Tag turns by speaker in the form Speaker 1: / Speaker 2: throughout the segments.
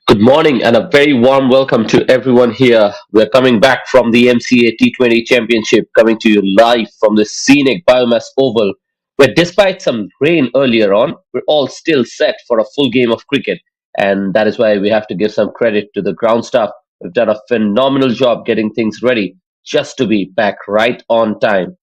Speaker 1: Good morning and a very warm welcome to everyone here. We're coming back from the MCA T20 Championship, coming to you live from the scenic Biomass Oval, where despite some rain earlier on, we're all still set for a full game of cricket. And that is why we have to give some credit to the ground staff. We've done a phenomenal job getting things ready just to be back right on time.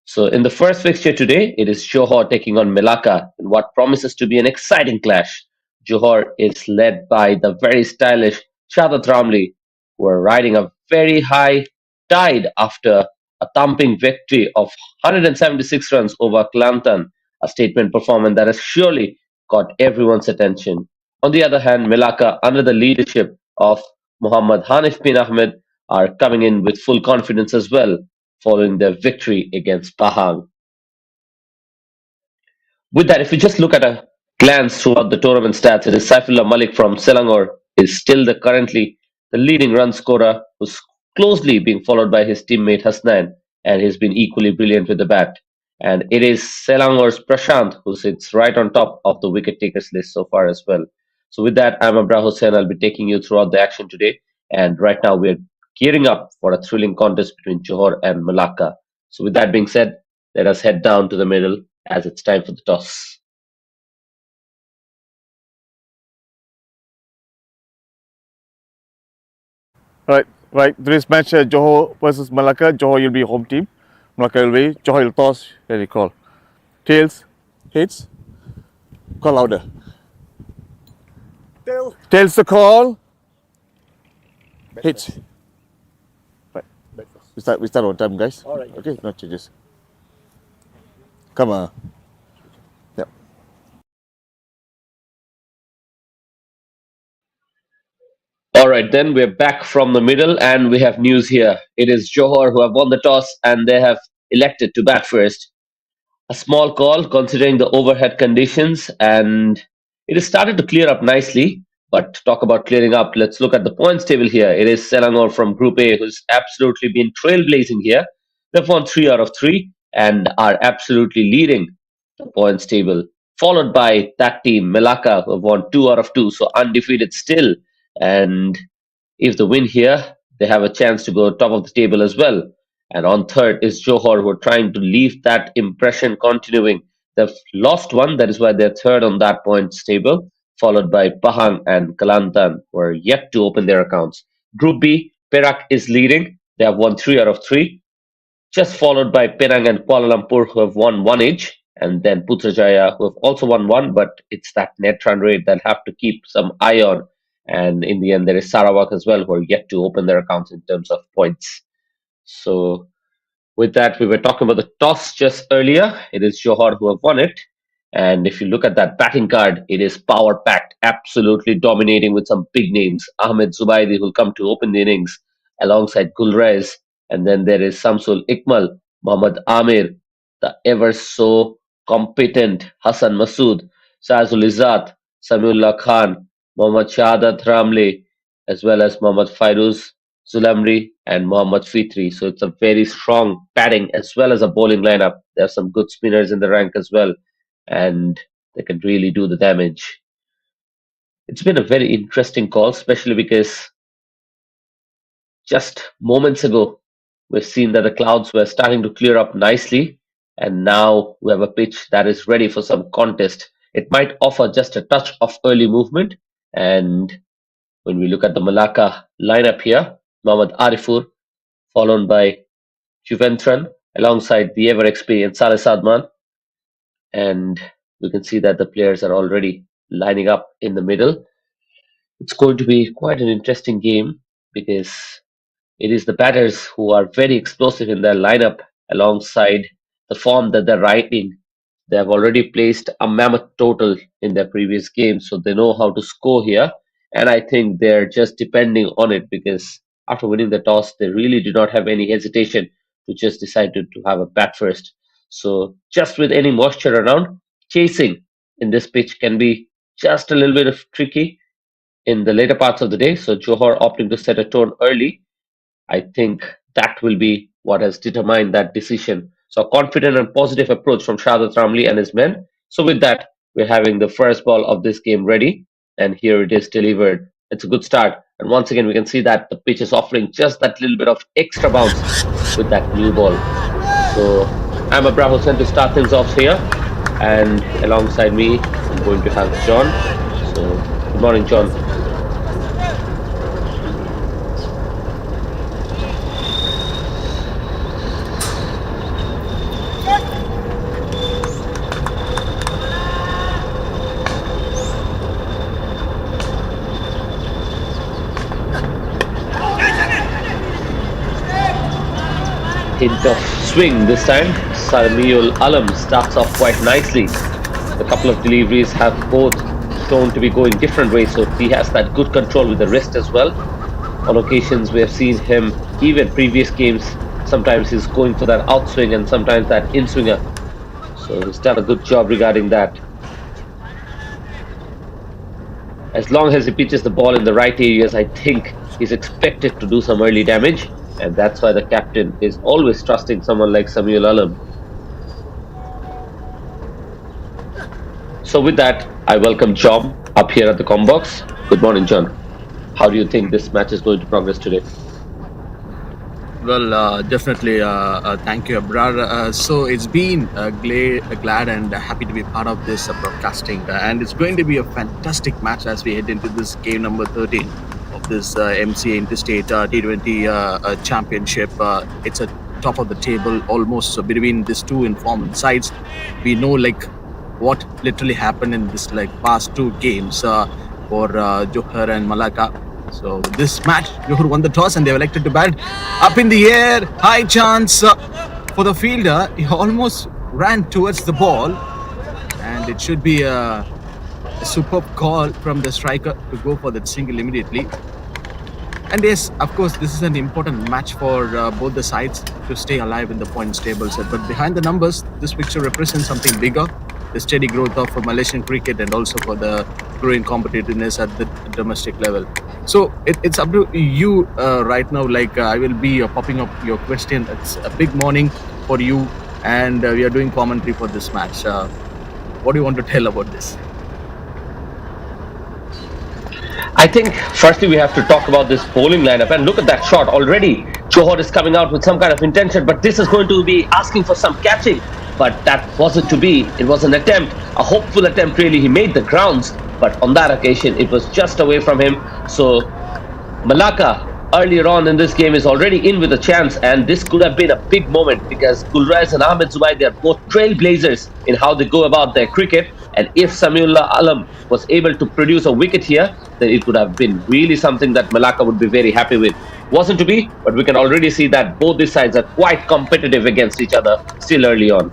Speaker 1: So, in the first fixture today, it is Johor taking on Malacca in what promises to be an exciting clash. Johor is led by the very stylish Shadat Ramli, who are riding a very high tide after a thumping victory of 176 runs over Kelantan, a statement performance that has surely caught everyone's attention. On the other hand, Malacca, under the leadership of Muhammad Hanif bin Ahmed, are coming in with full confidence as well following their victory against Pahang. With that, if you just look at a glance throughout the tournament stats, it is Saifullah Malik from Selangor is still currently the leading run scorer, who's closely being followed by his teammate Hasnain, and he's been equally brilliant with the bat. And it is Selangor's Prashant who sits right on top of the wicket takers list so far as well. So with that, I'm Abra Hussain. I'll be taking you throughout the action today. And right now we're gearing up for a thrilling contest between Johor and Malacca. So with that being said, let us head down to the middle as it's time for the toss.
Speaker 2: Right. Today's match, Johor versus Malacca. Johor will be home team. Malacca will be. Johor will toss. Very call. Tails, hits. Call louder. Tails the call. Hits. Right. We start on time, guys. All right. Okay, no changes. Come on. Yep.
Speaker 1: All right, then we're back from the middle and we have news here. It is Johor who have won the toss and they have elected to bat first. A small call considering the overhead conditions, and it has started to clear up nicely. But to talk about clearing up, let's look at the points table here. It is Selangor from Group A who's absolutely been trailblazing here. They've won 3 out of 3 and are absolutely leading the points table, followed by that team, Malacca, who have won 2 out of 2, so undefeated still. And if they win here, they have a chance to go top of the table as well. And on third is Johor, who are trying to leave that impression continuing. They've lost one, that is why they're third on that points table, followed by Pahang and Kelantan, who are yet to open their accounts. Group B, Perak is leading. They have won 3 out of 3, just followed by Penang and Kuala Lumpur, who have won one each, and then Putrajaya, who have also won one, but it's that net run rate that have to keep some eye on. And in the end, there is Sarawak as well, who are yet to open their accounts in terms of points. So with that, we were talking about the toss just earlier. It is Johor who have won it. And if you look at that batting card, it is power packed, absolutely dominating with some big names. Ahmed Zubaidi will come to open the innings alongside Gulraiz. And then there is Samsul Ikmal, Mohammad Amir, the ever so competent Hassan Masood, Sazul Izzat, Samiul Khan, Mohammad Shahadat Ramle, as well as Mohammad Fairuz Zulamri and Mohammad Fitri. So it's a very strong batting as well as a bowling lineup. There are some good spinners in the rank as well, and they can really do the damage. It's been a very interesting call, especially because just moments ago we've seen that the clouds were starting to clear up nicely, and now we have a pitch that is ready for some contest. It might offer just a touch of early movement, and when we look at the Malacca lineup here, Mohammad Arifur, followed by Juventran, alongside the ever experienced Saleh Sadman. And we can see that the players are already lining up in the middle. It's going to be quite an interesting game because it is the batters who are very explosive in their lineup alongside the form that they're riding. They have already placed a mammoth total in their previous games, so they know how to score here. And I think they're just depending on it because after winning the toss, they really do not have any hesitation to just decide to have a bat first. So just with any moisture around, chasing in this pitch can be just a little bit of tricky in the later parts of the day. So Johor opting to set a tone early, I think that will be what has determined that decision. So a confident and positive approach from Shadat Ramli and his men. So with that, we're having the first ball of this game ready, and here it is delivered It's a good start. And once again, we can see that the pitch is offering just that little bit of extra bounce with that new ball. So I'm Abraham Hussain to start things off here. And alongside me, I'm going to have John. So good morning, John. Hint of swing this time. Samiul Alam starts off quite nicely. The couple of deliveries have both shown to be going different ways, so he has that good control with the wrist as well. On occasions, we have seen him, even previous games, sometimes he's going for that outswing and sometimes that in-swinger. So he's done a good job regarding that. As long as he pitches the ball in the right areas, I think he's expected to do some early damage, and that's why the captain is always trusting someone like Samiul Alam. So with that, I welcome John up here at the Combox. Good morning, John. How do you think this match is going to progress today?
Speaker 3: Well, definitely. Thank you, Abrar. So it's been glad and happy to be part of this broadcasting, and it's going to be a fantastic match as we head into this game number 13 of this MCA Interstate T20 Championship. It's a top of the table almost. So between these two informed sides, we know like what literally happened in this like past two games for Johor and Malacca. So this match, Johor won the toss and they were elected to bat. Up in the air, high chance for the fielder. He almost ran towards the ball, and it should be a superb call from the striker to go for that single immediately. And yes, of course, this is an important match for both the sides to stay alive in the points table. But behind the numbers, this picture represents something bigger. The steady growth of Malaysian cricket and also for the growing competitiveness at the domestic level. So it's up to you right now. Like I will be popping up your question. It's a big morning for you, and we are doing commentary for this match. What do you want to tell about this?
Speaker 1: I think firstly we have to talk about this bowling lineup, and look at that shot already. Johor is coming out with some kind of intention, but this is going to be asking for some catching. But that wasn't to be. It was an attempt, a hopeful attempt really. He made the grounds, but on that occasion it was just away from him. So Malacca earlier on in this game is already in with a chance, and this could have been a big moment because Gulraiz and Ahmed Zubair, they are both trailblazers in how they go about their cricket. And if Samiul Alam was able to produce a wicket here, then it would have been really something that Malacca would be very happy with. Wasn't to be, but we can already see that both these sides are quite competitive against each other still early on.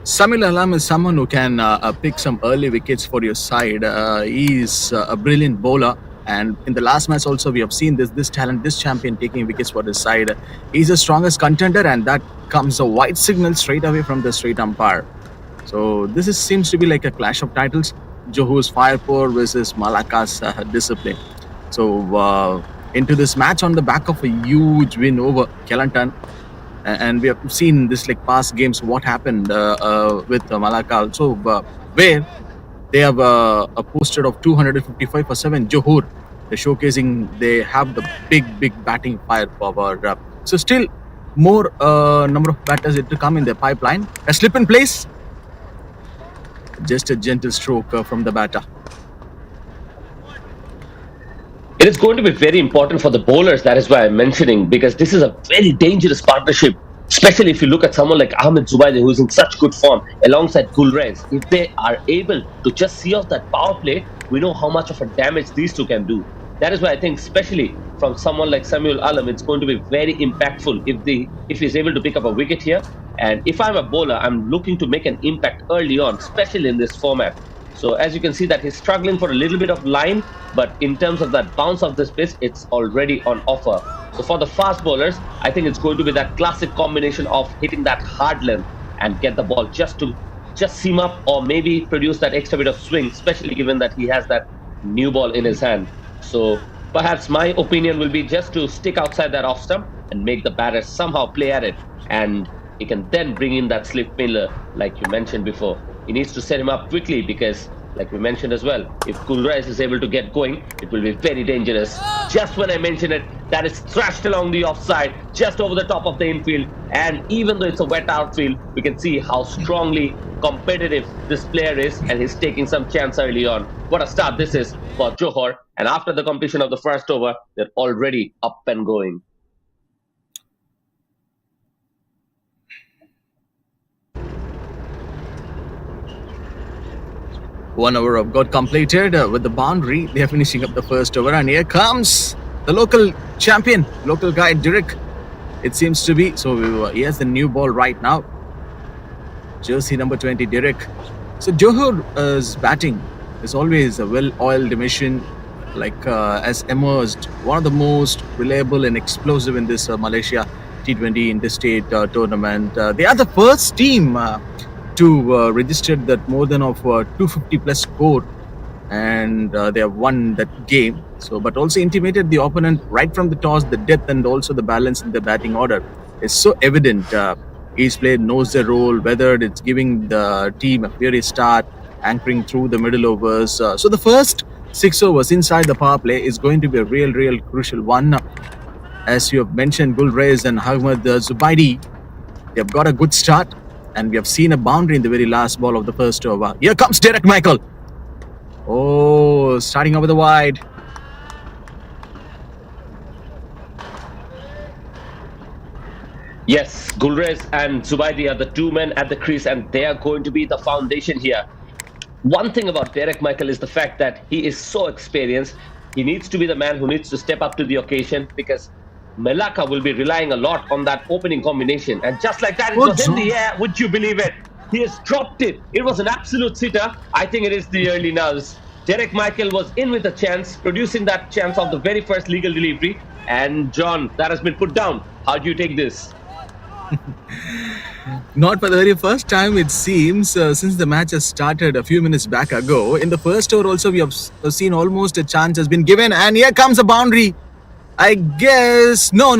Speaker 3: Samiul Alam is someone who can pick some early wickets for your side. He's a brilliant bowler. And in the last match also, we have seen this talent, this champion taking wickets for his side. He's the strongest contender, and that comes a white signal straight away from the straight umpire. So this seems to be like a clash of titles. Johor's fire power versus Malacca's discipline. So into this match on the back of a huge win over Kelantan. And we have seen this like past games, what happened with Malacca also, where they have a posted of 255 for 7. Johor, they're showcasing they have the big batting firepower. So still more number of batters yet to come in their pipeline. A slip in place. Just a gentle stroke from the batter.
Speaker 1: It is going to be very important for the bowlers, that is why I'm mentioning, because this is a very dangerous partnership, especially if you look at someone like Ahmed Zubair, who's in such good form, alongside Gulraiz. If they are able to just see off that power play, we know how much of a damage these two can do. That is why I think, especially from someone like Samiul Alam, it's going to be very impactful if he's able to pick up a wicket here. And if I'm a bowler, I'm looking to make an impact early on, especially in this format. So as you can see that he's struggling for a little bit of line, but in terms of that bounce of this pitch, it's already on offer. So for the fast bowlers, I think it's going to be that classic combination of hitting that hard length and get the ball just seam up or maybe produce that extra bit of swing, especially given that he has that new ball in his hand. So perhaps my opinion will be just to stick outside that off stump and make the batter somehow play at it. And he can then bring in that slip miller like you mentioned before. He needs to set him up quickly because like we mentioned as well, if Gulraiz is able to get going, it will be very dangerous. Just when I mentioned it, that is thrashed along the offside, just over the top of the infield. And even though it's a wet outfield, we can see how strongly competitive this player is, and he's taking some chance early on. What a start this is for Johor. And after the completion of the first over, they're already up and going.
Speaker 3: One over got completed with the boundary. They are finishing up the first over, and here comes the local champion, local guy, Derek. It seems to be. So he has the new ball right now. Jersey number 20, Derek. So Johor's batting is always a well-oiled machine, has emerged one of the most reliable and explosive in this Malaysia T20 Interstate tournament. They are the first team to register that more than of 250 plus score, and they have won that game. So, but also intimated the opponent right from the toss. The depth and also the balance in the batting order is so evident. Each player knows their role, whether it's giving the team a fiery start, anchoring through the middle overs. So the first 6 overs inside the power play is going to be a real crucial one. As you have mentioned, Gulraiz and Ahmed Zubaidi, they've got a good start, and we have seen a boundary in the very last ball of the first over. Here comes Derek Michael. Oh, starting over the wide.
Speaker 1: Yes, Gulraiz and Zubaidi are the two men at the crease, and they are going to be the foundation here. One thing about Derek Michael is the fact that he is so experienced. He needs to be the man who needs to step up to the occasion, because Malacca will be relying a lot on that opening combination. And just like that, it was in the air. Would you believe it? He has dropped it. It was an absolute sitter. I think it is the early nerves. Derek Michael was in with a chance, producing that chance of the very first legal delivery. And John, that has been put down. How do you take this?
Speaker 3: Not for the very first time, it seems, since the match has started a few minutes back ago. In the first over also, we have seen almost a chance has been given, and here comes a boundary. I guess, no.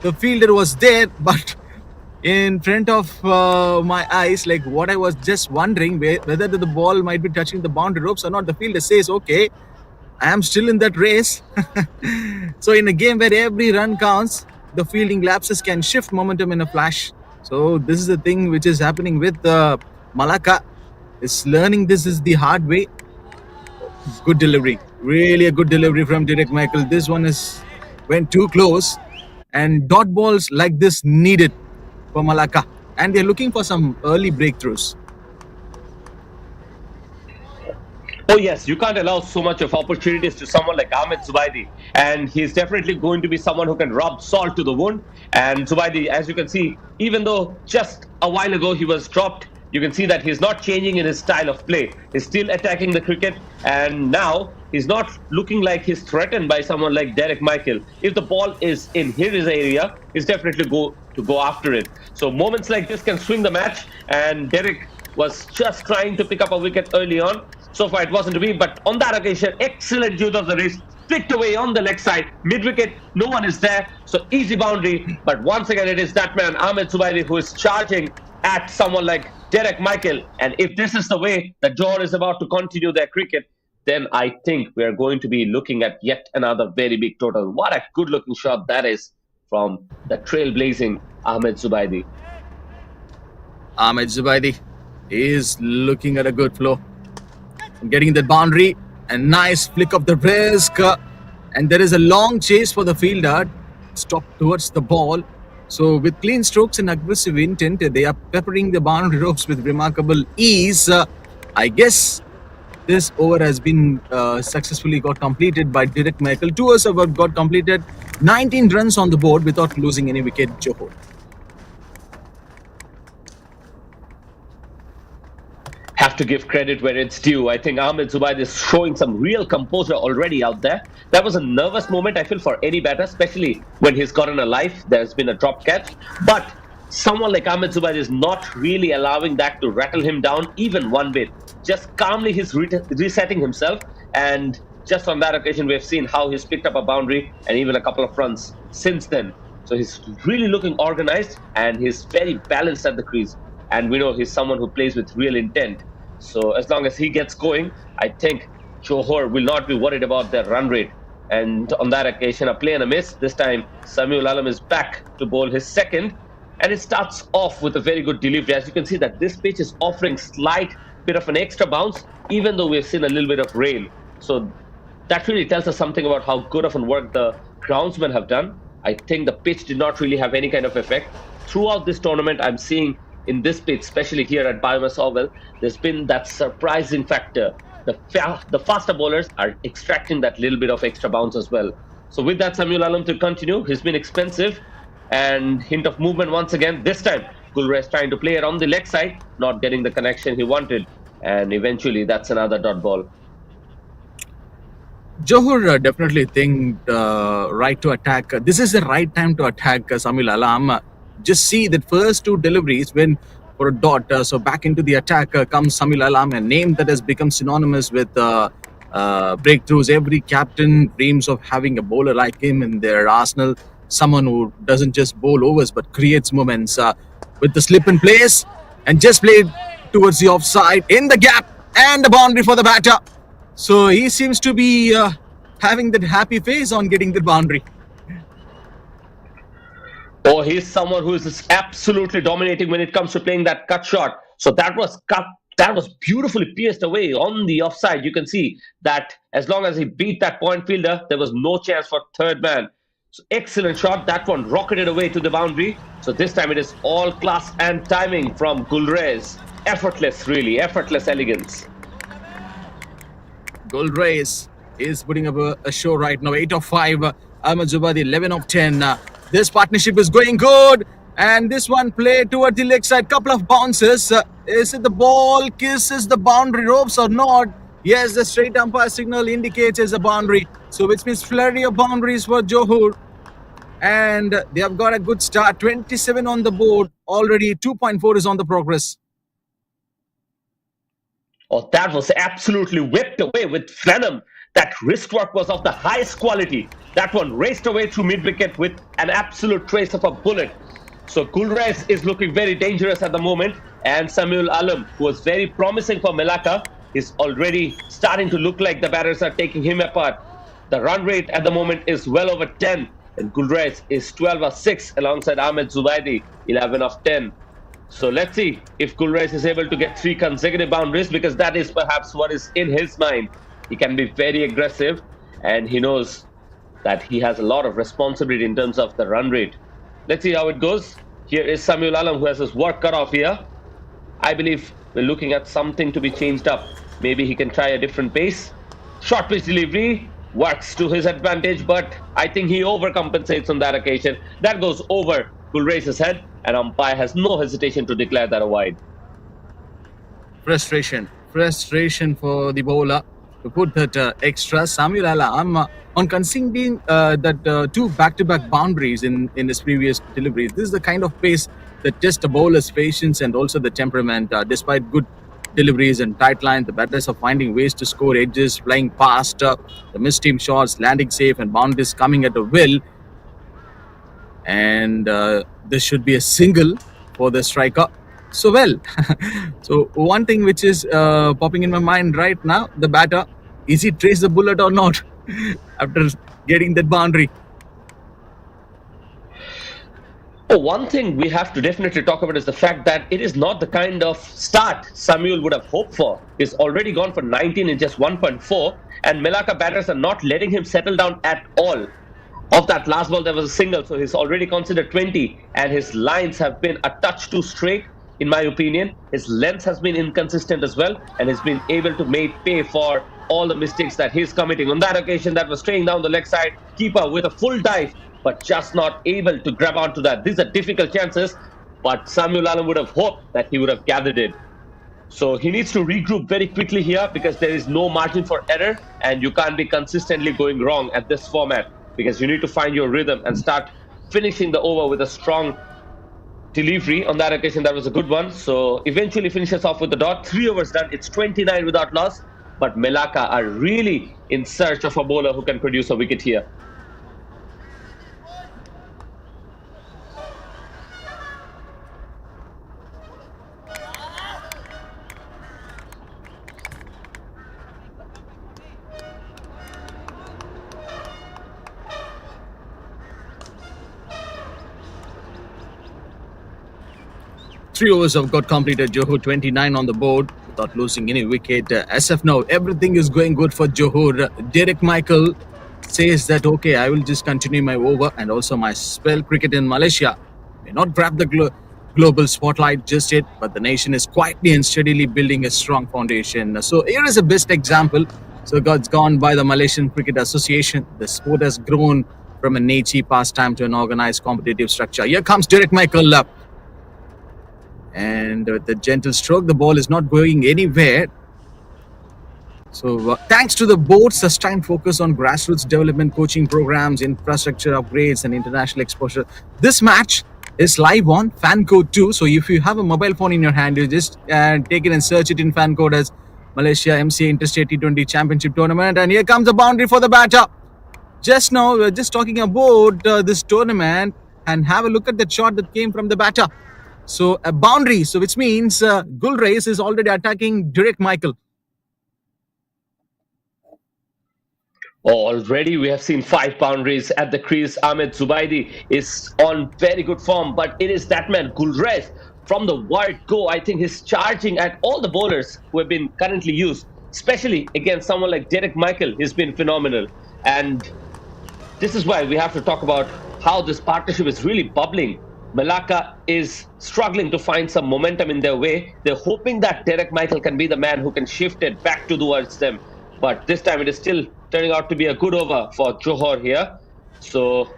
Speaker 3: The fielder was there, but in front of my eyes, like what I was just wondering, whether the ball might be touching the boundary ropes or not. The fielder says, okay, I am still in that race. So in a game where every run counts, the fielding lapses can shift momentum in a flash. So this is the thing which is happening with Malacca. Is learning this is the hard way. Good delivery. Really a good delivery from Derek Michael. This one went too close. And dot balls like this needed for Malacca. And they're looking for some early breakthroughs.
Speaker 1: Oh yes, you can't allow so much of opportunities to someone like Ahmed Zubaidi, and he's definitely going to be someone who can rub salt to the wound. And Zubaidi, as you can see, even though just a while ago he was dropped, you can see that he's not changing in his style of play. He's still attacking the cricket, and now he's not looking like he's threatened by someone like Derek Michael. If the ball is in his area, he's definitely go after it. So moments like this can swing the match, and Derek was just trying to pick up a wicket early on. So far it wasn't to be, but on that occasion, excellent use of the wrist, flicked away on the leg side, mid-wicket, no one is there, so easy boundary. But once again, it is that man, Ahmed Zubaidi, who is charging at someone like Derek Michael. And if this is the way that Johor is about to continue their cricket, then I think we are going to be looking at yet another very big total. What a good-looking shot that is from the trailblazing Ahmed Zubaidi.
Speaker 3: Ahmed Zubaidi is looking at a good flow. Getting that boundary, a nice flick of the wrist, and there is a long chase for the fielder, stop towards the ball. So with clean strokes and aggressive intent, they are peppering the boundary ropes with remarkable ease. I guess this over has been successfully got completed by Derek Michael. 2 overs have got completed, 19 runs on the board without losing any wicket. Johor.
Speaker 1: Have to give credit where it's due. I think Ahmed Zubaidi is showing some real composure already out there. That was a nervous moment, I feel, for any batter, especially when he's gotten a life. There's been a drop catch. But someone like Ahmed Zubaidi is not really allowing that to rattle him down even one bit. Just calmly he's resetting himself. And just on that occasion, we've seen how he's picked up a boundary and even a couple of runs since then. So he's really looking organized, and he's very balanced at the crease. And we know he's someone who plays with real intent. So as long as he gets going, I think Johor will not be worried about their run rate. And on that occasion, a play and a miss. This time, Samiul Alam is back to bowl his second, and it starts off with a very good delivery. As you can see, that this pitch is offering slight bit of an extra bounce, even though we've seen a little bit of rain. So that really tells us something about how good of work the groundsmen have done. I think the pitch did not really have any kind of effect. Throughout this tournament, I'm seeing in this pitch, especially here at BAYUEMAS, there's been that surprising factor. The faster bowlers are extracting that little bit of extra bounce as well. So with that, Samiul Alam to continue. He's been expensive, and hint of movement once again. This time, Gulraiz trying to play it on the leg side, not getting the connection he wanted, and eventually that's another dot ball.
Speaker 3: Johor definitely think right to attack. This is the right time to attack Samiul Alam. Just see that first two deliveries when for a dot. So back into the attack comes Samiul Alam, a name that has become synonymous with breakthroughs. Every captain dreams of having a bowler like him in their arsenal. Someone who doesn't just bowl overs but creates moments with the slip in place and just played towards the offside in the gap and the boundary for the batter. So he seems to be having that happy face on getting the boundary.
Speaker 1: Oh, he's someone who is absolutely dominating when it comes to playing that cut shot. So that was cut. That was beautifully pierced away on the offside. You can see that as long as he beat that point fielder, there was no chance for third man. So excellent shot. That one rocketed away to the boundary. So this time it is all class and timing from Gulraiz. Effortless, really. Effortless elegance.
Speaker 3: Gulraiz is putting up a show right now. 8 of 5. Ahmed Zubadi 11 of 10. This partnership is going good. And this one played toward the leg side. Couple of bounces. Is it the ball kisses the boundary ropes or not? Yes, the straight umpire signal indicates it's a boundary. So which means flurry of boundaries for Johor. And they have got a good start. 27 on the board. Already 2.4 is on the progress.
Speaker 1: Oh, that was absolutely whipped away with Frenham. That wrist work was of the highest quality. That one raced away through mid-wicket with an absolute trace of a bullet. So Gulraiz is looking very dangerous at the moment. And Samiul Alam, who was very promising for Malacca, is already starting to look like the batters are taking him apart. The run rate at the moment is well over 10. And Gulraiz is 12 of 6 alongside Ahmed Zubaidi, 11 of 10. So let's see if Gulraiz is able to get 3 consecutive boundaries, because that is perhaps what is in his mind. He can be very aggressive, and he knows that he has a lot of responsibility in terms of the run rate. Let's see how it goes. Here is Samiul Alam, who has his work cut off here. I believe we're looking at something to be changed up. Maybe he can try a different pace. Short pitch delivery works to his advantage, but I think he overcompensates on that occasion. That goes over Gulraiz's head, and umpire has no hesitation to declare that a wide.
Speaker 3: Frustration for the bowler to put that extra. Samiul Alam on conceding that 2 back-to-back boundaries in his previous deliveries. This is the kind of pace that tests the bowler's patience and also the temperament. Despite good deliveries and tight line, the batters are finding ways to score edges, flying past the misteam shots, landing safe, and boundaries coming at a will. And this should be a single for the striker. So well, so one thing which is popping in my mind right now, the batter, is he trace the bullet or not after getting that boundary?
Speaker 1: Oh, one thing we have to definitely talk about is the fact that it is not the kind of start Samiul would have hoped for. He's already gone for 19 in just 1.4, and Malacca batters are not letting him settle down at all. Of that last ball, there was a single, so he's already considered 20, and his lines have been a touch too straight, in my opinion. His length has been inconsistent as well, and he's been able to make pay for all the mistakes that he's committing. On that occasion, that was straying down the leg side, keeper with a full dive, but just not able to grab onto that. These are difficult chances, but Samiul Alam would have hoped that he would have gathered it. So he needs to regroup very quickly here, because there is no margin for error, and you can't be consistently going wrong at this format, because you need to find your rhythm and start finishing the over with a strong delivery. On that occasion, that was a good one. So eventually finishes off with the dot. 3 overs done. It's 29 without loss. But Malacca are really in search of a bowler who can produce a wicket here.
Speaker 3: 3 overs have got completed. Johor 29 on the board without losing any wicket. As of now, everything is going good for Johor. Derek Michael says that, okay, I will just continue my over and also my spell. Cricket in Malaysia may not grab the global spotlight just yet, but the nation is quietly and steadily building a strong foundation. So here is a best example. So it's gone by the Malaysian Cricket Association. The sport has grown from a niche pastime to an organized competitive structure. Here comes Derek Michael up. And with the gentle stroke, the ball is not going anywhere. So thanks to the board's sustained focus on grassroots development, coaching programs, infrastructure upgrades, and international exposure, this match is live on fan code 2. So if you have a mobile phone in your hand, you just take it and search it in fan code as Malaysia MCA Interstate T20 Championship Tournament. And here comes the boundary for the batter. Just now, we're just talking about this tournament, and have a look at that shot that came from the batter. So a boundary, so which means Gulraiz is already attacking Derek Michael.
Speaker 1: Already we have seen 5 boundaries at the crease. Ahmed Zubaidi is on very good form, but it is that man, Gulraiz, from the word go. I think he's charging at all the bowlers who have been currently used, especially against someone like Derek Michael. He's been phenomenal. And this is why we have to talk about how this partnership is really bubbling. Malacca is struggling to find some momentum in their way. They're hoping that Derek Michael can be the man who can shift it back towards them. But this time it is still turning out to be a good over for Johor here. So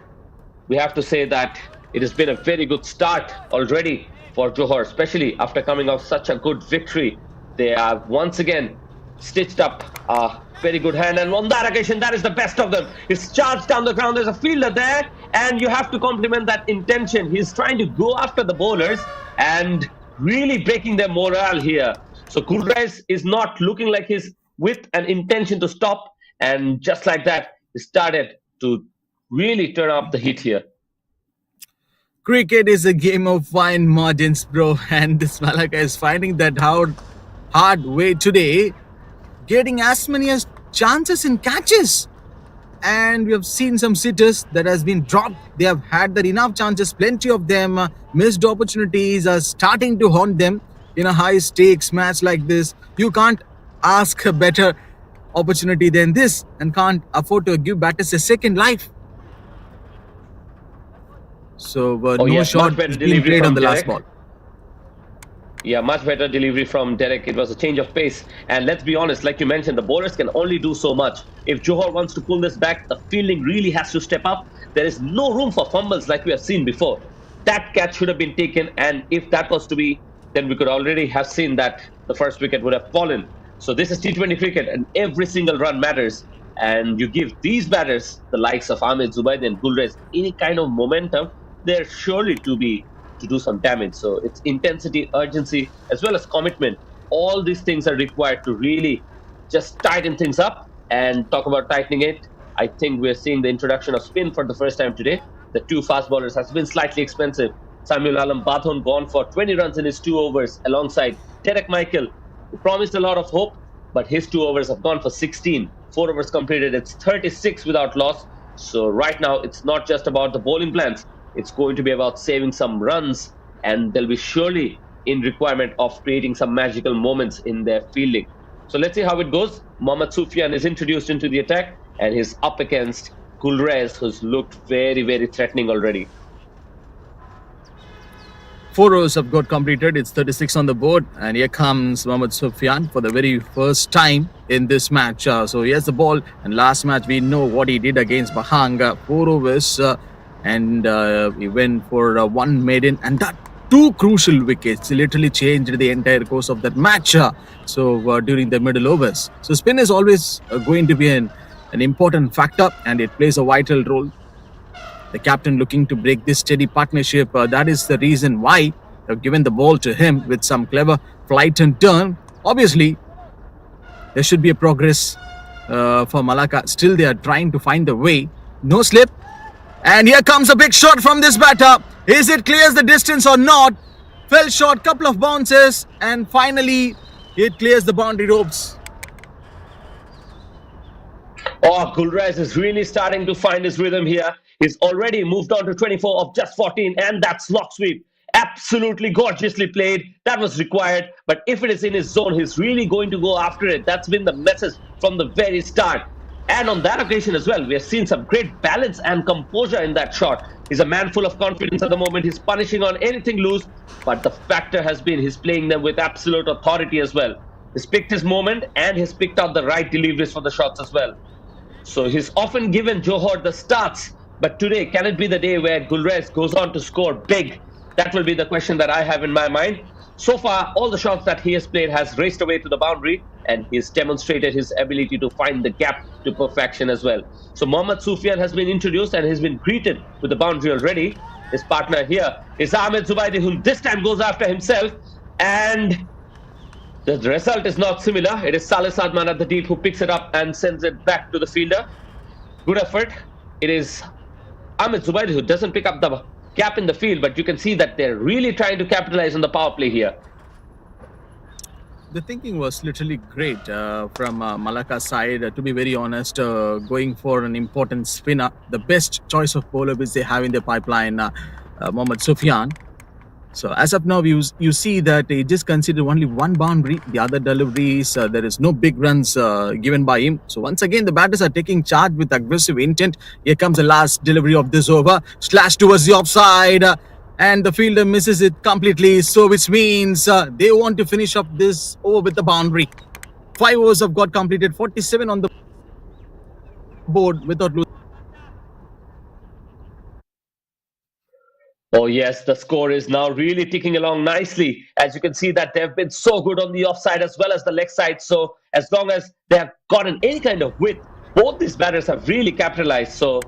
Speaker 1: we have to say that it has been a very good start already for Johor, especially after coming off such a good victory. They have once again stitched up a very good hand, and on that occasion, that is the best of them. He's charged down the ground. There's a fielder there, and you have to compliment that intention. He's trying to go after the bowlers and really breaking their morale here. So Gulraiz is not looking like he's with an intention to stop, and just like that, he started to really turn up the heat here.
Speaker 3: Cricket is a game of fine margins, bro, and this Malacca is finding that hard way today, getting as many as chances in catches. And we have seen some sitters that has been dropped. They have had that enough chances, plenty of them. Missed opportunities are starting to haunt them in a high stakes match like this. You can't ask a better opportunity than this, and can't afford to give batters a second life. So no shot is being played on the last ball.
Speaker 1: Yeah, much better delivery from Derek. It was a change of pace. And let's be honest, like you mentioned, the bowlers can only do so much. If Johor wants to pull this back, the fielding really has to step up. There is no room for fumbles like we have seen before. That catch should have been taken, and if that was to be, then we could already have seen that the first wicket would have fallen. So this is T20 cricket, and every single run matters. And you give these batters, the likes of Ahmed Zubaidi and Gulraiz, any kind of momentum, they're surely to do some damage. So it's intensity, urgency, as well as commitment. All these things are required to really just tighten things up. And talk about tightening it, I think we're seeing the introduction of spin for the first time today. The 2 fast bowlers has been slightly expensive. Samiul Alam Bathon gone for 20 runs in his 2 overs alongside Derek Michael, who promised a lot of hope, but his 2 overs have gone for 16. 4 overs completed, it's 36 without loss. So right now, it's not just about the bowling plans. It's going to be about saving some runs, and they'll be surely in requirement of creating some magical moments in their fielding. So let's see how it goes. Mohammad Sufyan is introduced into the attack, and he's up against Gulraiz, who's looked very, very threatening already.
Speaker 3: 4 overs have got completed. It's 36 on the board, and here comes Mohammad Sufyan for the very first time in this match. So he has the ball, and last match we know what he did against Bahang. 4 overs. And he went for 1 maiden, and that 2 crucial wickets literally changed the entire course of that match. So during the middle overs, so spin is always going to be an important factor, and it plays a vital role. The captain looking to break this steady partnership. That is the reason why they've given the ball to him with some clever flight and turn. Obviously, there should be a progress for Malacca. Still, they are trying to find the way. No slip. And here comes a big shot from this batter. Is it clears the distance or not? Fell short, couple of bounces, and finally it clears the boundary ropes.
Speaker 1: Oh, Gulraiz is really starting to find his rhythm here. He's already moved on to 24 of just 14, and that's lock sweep. Absolutely gorgeously played. That was required. But if it is in his zone, he's really going to go after it. That's been the message from the very start. And on that occasion as well, we have seen some great balance and composure in that shot. He's a man full of confidence at the moment. He's punishing on anything loose. But the factor has been he's playing them with absolute authority as well. He's picked his moment and he's picked out the right deliveries for the shots as well. So he's often given Johor the starts, but today, can it be the day where Gulraiz goes on to score big? That will be the question that I have in my mind. So far, all the shots that he has played has raced away to the boundary, and he's demonstrated his ability to find the gap to perfection as well. So Mohammad Sufyan has been introduced and has been greeted with the boundary already. His partner here is Ahmed Zubaidi, who this time goes after himself, and the result is not similar. It is Saleh Sadman at the deep who picks it up and sends it back to the fielder. Good effort. It is Ahmed Zubaidi who doesn't pick up the gap in the field, but you can see that they're really trying to capitalize on the power play here.
Speaker 3: The thinking was literally great from Malacca's side. To be very honest, going for an important spinner, the best choice of bowler which they have in their pipeline, Mohammad Sufyan. So as of now, you see that he just considered only one boundary. The other deliveries, there is no big runs given by him. So once again, the batters are taking charge with aggressive intent. Here comes the last delivery of this over. Slash towards the offside. And the fielder misses it completely. So which means they want to finish up this over with the boundary. 5 overs have got completed. 47 on the board without losing.
Speaker 1: Oh yes, the score is now really ticking along nicely. As you can see that they've been so good on the offside as well as the leg side. So as long as they have gotten any kind of width, both these batters have really capitalized. So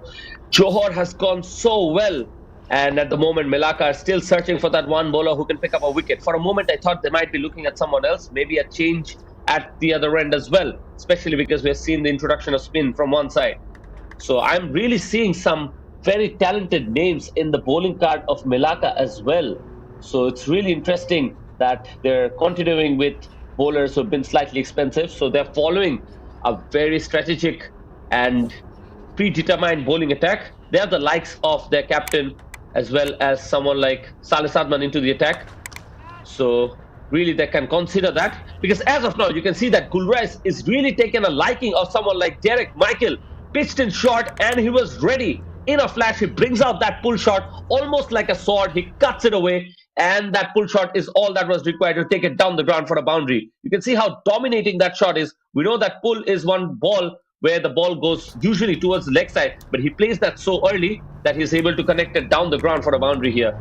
Speaker 1: Johor has gone so well. And at the moment, Malacca are still searching for that one bowler who can pick up a wicket. For a moment, I thought they might be looking at someone else, maybe a change at the other end as well, especially because we've seen the introduction of spin from one side. So I'm really seeing some very talented names in the bowling card of Malacca as well. So it's really interesting that they're continuing with bowlers who've been slightly expensive. So they're following a very strategic and predetermined bowling attack. They have the likes of their captain as well as someone like Saleh Sadman into the attack. So really they can consider that, because as of now you can see that Gulraiz is really taking a liking of someone like Derek Michael. Pitched in short and he was ready. In a flash, he brings out that pull shot almost like a sword. He cuts it away, and that pull shot is all that was required to take it down the ground for a boundary. You can see how dominating that shot is. We know that pull is one ball where the ball goes usually towards the leg side, but he plays that so early that he's able to connect it down the ground for a boundary here.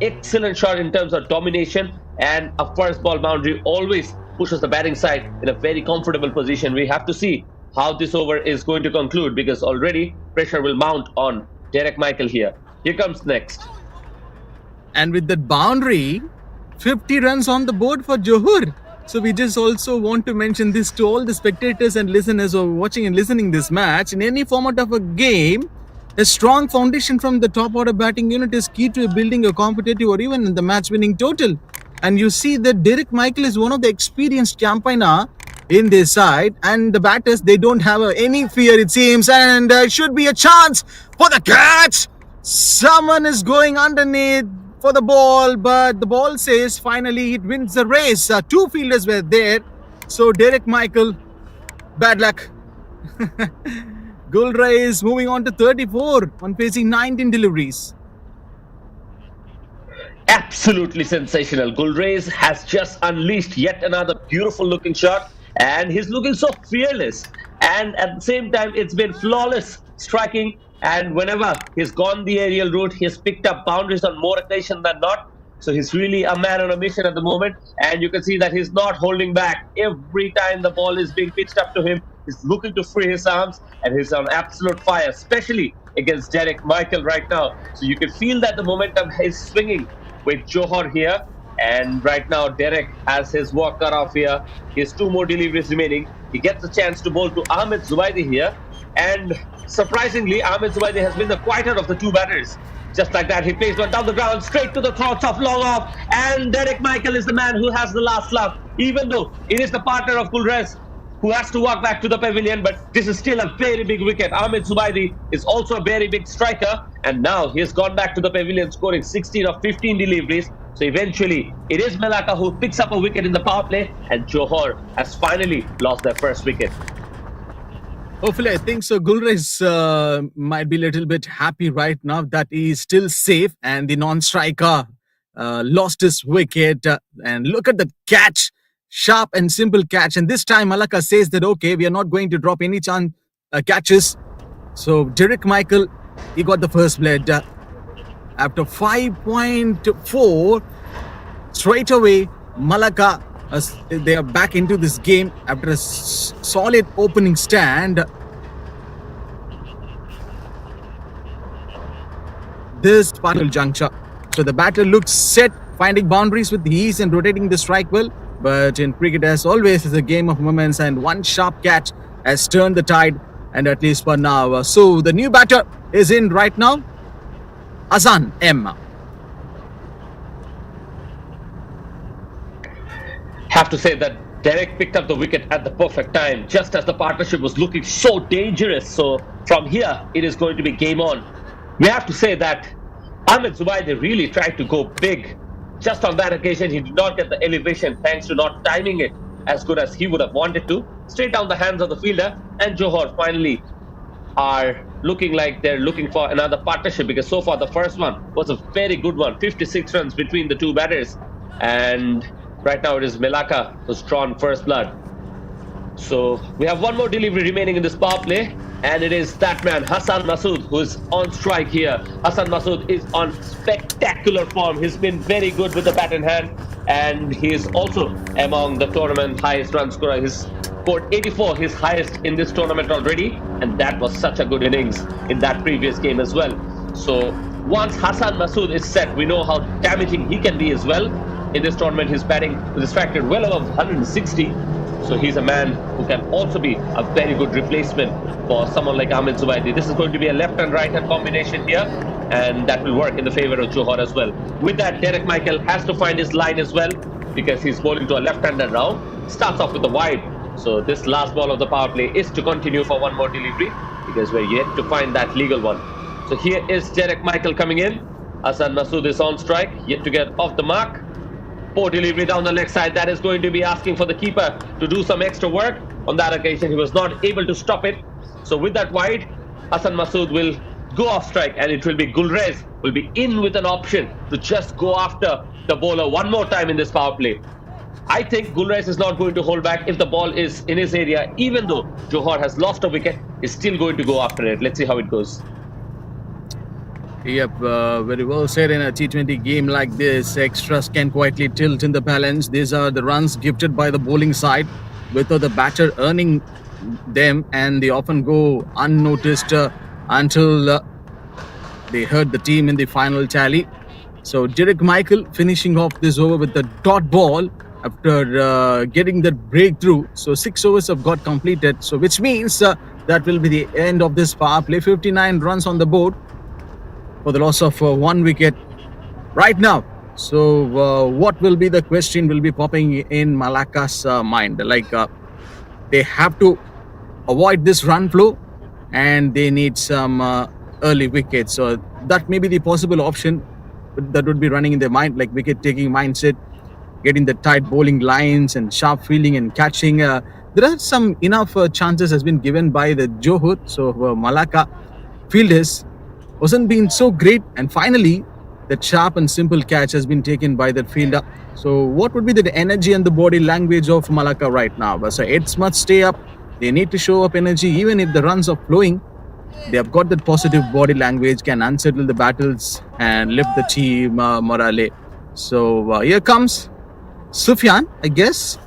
Speaker 1: Excellent shot in terms of domination, and a first ball boundary always pushes the batting side in a very comfortable position. We have to see how this over is going to conclude, because already pressure will mount on Derek Michael here. Here comes next.
Speaker 3: And with that boundary, 50 runs on the board for Johor. So we just also want to mention this to all the spectators and listeners who are watching and listening this match. In any format of a game, a strong foundation from the top order batting unit is key to building a competitive or even the match winning total. And you see that Derek Michael is one of the experienced campaigner in this side, and the batters, they don't have any fear, it seems, and should be a chance for the catch. Someone is going underneath for the ball, but the ball says finally it wins the race. 2 fielders were there, so Derek Michael, bad luck. Gulraiz moving on to 34 on facing 19 deliveries.
Speaker 1: Absolutely sensational. Gulraiz has just unleashed yet another beautiful looking shot, and he's looking so fearless, and at the same time it's been flawless striking, and whenever he's gone the aerial route, he's picked up boundaries on more occasion than not. So he's really a man on a mission at the moment, and you can see that he's not holding back. Every time the ball is being pitched up to him, he's looking to free his arms, and he's on absolute fire, especially against Derek Michael right now. So you can feel that the momentum is swinging with Johor here. And right now, Derek has his work cut off here. He has 2 more deliveries remaining. He gets a chance to bowl to Ahmed Zubaidi here. And surprisingly, Ahmed Zubaidi has been the quieter of the 2 batters. Just like that, he plays one down the ground, straight to the throats of long off. And Derek Michael is the man who has the last laugh, even though it is the partner of Gulraiz who has to walk back to the pavilion. But this is still a very big wicket. Ahmed Zubaidi is also a very big striker. And now he has gone back to the pavilion, scoring 16 of 15 deliveries. So eventually, it is Malacca who picks up a wicket in the power play, and Johor has finally lost their first wicket.
Speaker 3: Hopefully, I think so. Gulraiz might be a little bit happy right now that he is still safe and the non-striker lost his wicket. And look at the catch, sharp and simple catch. And this time, Malacca says that, okay, we are not going to drop any catches. So Derek Michael, he got the first blood. After 5.4, straight away, Malacca, they are back into this game after a solid opening stand. This final juncture. So the batter looks set, finding boundaries with ease and rotating the strike well. But in cricket, as always, it's a game of moments, and one sharp catch has turned the tide, and at least for now. So the new batter is in right now, Azan M.
Speaker 1: Have to say that Derek picked up the wicket at the perfect time, just as the partnership was looking so dangerous. So from here, it is going to be game on. We have to say that Ahmed Zubaidi really tried to go big. Just on that occasion, he did not get the elevation thanks to not timing it as good as he would have wanted to. Straight down the hands of the fielder, and Johor finally are looking like they're looking for another partnership, because so far the first one was a very good one, 56 runs between the two batters, and right now it is Malacca who's drawn first blood. So we have one more delivery remaining in this power play, and it is that man Hassan Masood who is on strike here. Hassan Masood is on spectacular form. He's been very good with the bat in hand, and he is also among the tournament highest run scorer. He's scored 84, his highest in this tournament already, and that was such a good innings in that previous game as well. So once Hassan Masood is set, we know how damaging he can be as well. In this tournament, his batting is factored well above 160. So he's a man who can also be a very good replacement for someone like Ahmed Zubaidi. This is going to be a left and right hand combination here, and that will work in the favor of Johor as well. With that, Derek Michael has to find his line as well, because he's bowling to a left-hander now. Starts off with the wide. So this last ball of the power play is to continue for one more delivery, because we're yet to find that legal one. So here is Derek Michael coming in. Hassan Masood is on strike, yet to get off the mark. Poor delivery down the leg side. That is going to be asking for the keeper to do some extra work. On that occasion, he was not able to stop it. So with that wide, Hassan Masood will go off strike, and it will be Gulraiz will be in with an option to just go after the bowler one more time in this power play. I think Gulraiz is not going to hold back if the ball is in his area. Even though Johor has lost a wicket, he's still going to go after it. Let's see how it goes.
Speaker 3: Yep, very well said. In a T20 game like this, extras can quietly tilt in the balance. These are the runs gifted by the bowling side, with the batter earning them, and they often go unnoticed until they hurt the team in the final tally. So Derek Michael finishing off this over with the dot ball after getting that breakthrough. So 6 overs have got completed, so which means that will be the end of this power play. 59 runs on the board for the loss of one wicket right now. So what will be the question will be popping in Malacca's mind? Like they have to avoid this run flow, and they need some early wickets. So that may be the possible option that would be running in their mind, like wicket taking mindset, getting the tight bowling lines and sharp fielding and catching. There are some enough chances has been given by the Johor. So Malacca fielders wasn't been so great, and finally that sharp and simple catch has been taken by that fielder. So what would be the energy and the body language of Malacca right now? So it's must stay up. They need to show up energy, even if the runs are flowing. They have got that positive body language, can unsettle the battles and lift the team morale. So here comes Sufyan, I guess.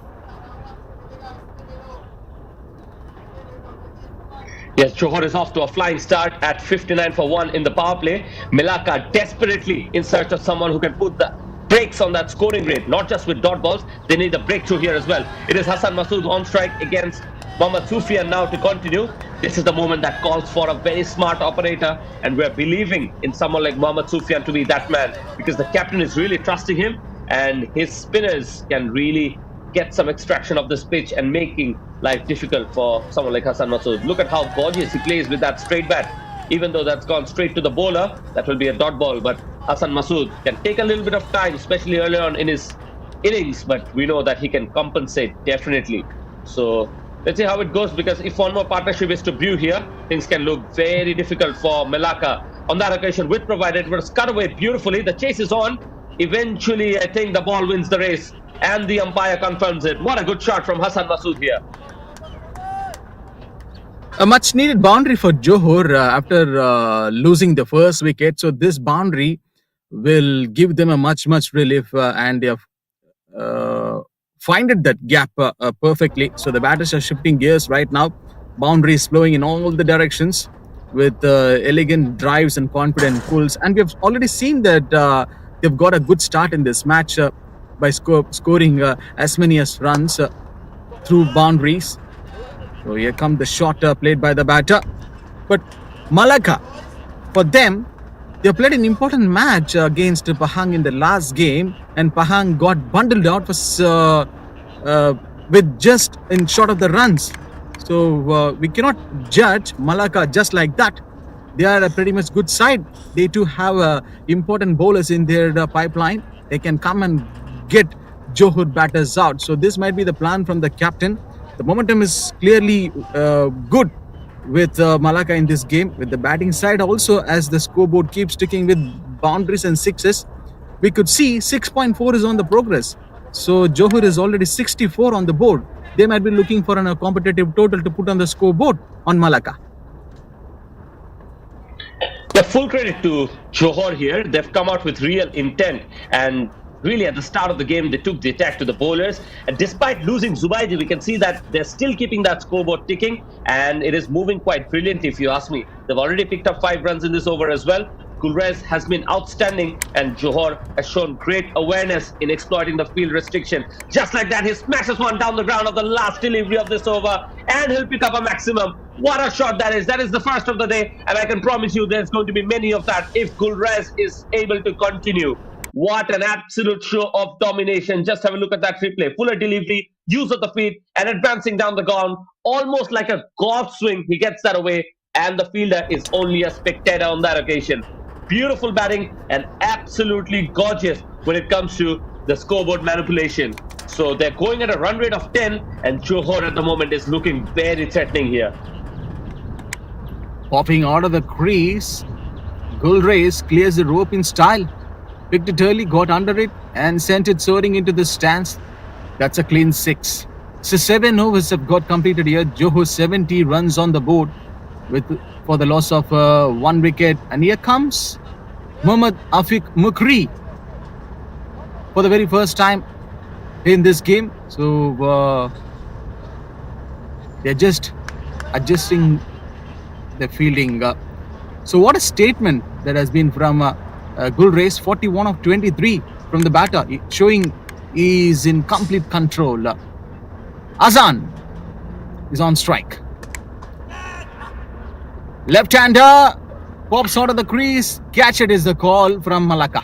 Speaker 1: Yes, Johor is off to a flying start at 59 for 1 in the power play. Malacca desperately in search of someone who can put the brakes on that scoring rate, not just with dot balls. They need a breakthrough here as well. It is Hassan Masood on strike against Mohammad Sufyan now to continue. This is the moment that calls for a very smart operator, and we're believing in someone like Mohammad Sufyan to be that man, because the captain is really trusting him, and his spinners can really get some extraction of this pitch and making life difficult for someone like Hassan Masood. Look at how gorgeous he plays with that straight bat. Even though that's gone straight to the bowler, that will be a dot ball. But Hassan Masood can take a little bit of time, especially early on in his innings, but we know that he can compensate definitely. So let's see how it goes, because if one more partnership is to brew here, things can look very difficult for Malacca. On that occasion, with provided, it was cut away beautifully. The chase is on. Eventually, I think the ball wins the race, and the umpire confirms it. What a good shot from Hassan Masood here.
Speaker 3: A much needed boundary for Johor after losing the first wicket. So this boundary will give them a much relief, and they have finded that gap perfectly. So the batters are shifting gears right now. Boundaries flowing in all the directions with elegant drives and confident pulls. And we have already seen that they've got a good start in this match by scoring as many as runs through boundaries. So here comes the shot played by the batter. But Malacca, for them, they played an important match against Pahang in the last game, and Pahang got bundled out with just in short of the runs. So we cannot judge Malacca just like that. They are a pretty much good side. They too have important bowlers in their pipeline. They can come and get Johor batters out. So this might be the plan from the captain. The momentum is clearly good with Malacca in this game, with the batting side also, as the scoreboard keeps sticking with boundaries and sixes. We could see 6.4 is on the progress. So Johor is already 64 on the board. They might be looking for a competitive total to put on the scoreboard on Malacca.
Speaker 1: Yeah, full credit to Johor here. They've come out with real intent, and really at the start of the game they took the attack to the bowlers, and despite losing Zubaidi, we can see that they're still keeping that scoreboard ticking, and it is moving quite brilliantly if you ask me. They've already picked up 5 runs in this over as well. Gulraiz has been outstanding, and Johor has shown great awareness in exploiting the field restriction. Just like that, he smashes one down the ground of the last delivery of this over, and he'll pick up a maximum. What a shot that is. That is the first of the day, and I can promise you there's going to be many of that if Gulraiz is able to continue. What an absolute show of domination. Just have a look at that replay. Fuller delivery, use of the feet, and advancing down the ground, almost like a golf swing. He gets that away, and the fielder is only a spectator on that occasion. Beautiful batting and absolutely gorgeous when it comes to the scoreboard manipulation. So they're going at a run rate of 10, and Johor at the moment is looking very threatening here.
Speaker 3: Popping out of the crease, Gulraiz clears the rope in style. Picked it early, got under it, and sent it soaring into the stands. That's a clean 6. So 7 overs have got completed here. Johor 70 runs on the board for the loss of 1 wicket. And here comes Mohammad Afiq Mukri for the very first time in this game. So they're just adjusting the fielding. So what a statement that has been from Gulraiz, 41 of 23 from the batter, showing he's in complete control. Azan is on strike. Left-hander pops out of the crease. Catch it is the call from Malacca.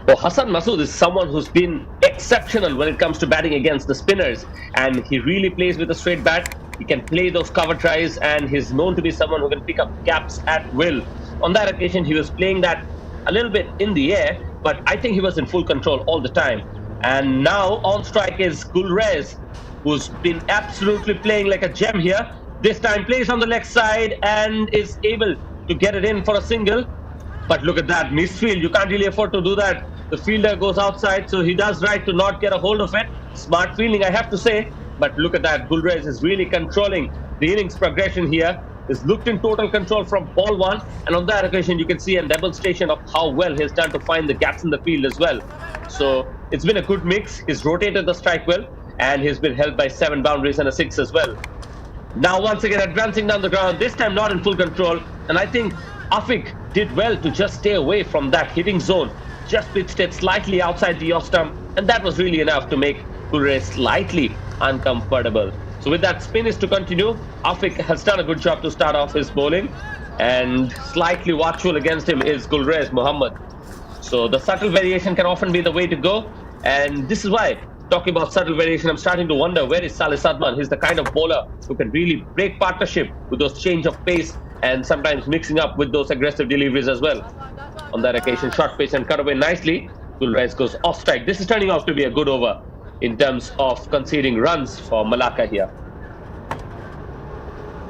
Speaker 1: Well, Hassan Masood is someone who's been exceptional when it comes to batting against the spinners, and he really plays with a straight bat. He can play those cover tries, and he's known to be someone who can pick up gaps at will. On that occasion, he was playing that a little bit in the air, but I think he was in full control all the time. And now on strike is Gulraiz, who's been absolutely playing like a gem here. This time plays on the leg side and is able to get it in for a single. But look at that misfield. You can't really afford to do that. The fielder goes outside, so he does right to not get a hold of it. Smart fielding, I have to say. But look at that. Gulraiz is really controlling the innings progression here. Is looked in total control from ball 1, and on that occasion you can see a demonstration of how well he's done to find the gaps in the field as well. So it's been a good mix. He's rotated the strike well, and he's been held by 7 boundaries and a 6 as well. Now once again advancing down the ground, this time not in full control, and I think Afiq did well to just stay away from that hitting zone. Just pitched it slightly outside the off stump, and that was really enough to make Gulraiz slightly uncomfortable. So with that, spin is to continue. Afiq has done a good job to start off his bowling, and slightly watchful against him is Gulraiz Muhammad. So the subtle variation can often be the way to go, and this is why talking about subtle variation, I'm starting to wonder where is Saleh Sadman. He's the kind of bowler who can really break partnership with those change of pace and sometimes mixing up with those aggressive deliveries as well. On that occasion, short pace and cut away nicely. Gulraiz goes off strike. This is turning out to be a good over in terms of conceding runs for Malacca here.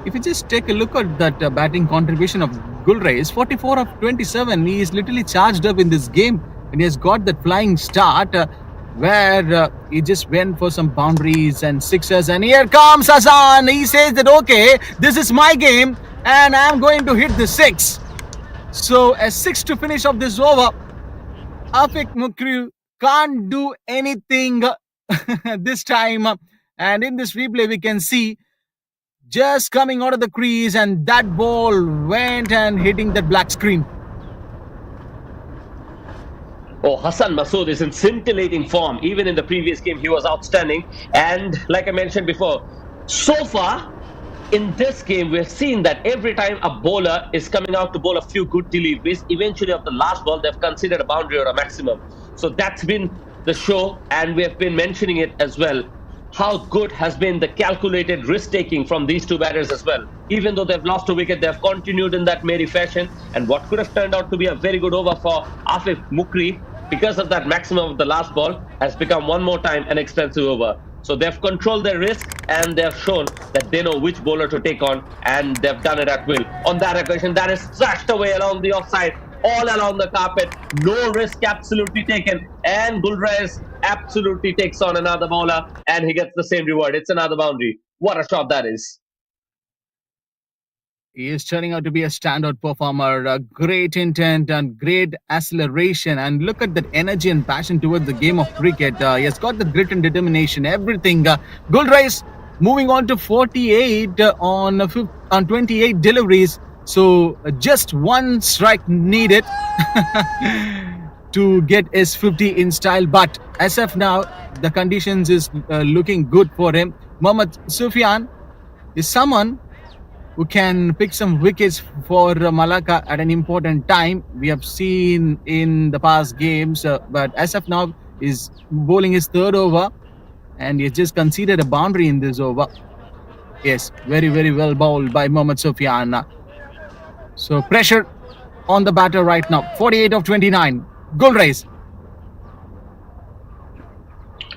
Speaker 3: If you just take a look at that batting contribution of Gulraiz, 44 of 27, he is literally charged up in this game, and he has got that flying start where he just went for some boundaries and sixes, and here comes Hassan. He says that, okay, this is my game and I'm going to hit the six. So a six to finish off this over. Afik Mukri can't do anything this time, and in this replay we can see just coming out of the crease, and that ball went and hitting that black screen.
Speaker 1: Oh, Hassan Masood is in scintillating form. Even in the previous game, he was outstanding. And like I mentioned before, so far in this game, we've seen that every time a bowler is coming out to bowl a few good deliveries, eventually of the last ball, they've considered a boundary or a maximum. So that's been the show, and we have been mentioning it as well. How good has been the calculated risk-taking from these two batters as well. Even though they've lost a wicket, they've continued in that merry fashion. And what could have turned out to be a very good over for Afif Mukri, because of that maximum of the last ball, has become one more time an expensive over. So they've controlled their risk, and they've shown that they know which bowler to take on, and they've done it at will. On that occasion, that is thrashed away along the offside, all along the carpet. No risk absolutely taken, and Gulraiz absolutely takes on another bowler, and he gets the same reward. It's another boundary. What a shot that is.
Speaker 3: He is turning out to be a standout performer, a great intent and great acceleration. And look at that energy and passion towards the game of cricket. He has got the grit and determination, everything. Gulraiz moving on to 48 on 28 deliveries. So just one strike needed to get his 50 in style. But as of now, the conditions is looking good for him. Mohammad Sufyan is someone who can pick some wickets for Malacca at an important time. We have seen in the past games, but as of now, is bowling his third over, and he just conceded a boundary in this over. Yes, very, very well bowled by Mohammad Sufyan. So pressure on the batter right now. 48 of 29. Gulraiz.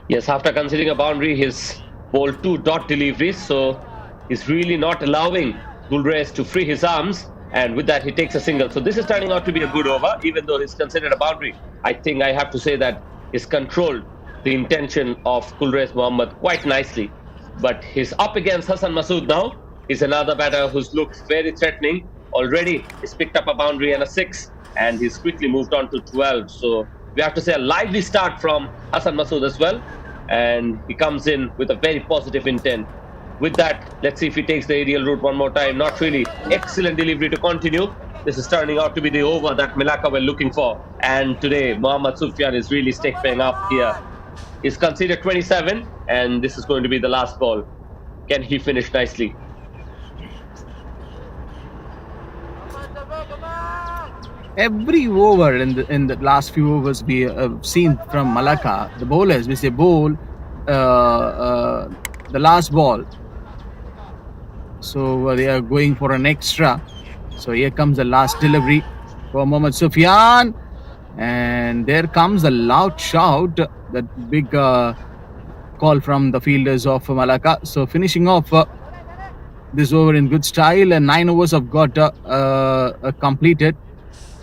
Speaker 1: Yes, after conceding a boundary, he's bowled two dot deliveries, so he's really not allowing Gulraiz to free his arms, and with that he takes a single. So this is turning out to be a good over, even though he's considered a boundary. I think I have to say that he's controlled the intention of Gulraiz Mohammad quite nicely. But he's up against Hassan Masood now. He's another batter who's looked very threatening. Already he's picked up a boundary and a six, and he's quickly moved on to 12. So we have to say a lively start from Hassan Masood as well, and he comes in with a very positive intent. With that, let's see if he takes the aerial route one more time. Not really. Excellent delivery to continue. This is turning out to be the over that Malacca were looking for. And today, Mohammad Sufyan is really stepping up here. He's conceded 27, and this is going to be the last ball. Can he finish nicely?
Speaker 3: Every over in the last few overs we have seen from Malacca, the bowlers, which they bowl the last ball. So they are going for an extra. So here comes the last delivery for Mohammad Sufyan, and there comes a loud shout, that big call from the fielders of Malacca. So finishing off this over in good style, and 9 overs have got completed.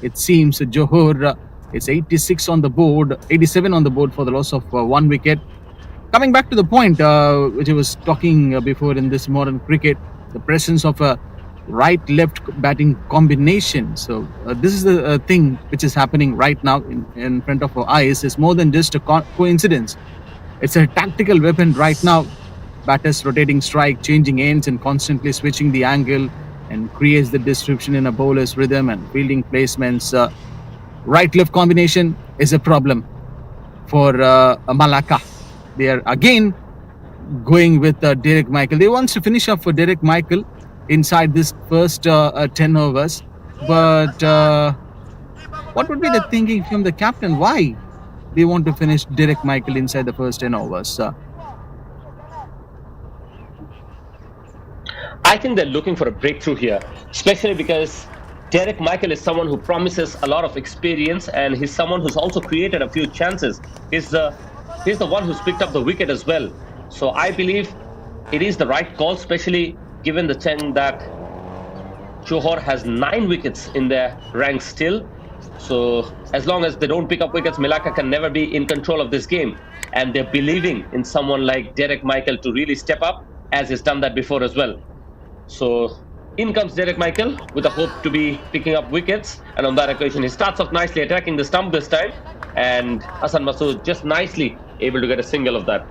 Speaker 3: It seems Johor, it's 86 on the board, 87 on the board for the loss of 1 wicket. Coming back to the point which I was talking before in this modern cricket, the presence of a right-left batting combination. So this is the thing which is happening right now in front of our eyes. It's more than just a coincidence. It's a tactical weapon right now. Batters rotating strike, changing ends, and constantly switching the angle, and creates the disruption in a bowler's rhythm and fielding placements. Right-left combination is a problem for Malacca. They are again going with Derek Michael. They want to finish up for Derek Michael inside this first 10 overs. But what would be the thinking from the captain? Why they want to finish Derek Michael inside the first 10 overs.
Speaker 1: I think they're looking for a breakthrough here, especially because Derek Michael is someone who promises a lot of experience, and he's someone who's also created a few chances. He's the one who's picked up the wicket as well. So I believe it is the right call, especially given the thing that Johor has 9 wickets in their ranks still. So as long as they don't pick up wickets, Malacca can never be in control of this game. And they're believing in someone like Derek Michael to really step up, as he's done that before as well. So in comes Derek Michael with a hope to be picking up wickets. And on that occasion, he starts off nicely attacking the stump this time. And Hassan Masood just nicely able to get a single of that.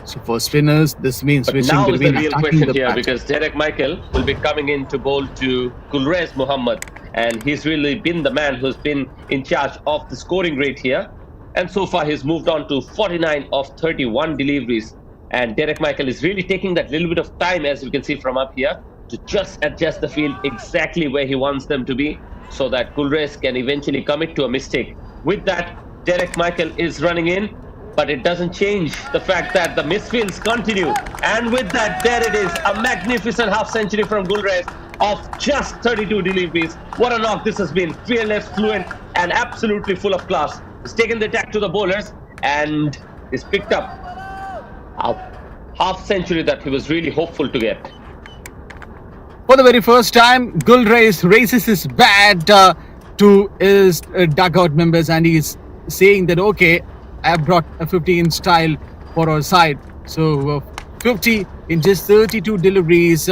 Speaker 3: So for spinners, this means
Speaker 1: But
Speaker 3: switching
Speaker 1: now is the
Speaker 3: between
Speaker 1: real
Speaker 3: attacking
Speaker 1: question
Speaker 3: the
Speaker 1: here,
Speaker 3: bat.
Speaker 1: because Derek Michael will be coming in to bowl to Gulraiz Muhammad, and he's really been the man who's been in charge of the scoring rate here. And so far, he's moved on to 49 of 31 deliveries. And Derek Michael is really taking that little bit of time, as you can see from up here, to just adjust the field exactly where he wants them to be, so that Gulraiz can eventually commit to a mistake. With that, Derek Michael is running in, but it doesn't change the fact that the misfields continue. And with that, there it is, a magnificent half century from Gulraiz of just 32 deliveries. What a knock this has been. Fearless, fluent, and absolutely full of class. He's taken the attack to the bowlers, and he's picked up a half century that he was really hopeful to get.
Speaker 3: For the very first time, Gulraiz raises his bat to his dugout members, and he's saying that, okay, I have brought a 50 in style for our side. So 50 in just 32 deliveries,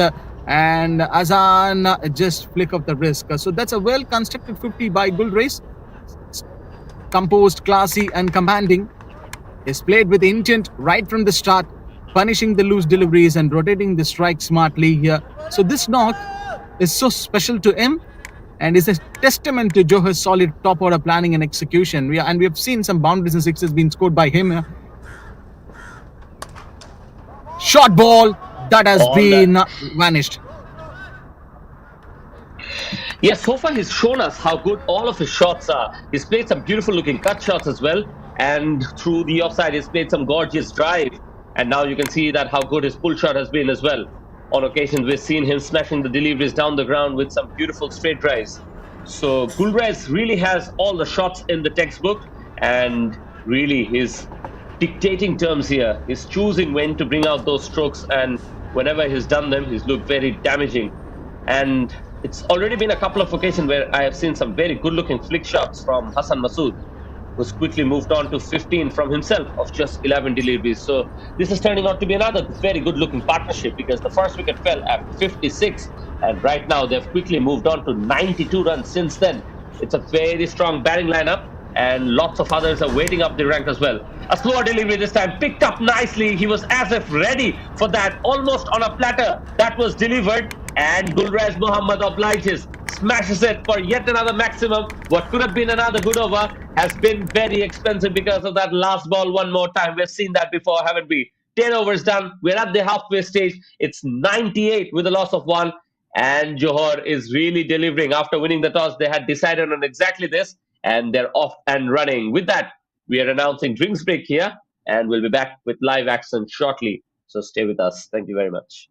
Speaker 3: and Azan just flick of the wrist. So that's a well constructed 50 by Gulraiz. Composed, classy, and commanding. Is played with intent right from the start, punishing the loose deliveries and rotating the strike smartly here. So this knock is so special to him, and is a testament to Johor's solid top order planning and execution. We have seen some boundaries and sixes being scored by him. Short ball that has been vanished.
Speaker 1: Yes, so far he's shown us how good all of his shots are. He's played some beautiful looking cut shots as well, and through the offside he's played some gorgeous drive. And now you can see that how good his pull shot has been as well. On occasions we've seen him smashing the deliveries down the ground with some beautiful straight drives. So Gulraiz really has all the shots in the textbook, and really is dictating terms here. He's choosing when to bring out those strokes, and whenever he's done them, he's looked very damaging. And it's already been a couple of occasions where I have seen some very good-looking flick shots from Hassan Masood, who's quickly moved on to 15 from himself of just 11 deliveries. So this is turning out to be another very good-looking partnership, because the first wicket fell at 56, and right now they've quickly moved on to 92 runs since then. It's a very strong batting lineup, and lots of others are waiting up the rank as well. A slower delivery this time, picked up nicely. He was as if ready for that, almost on a platter. That was delivered, and Gulraiz Muhammad obliges, smashes it for yet another maximum. What could have been another good over has been very expensive because of that last ball one more time. We've seen that before, haven't we? 10 overs done. We're at the halfway stage. It's 98 with a loss of 1. And Johor is really delivering. After winning the toss, they had decided on exactly this, and they're off and running. With that, we are announcing drinks break here, and we'll be back with live action shortly. So stay with us. Thank you very much.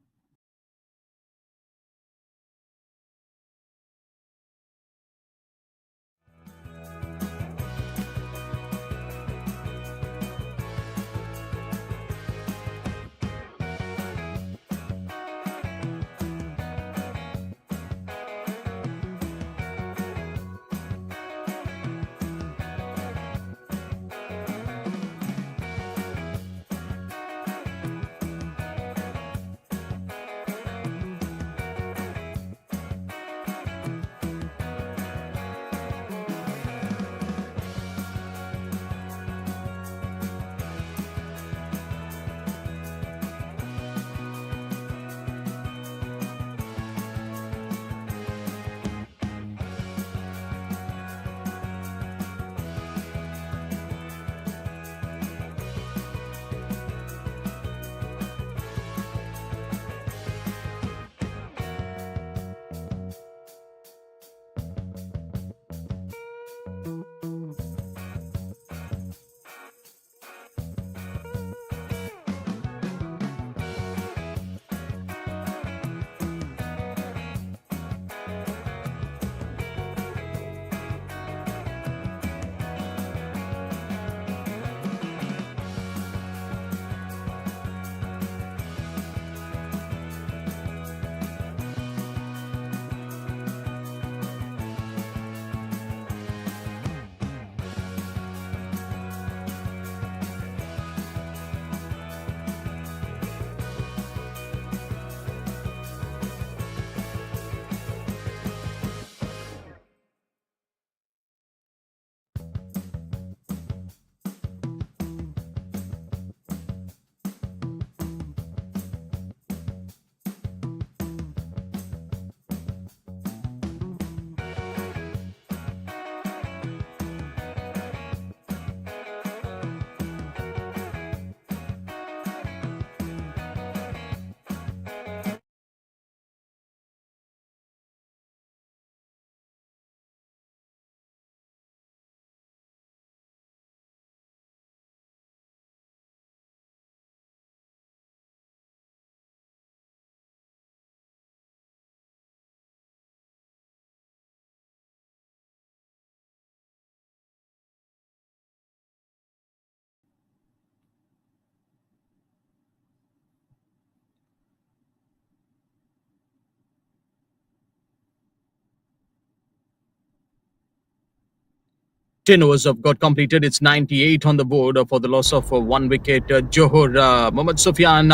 Speaker 3: 10 overs have got completed. It's 98 on the board for the loss of 1 wicket. Johor, Mohammad Sufyan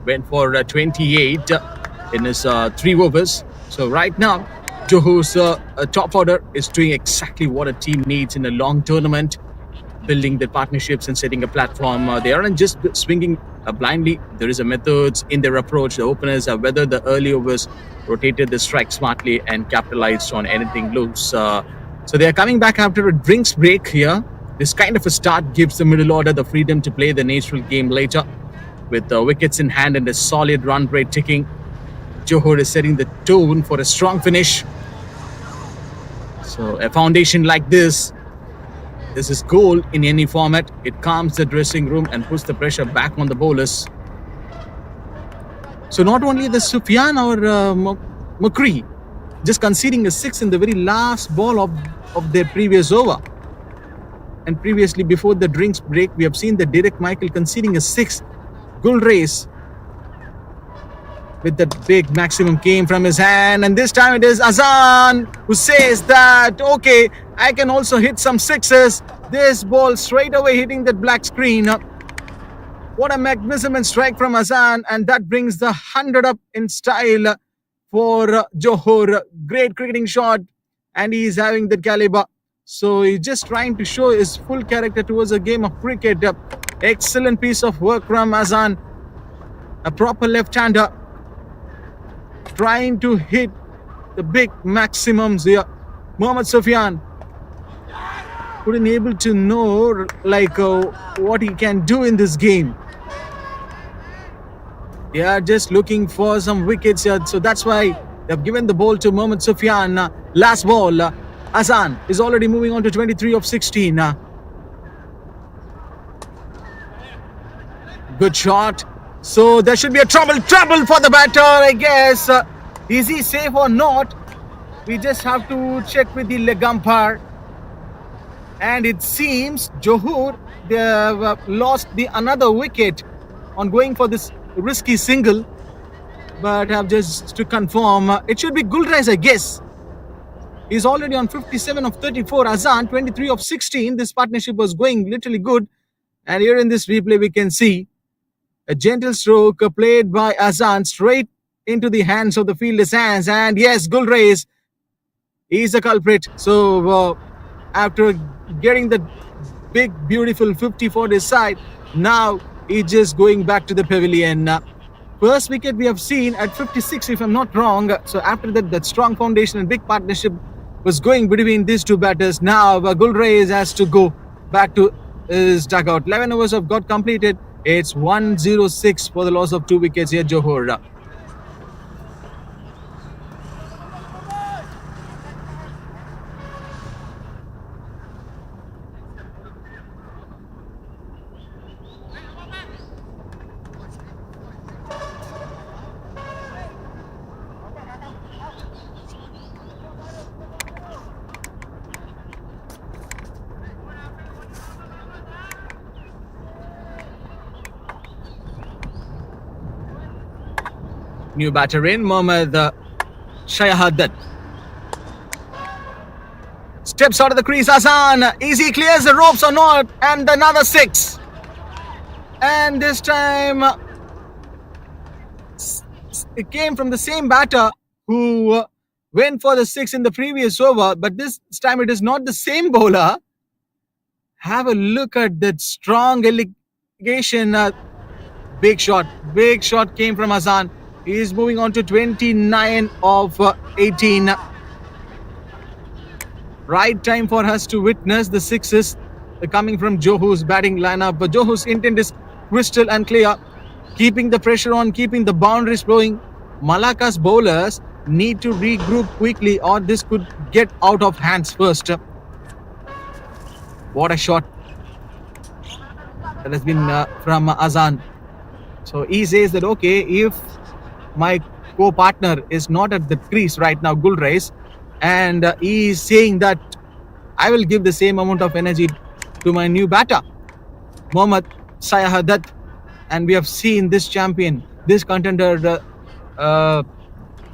Speaker 3: went for 28 in his 3 overs. So right now, Johor's top order is doing exactly what a team needs in a long tournament, building their partnerships and setting a platform. They aren't just swinging blindly. There is a methods in their approach. The openers have weathered the early overs, rotated the strike smartly, and capitalized on anything loose. So they are coming back after a drinks break here. This kind of a start gives the middle order the freedom to play the natural game later. With wickets in hand and a solid run rate ticking, Johor is setting the tone for a strong finish. So a foundation like this is gold in any format. It calms the dressing room and puts the pressure back on the bowlers. So not only the Sufyan or Makri just conceding a 6 in the very last ball of their previous over. And previously, before the drinks break, we have seen the Derek Michael conceding a 6. Gulraiz with that big maximum came from his hand, and this time it is Azan who says that, okay, I can also hit some sixes. This ball straight away hitting that black screen. What a magnificent strike from Azan, and that brings the 100 up in style for Johor. Great cricketing shot, and he is having that caliber. So he's just trying to show his full character towards a game of cricket. Excellent piece of work from Azan, a proper left-hander, trying to hit the big maximums here. Mohammad Sufyan couldn't able to know what he can do in this game. They are just looking for some wickets here, so that's why they've given the ball to Mohammad Sufyan. Last ball, Azan is already moving on to 23 of 16. Good shot. So there should be a trouble for the batter, I guess. Is he safe or not? We just have to check with the leg umpire. And it seems Johor, they have lost another wicket on going for this risky single. But have just to confirm, it should be Gulraiz, I guess. He's already on 57 of 34. Azan, 23 of 16. This partnership was going literally good. And here in this replay, we can see a gentle stroke played by Azan straight into the hands of the fielder's hands. And yes, Gulraiz is a culprit. So after getting the big, beautiful 50 for his side, now he's just going back to the pavilion. First wicket we have seen at 56, if I'm not wrong. So after that strong foundation and big partnership was going between these two batters. Now Gulraiz has to go back to his dugout. 11 overs have got completed. It's 106 for the loss of 2 wickets here, Johor. New batter in, Mohammad Shahadat. Steps out of the crease, Azan. Easy clears the ropes or not, and another 6. And this time, it came from the same batter who went for the 6 in the previous over, but this time it is not the same bowler. Have a look at that strong allegation. Big shot came from Azan. He is moving on to 29 of 18. Right time for us to witness the 6s coming from Johor's batting lineup. But Johor's intent is crystal and clear. Keeping the pressure on, keeping the boundaries flowing. Malacca's bowlers need to regroup quickly or this could get out of hands first. What a shot that has been from Azan. So he says that, okay, if my co-partner is not at the crease right now, Gulraiz, and he is saying that I will give the same amount of energy to my new batter, Mohammad Shahadat. And we have seen this champion, this contender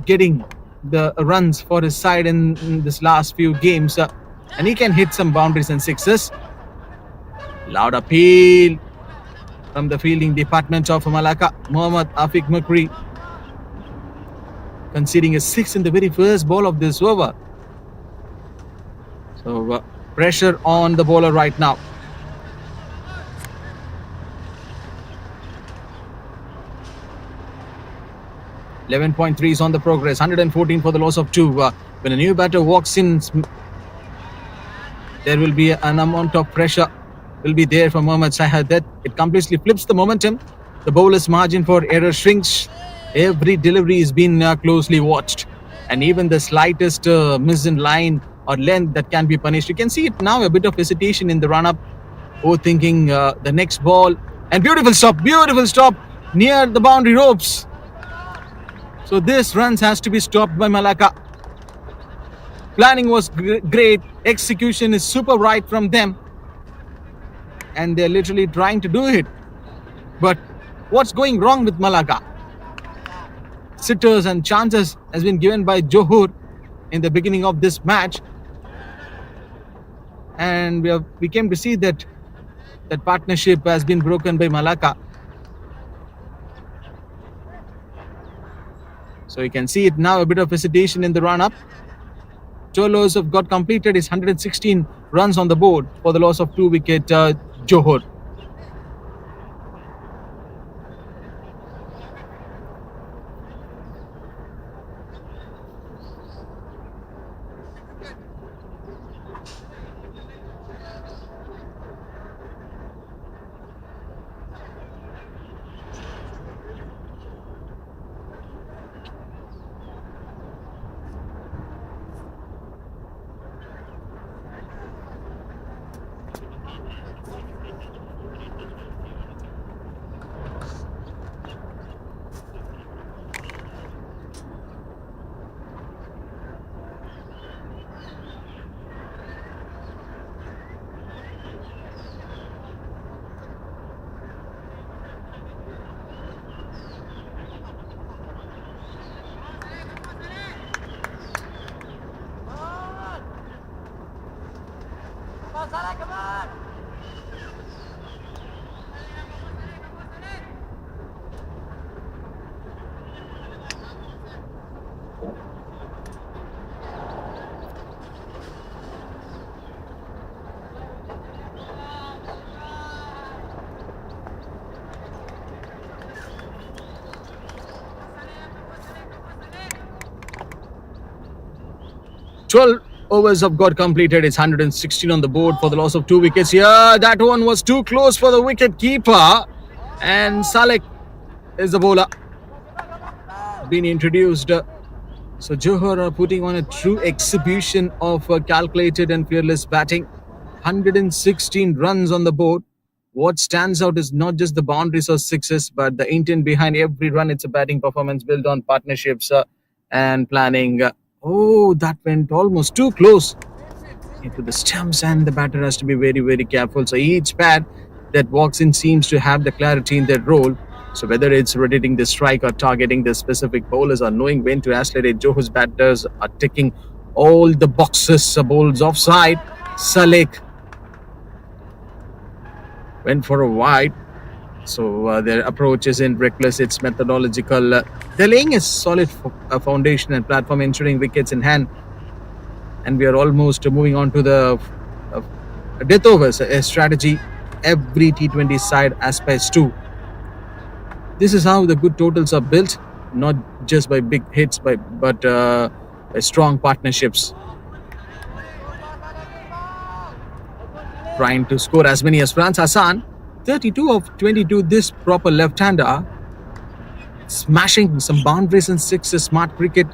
Speaker 3: getting the runs for his side in this last few games. and he can hit some boundaries and sixes. Loud appeal from the fielding department of Malacca. Mohammad Afiq Makri conceding a 6 in the very first ball of this over. So pressure on the bowler right now. .3 is on the progress. 114 for the loss of 2. When a new batter walks in, there will be an amount of pressure will be there for Mohammad Sahadat. It completely flips the momentum. The bowler's margin for error shrinks. Every delivery is being closely watched, and even the slightest miss in line or length that can be punished. You can see it now, a bit of hesitation in the run-up, overthinking the next ball, and beautiful stop near the boundary ropes. So this runs has to be stopped by Malacca. Planning was great, execution is super right from them, and they're literally trying to do it. But what's going wrong with Malacca? Sitters and chances has been given by Johor in the beginning of this match, and we came to see that partnership has been broken by Malacca. So you can see it now, a bit of hesitation in the run-up. Cholos have got completed his 116 runs on the board for the loss of 2 wicket Johor.
Speaker 4: Come
Speaker 3: 12 overs have got completed. It's 116 on the board for the loss of 2 wickets. Yeah, that one was too close for the wicket keeper. And Salek is the bowler. Been introduced. So Johor are putting on a true exhibition of calculated and fearless batting. 116 runs on the board. What stands out is not just the boundaries or sixes, but the intent behind every run. It's a batting performance built on partnerships and planning. Oh, that went almost too close into the stumps, and the batter has to be very, very careful. So each bat that walks in seems to have the clarity in their role. So whether it's rotating the strike or targeting the specific bowlers or knowing when to accelerate, Johor's batters are ticking all the boxes. Bowls offside. Salek went for a wide. So their approach isn't reckless, it's methodological. They're laying a solid foundation and platform, ensuring wickets in hand. And we are almost moving on to the death overs, a strategy every T20 side aspires to. This is how the good totals are built, not just by big hits, but by strong partnerships. Trying to score as many as France Hassan. 32 of 22, this proper left-hander. Smashing some boundaries and sixes, smart cricket,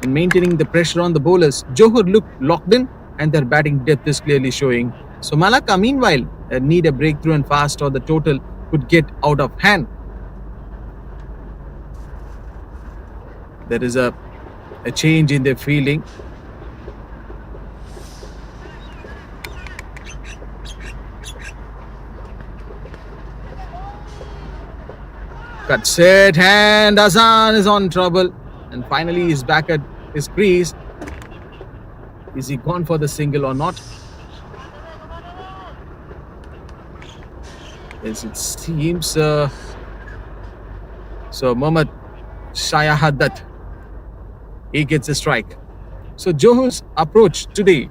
Speaker 3: and maintaining the pressure on the bowlers. Johor look locked in, and their batting depth is clearly showing. So Malacca, meanwhile, need a breakthrough and fast, or the total could get out of hand. There is a change in their fielding. Cut set, and Hassan is on trouble, and finally he's back at his crease. Is he gone for the single or not? as it seems. So Mohammad Shayahadat, he gets a strike. So Johor's approach today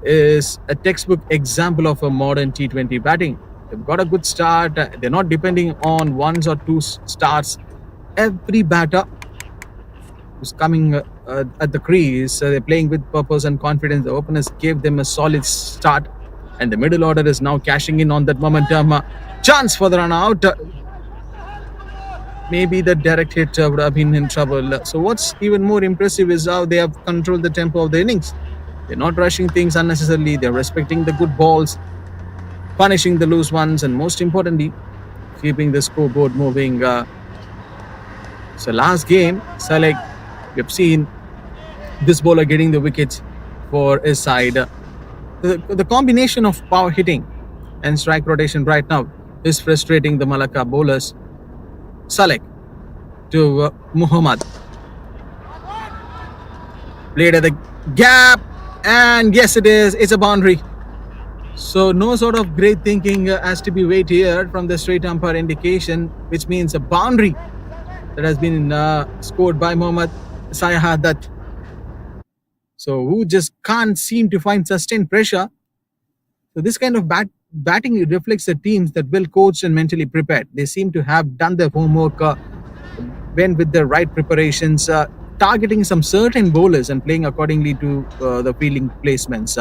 Speaker 3: is a textbook example of a modern T20 batting. They've got a good start. They're not depending on ones or two starts. Every batter who's coming at the crease, they're playing with purpose and confidence. The openers gave them a solid start, and the middle order is now cashing in on that momentum. Chance for the run out. Maybe the direct hit would have been in trouble. So what's even more impressive is how they have controlled the tempo of the innings. They're not rushing things unnecessarily. They're respecting the good balls, punishing the loose ones, and most importantly, keeping the scoreboard moving. So last game, Salek, we've seen this bowler getting the wickets for his side. The combination of power hitting and strike rotation right now is frustrating the Malacca bowlers. Salek to Muhammad. Played at the gap, and yes, it is. It's a boundary. So no sort of great thinking has to be weighed here from the straight umpire indication, which means a boundary that has been scored by Mohammad Sayahadat. So who just can't seem to find sustained pressure. So this kind of batting reflects the teams that well coached and mentally prepared. They seem to have done their homework, went with the right preparations, targeting some certain bowlers and playing accordingly to the fielding placements.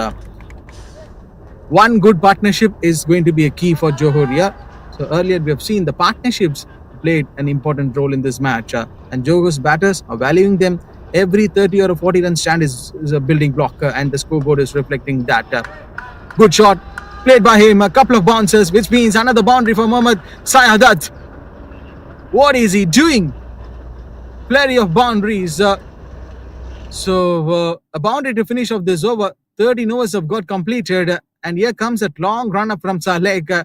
Speaker 3: One good partnership is going to be a key for Johor here. So earlier we have seen the partnerships played an important role in this match, and Johor's batters are valuing them. Every 30 or a 40 run stand is a building block, and the scoreboard is reflecting that. Good shot played by him, a couple of bounces, which means another boundary for Mohammad Sayahadat. What is he doing? Flurry of boundaries. So a boundary to finish off this over. 13 overs have got completed, and here comes a long run up from Salek,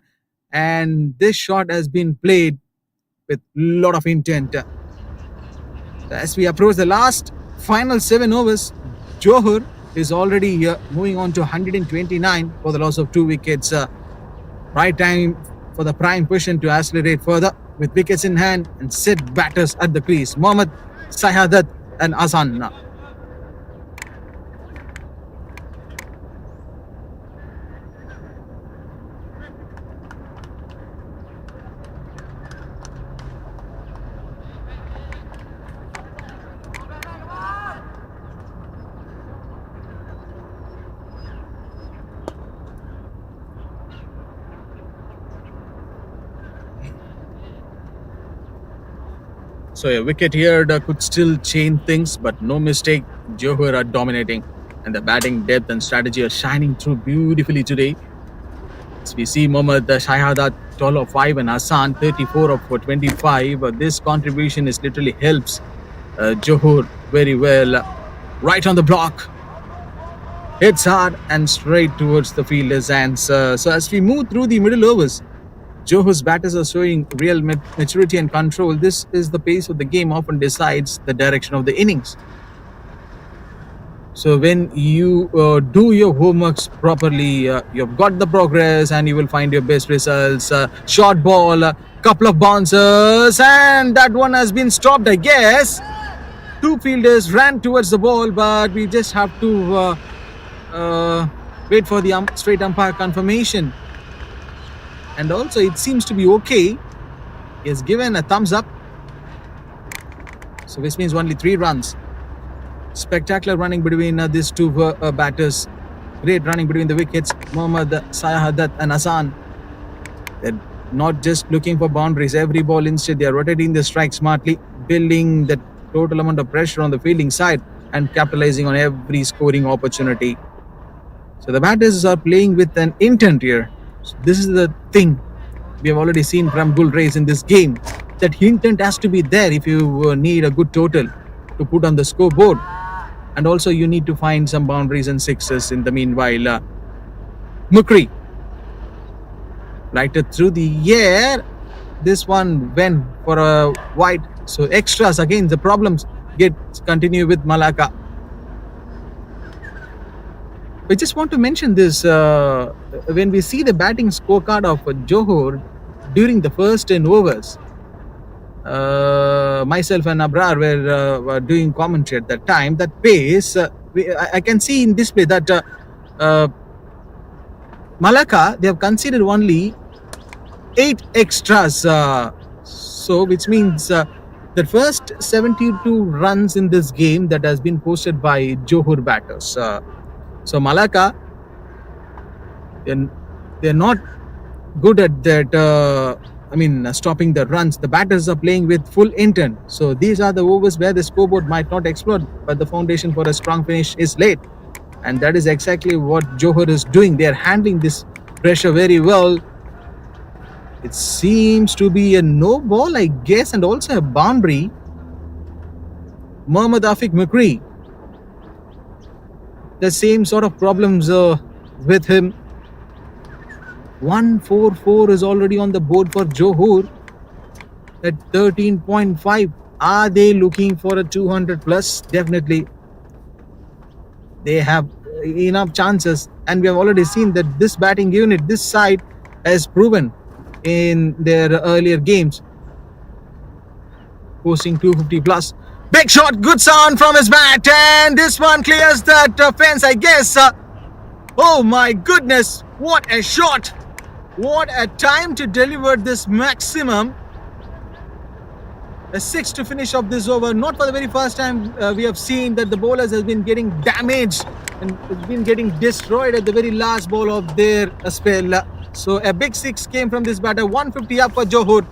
Speaker 3: and this shot has been played with a lot of intent. As we approach the last final 7 overs, Johor is already moving on to 129 for the loss of 2 wickets. Right time for the prime position to accelerate further with wickets in hand and set batters at the crease. Mohammad Sayahadat and Azan. So a wicket here could still change things, but no mistake, Johor are dominating, and the batting depth and strategy are shining through beautifully today. As we see Mohammad Shayahadat 12 of 5 and Hassan 34 of 25. This contribution is literally helps Johor very well. Right on the block. Hits hard and straight towards the fielder's hands. So as we move through the middle overs, Johor's batters are showing real maturity and control. This is the pace of the game often decides the direction of the innings. So when you do your homeworks properly, you've got the progress and you will find your best results. Short ball, couple of bouncers, and that one has been stopped, I guess. 2 fielders ran towards the ball, but we just have to wait for the straight umpire confirmation. And also it seems to be okay. He has given a thumbs up. So this means only 3 runs. Spectacular running between these 2 batters. Great running between the wickets. Mohammad Sayahadat and Hassan. They're not just looking for boundaries. Every ball instead, they are rotating the strike smartly, building the total amount of pressure on the fielding side and capitalizing on every scoring opportunity. So the batters are playing with an intent here. So this is the thing we have already seen from Gulraiz in this game, that intent has to be there if you need a good total to put on the scoreboard, and also you need to find some boundaries and sixes in the meanwhile. Mukri lighted through the air. This one went for a wide. So extras again, the problems continue with Malacca. I just want to mention this, when we see the batting scorecard of Johor, during the first 10 overs, myself and Abrar were doing commentary at that time. That pace, I can see in display that Malacca, they have considered only 8 extras. So which means the first 72 runs in this game that has been posted by Johor batters. So Malacca, they're not good at that. Stopping the runs. The batters are playing with full intent. So these are the overs where the scoreboard might not explode, but the foundation for a strong finish is laid. And that is exactly what Johor is doing. They are handling this pressure very well. It seems to be a no ball, I guess, and also a boundary. Mohammad Afiq McCree. The same sort of problems with him. 144 is already on the board for Johor at 13.5. Are they looking for a 200 plus? Definitely. They have enough chances, and we have already seen that this batting unit, this side, has proven in their earlier games, posting 250 plus. Big shot, good sound from his bat, and this one clears that fence, I guess. Oh my goodness, what a shot! What a time to deliver this maximum. A 6 to finish off this over. Not for the very first time we have seen that the bowlers have been getting damaged and been getting destroyed at the very last ball of their spell. So a big 6 came from this batter. 150 up for Johor.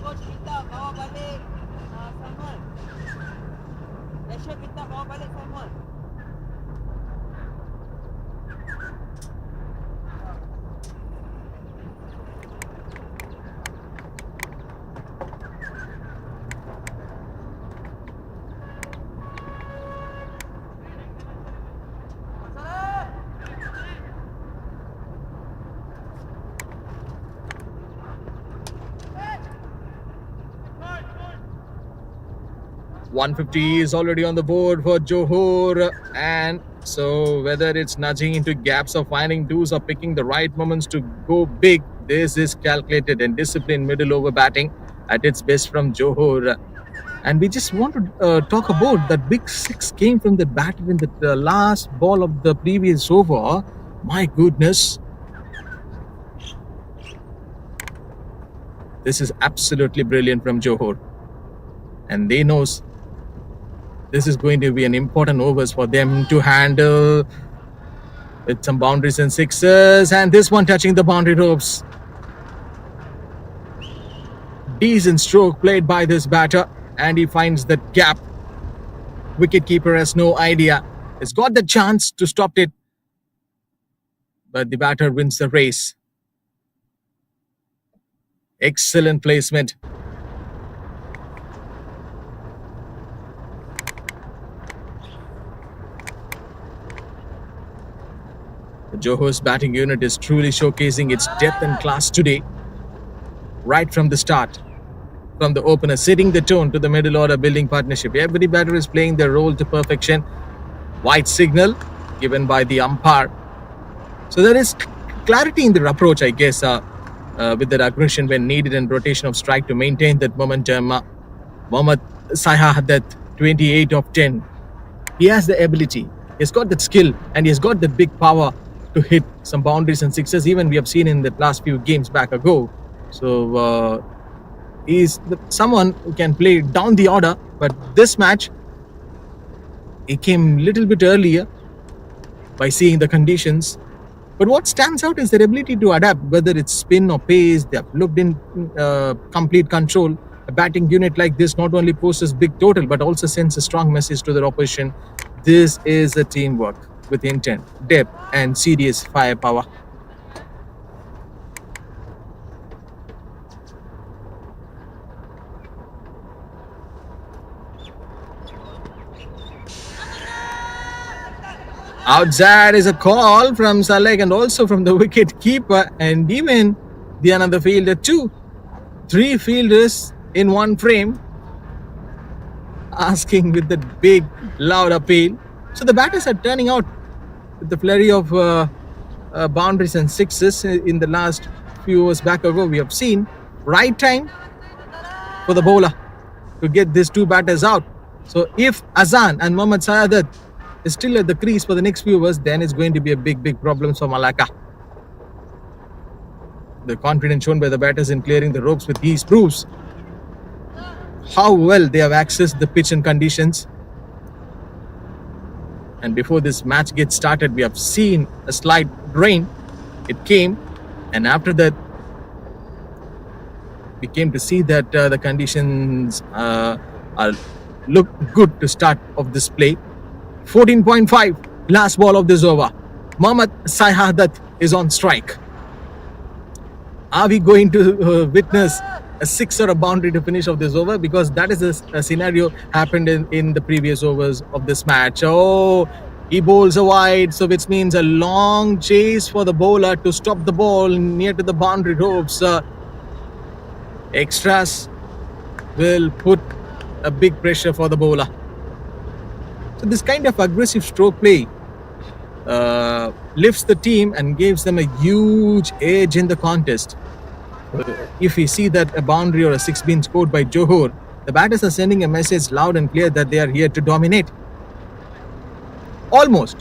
Speaker 4: Coach minta bawa balik Samiul. Action minta bawa balik Samiul.
Speaker 3: .150 is already on the board for Johor, and so whether it's nudging into gaps or finding twos or picking the right moments to go big, this is calculated and disciplined middle over batting at its best from Johor. And we just want to talk about that big 6 came from the batter in the last ball of the previous over. My goodness. This is absolutely brilliant from Johor. And they knows this is going to be an important overs for them to handle with some boundaries and sixes, and this one touching the boundary ropes. Decent stroke played by this batter, and he finds that gap. Wicketkeeper has no idea. He's got the chance to stop it, but the batter wins the race. Excellent placement. The Johor's batting unit is truly showcasing its depth and class today. Right from the start, from the opener, setting the tone to the middle order building partnership. Every batter is playing their role to perfection. White signal given by the umpire. So there is clarity in their approach, I guess, with their aggression when needed and rotation of strike to maintain that momentum. Mohammad Saha, that 28 of 10. He has the ability. He's got that skill, and he's got that big power to hit some boundaries and sixes. Even we have seen in the last few games back ago. So he's someone who can play down the order, but this match He came a little bit earlier by seeing the conditions. But what stands out is their ability to adapt, whether it's spin or pace. They have looked in complete control. A batting unit like this not only poses big total, but also sends a strong message to their opposition. This is a teamwork with intent, depth, and serious firepower. Outside is a call from Salek and also from the wicket keeper, and even the another fielder too. 3 fielders in one frame, asking with that big loud appeal. So the batters are turning out with the flurry of boundaries and sixes in the last few overs back ago. We have seen right time for the bowler to get these 2 batters out. So if Azan and Mohammad Sayadat is still at the crease for the next few overs, then it's going to be a big problem for Malacca. The confidence shown by the batters in clearing the ropes with ease proves how well they have accessed the pitch and conditions. And before this match gets started, we have seen a slight rain. It came, and after that, we came to see that the conditions look good to start of this play. 14.5, last ball of this over. Mohammad Sayadat is on strike. Are we going to witness a 6 or a boundary to finish of this over? Because that is a scenario happened in the previous overs of this match. Oh, he bowls a wide, so which means a long chase for the bowler to stop the ball near to the boundary ropes. Extras will put a big pressure for the bowler. So this kind of aggressive stroke play lifts the team and gives them a huge edge in the contest. If we see that a boundary or a 6 being scored by Johor, the batters are sending a message loud and clear that they are here to dominate. Almost.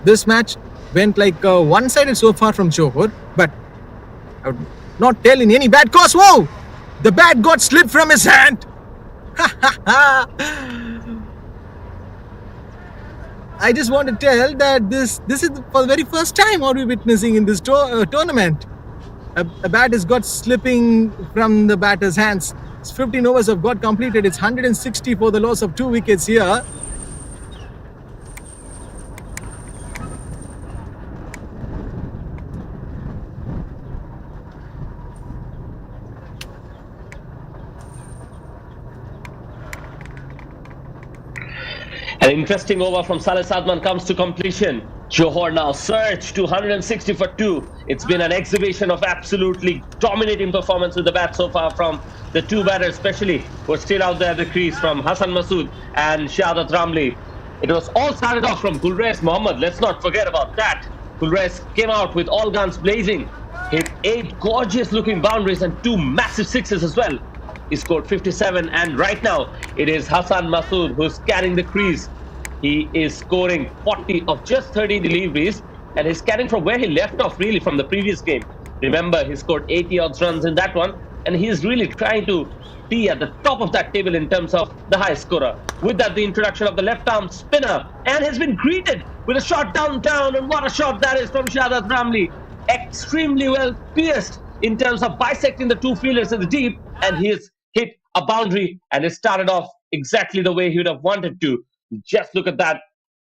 Speaker 3: This match went like one-sided so far from Johor, but I would not tell in any bad cause. Whoa! The bat got slipped from his hand. I just want to tell that this is for the very first time what we're witnessing in this tournament. A bat has got slipping from the batter's hands. 15 overs have got completed. It's 160 for the loss of 2 wickets here.
Speaker 1: An interesting over from Saleh Sadman comes to completion. Johor now surge to 160 for 2. It's been an exhibition of absolutely dominating performance with the bat so far from the 2 batters, especially who are still out there at the crease, from Hassan Masood and Shahadat Ramli. It was all started off from Gulraiz Mohammad. Let's not forget about that. Gulraiz came out with all guns blazing, hit 8 gorgeous looking boundaries and 2 massive sixes as well. He scored 57, and right now it is Hassan Masood who's carrying the crease. He is scoring 40 of just 30 deliveries, and he's carrying from where he left off really from the previous game. Remember, he scored 80 odd runs in that one, and he's really trying to be at the top of that table in terms of the high scorer. With that, the introduction of the left arm spinner, and has been greeted with a shot downtown, and what a shot that is from Shahadat Ramli. Extremely well pierced in terms of bisecting the 2 fielders in the deep, and he has hit a boundary, and it started off exactly the way he would have wanted to. Just look at that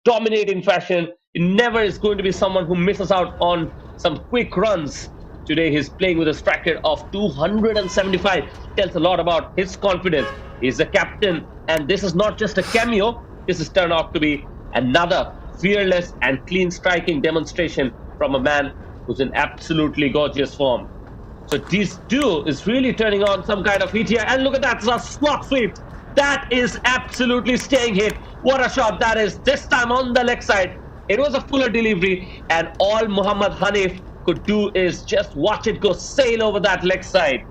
Speaker 1: dominating fashion. It never is going to be someone who misses out on some quick runs. Today he's playing with a strike rate of 275. Tells a lot about his confidence. He's the captain, and this is not just a cameo. This has turned out to be another fearless and clean striking demonstration from a man who's in absolutely gorgeous form. So this duo is really turning on some kind of heat here. And look at that, it's a slot sweep. That is absolutely staying hit. What a shot that is, this time on the leg side. It was a fuller delivery, and all Muhammad Hanif could do is just watch it go sail over that leg side.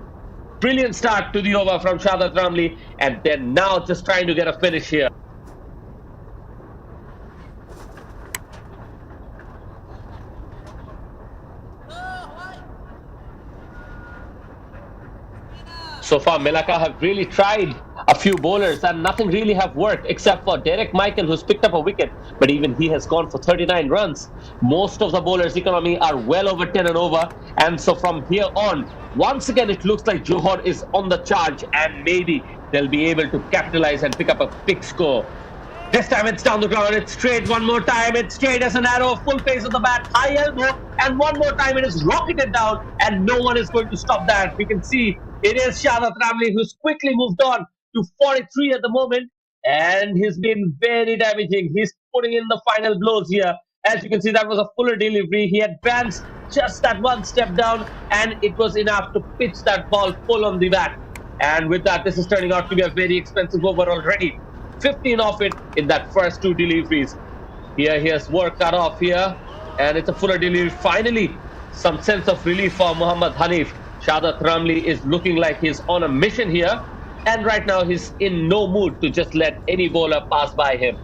Speaker 1: Brilliant start to the over from Shahadat Ramli, and they're now just trying to get a finish here. So far, Malacca have really tried a few bowlers, and nothing really have worked except for Derek Michael, who's picked up a wicket, but even he has gone for 39 runs. Most of the bowlers' economy are well over 10 and over, and so from here on, once again, it looks like Johor is on the charge, and maybe they'll be able to capitalize and pick up a big score. This time it's down the ground, it's straight one more time, it's straight as an arrow, full face of the bat, high elbow, and one more time it is rocketed down, and no one is going to stop that. We can see it is Shahzad Ramli who's quickly moved on to 43 at the moment, and he's been very damaging. He's putting in the final blows here. As you can see, that was a fuller delivery. He advanced just that one step down, and it was enough to pitch that ball full on the bat. And with that, this is turning out to be a very expensive over already. 15 off it in that first two deliveries. Here he has work cut off here, and it's a fuller delivery. Finally, some sense of relief for Muhammad Hanif. Shahzad Ramli is looking like he's on a mission here, and right now he's in no mood to just let any bowler pass by him.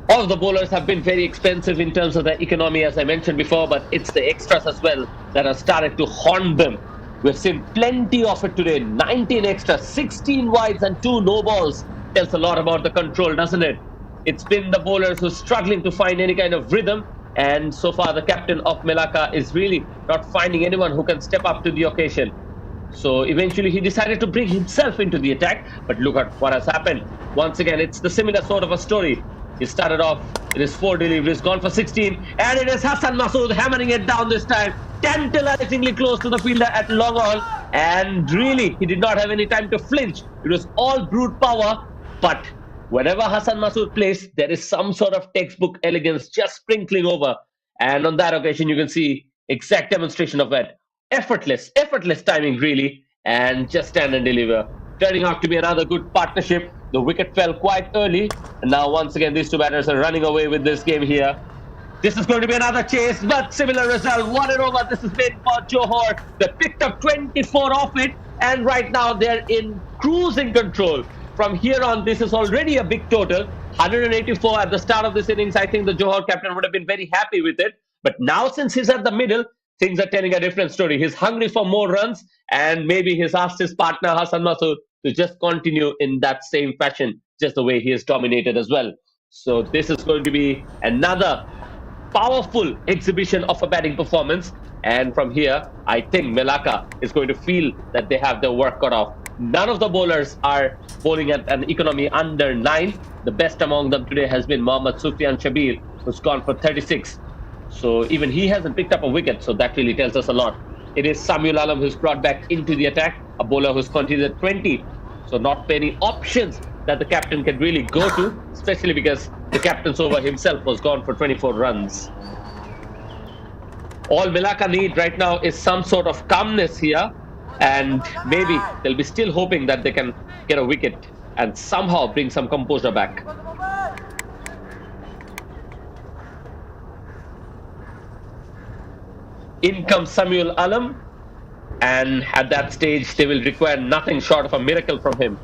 Speaker 1: All of the bowlers have been very expensive in terms of their economy, as I mentioned before, but it's the extras as well that have started to haunt them. We've seen plenty of it today. 19 extras, 16 wides and 2 no balls. Tells a lot about the control, doesn't it? It's been the bowlers who are struggling to find any kind of rhythm, and so far the captain of Malacca is really not finding anyone who can step up to the occasion. So eventually he decided to bring himself into the attack, but look at what has happened. Once again, it's the similar sort of a story. He started off, it is 4 deliveries, gone for 16, and it is Hassan Masood hammering it down this time, tantalizingly close to the fielder at long on, and really, he did not have any time to flinch. It was all brute power, but whenever Hassan Masood plays, there is some sort of textbook elegance just sprinkling over, and on that occasion, you can see exact demonstration of it. Effortless timing, really, and just stand and deliver. Turning out to be another good partnership. The wicket fell quite early, and now once again these two batters are running away with this game here. This is going to be another chase, but similar result. 1 over. This has been for Johor. They picked up 24 off it, and right now they're in cruising control. From here on, this is already a big total. 184 at the start of this innings. I think the Johor captain would have been very happy with it. But now, since he's at the middle, things are telling a different story. He's hungry for more runs, and maybe he's asked his partner Hassan Masood to just continue in that same fashion, just the way he has dominated as well. So this is going to be another powerful exhibition of a batting performance, and from here I think Malacca is going to feel that they have their work cut off. None of the bowlers are bowling at an economy under 9. The best among them today has been Mohammad Sufyan Shabir, who's gone for 36. So even he hasn't picked up a wicket, so that really tells us a lot. It is Samiul Alam who's brought back into the attack, a bowler who's contributed 20. So not many options that the captain can really go to, especially because the captain's over himself was gone for 24 runs. All Malacca need right now is some sort of calmness here, and maybe they'll be still hoping that they can get a wicket and somehow bring some composure back. In comes Samiul Alam, and at that stage they will require nothing short of a miracle from him.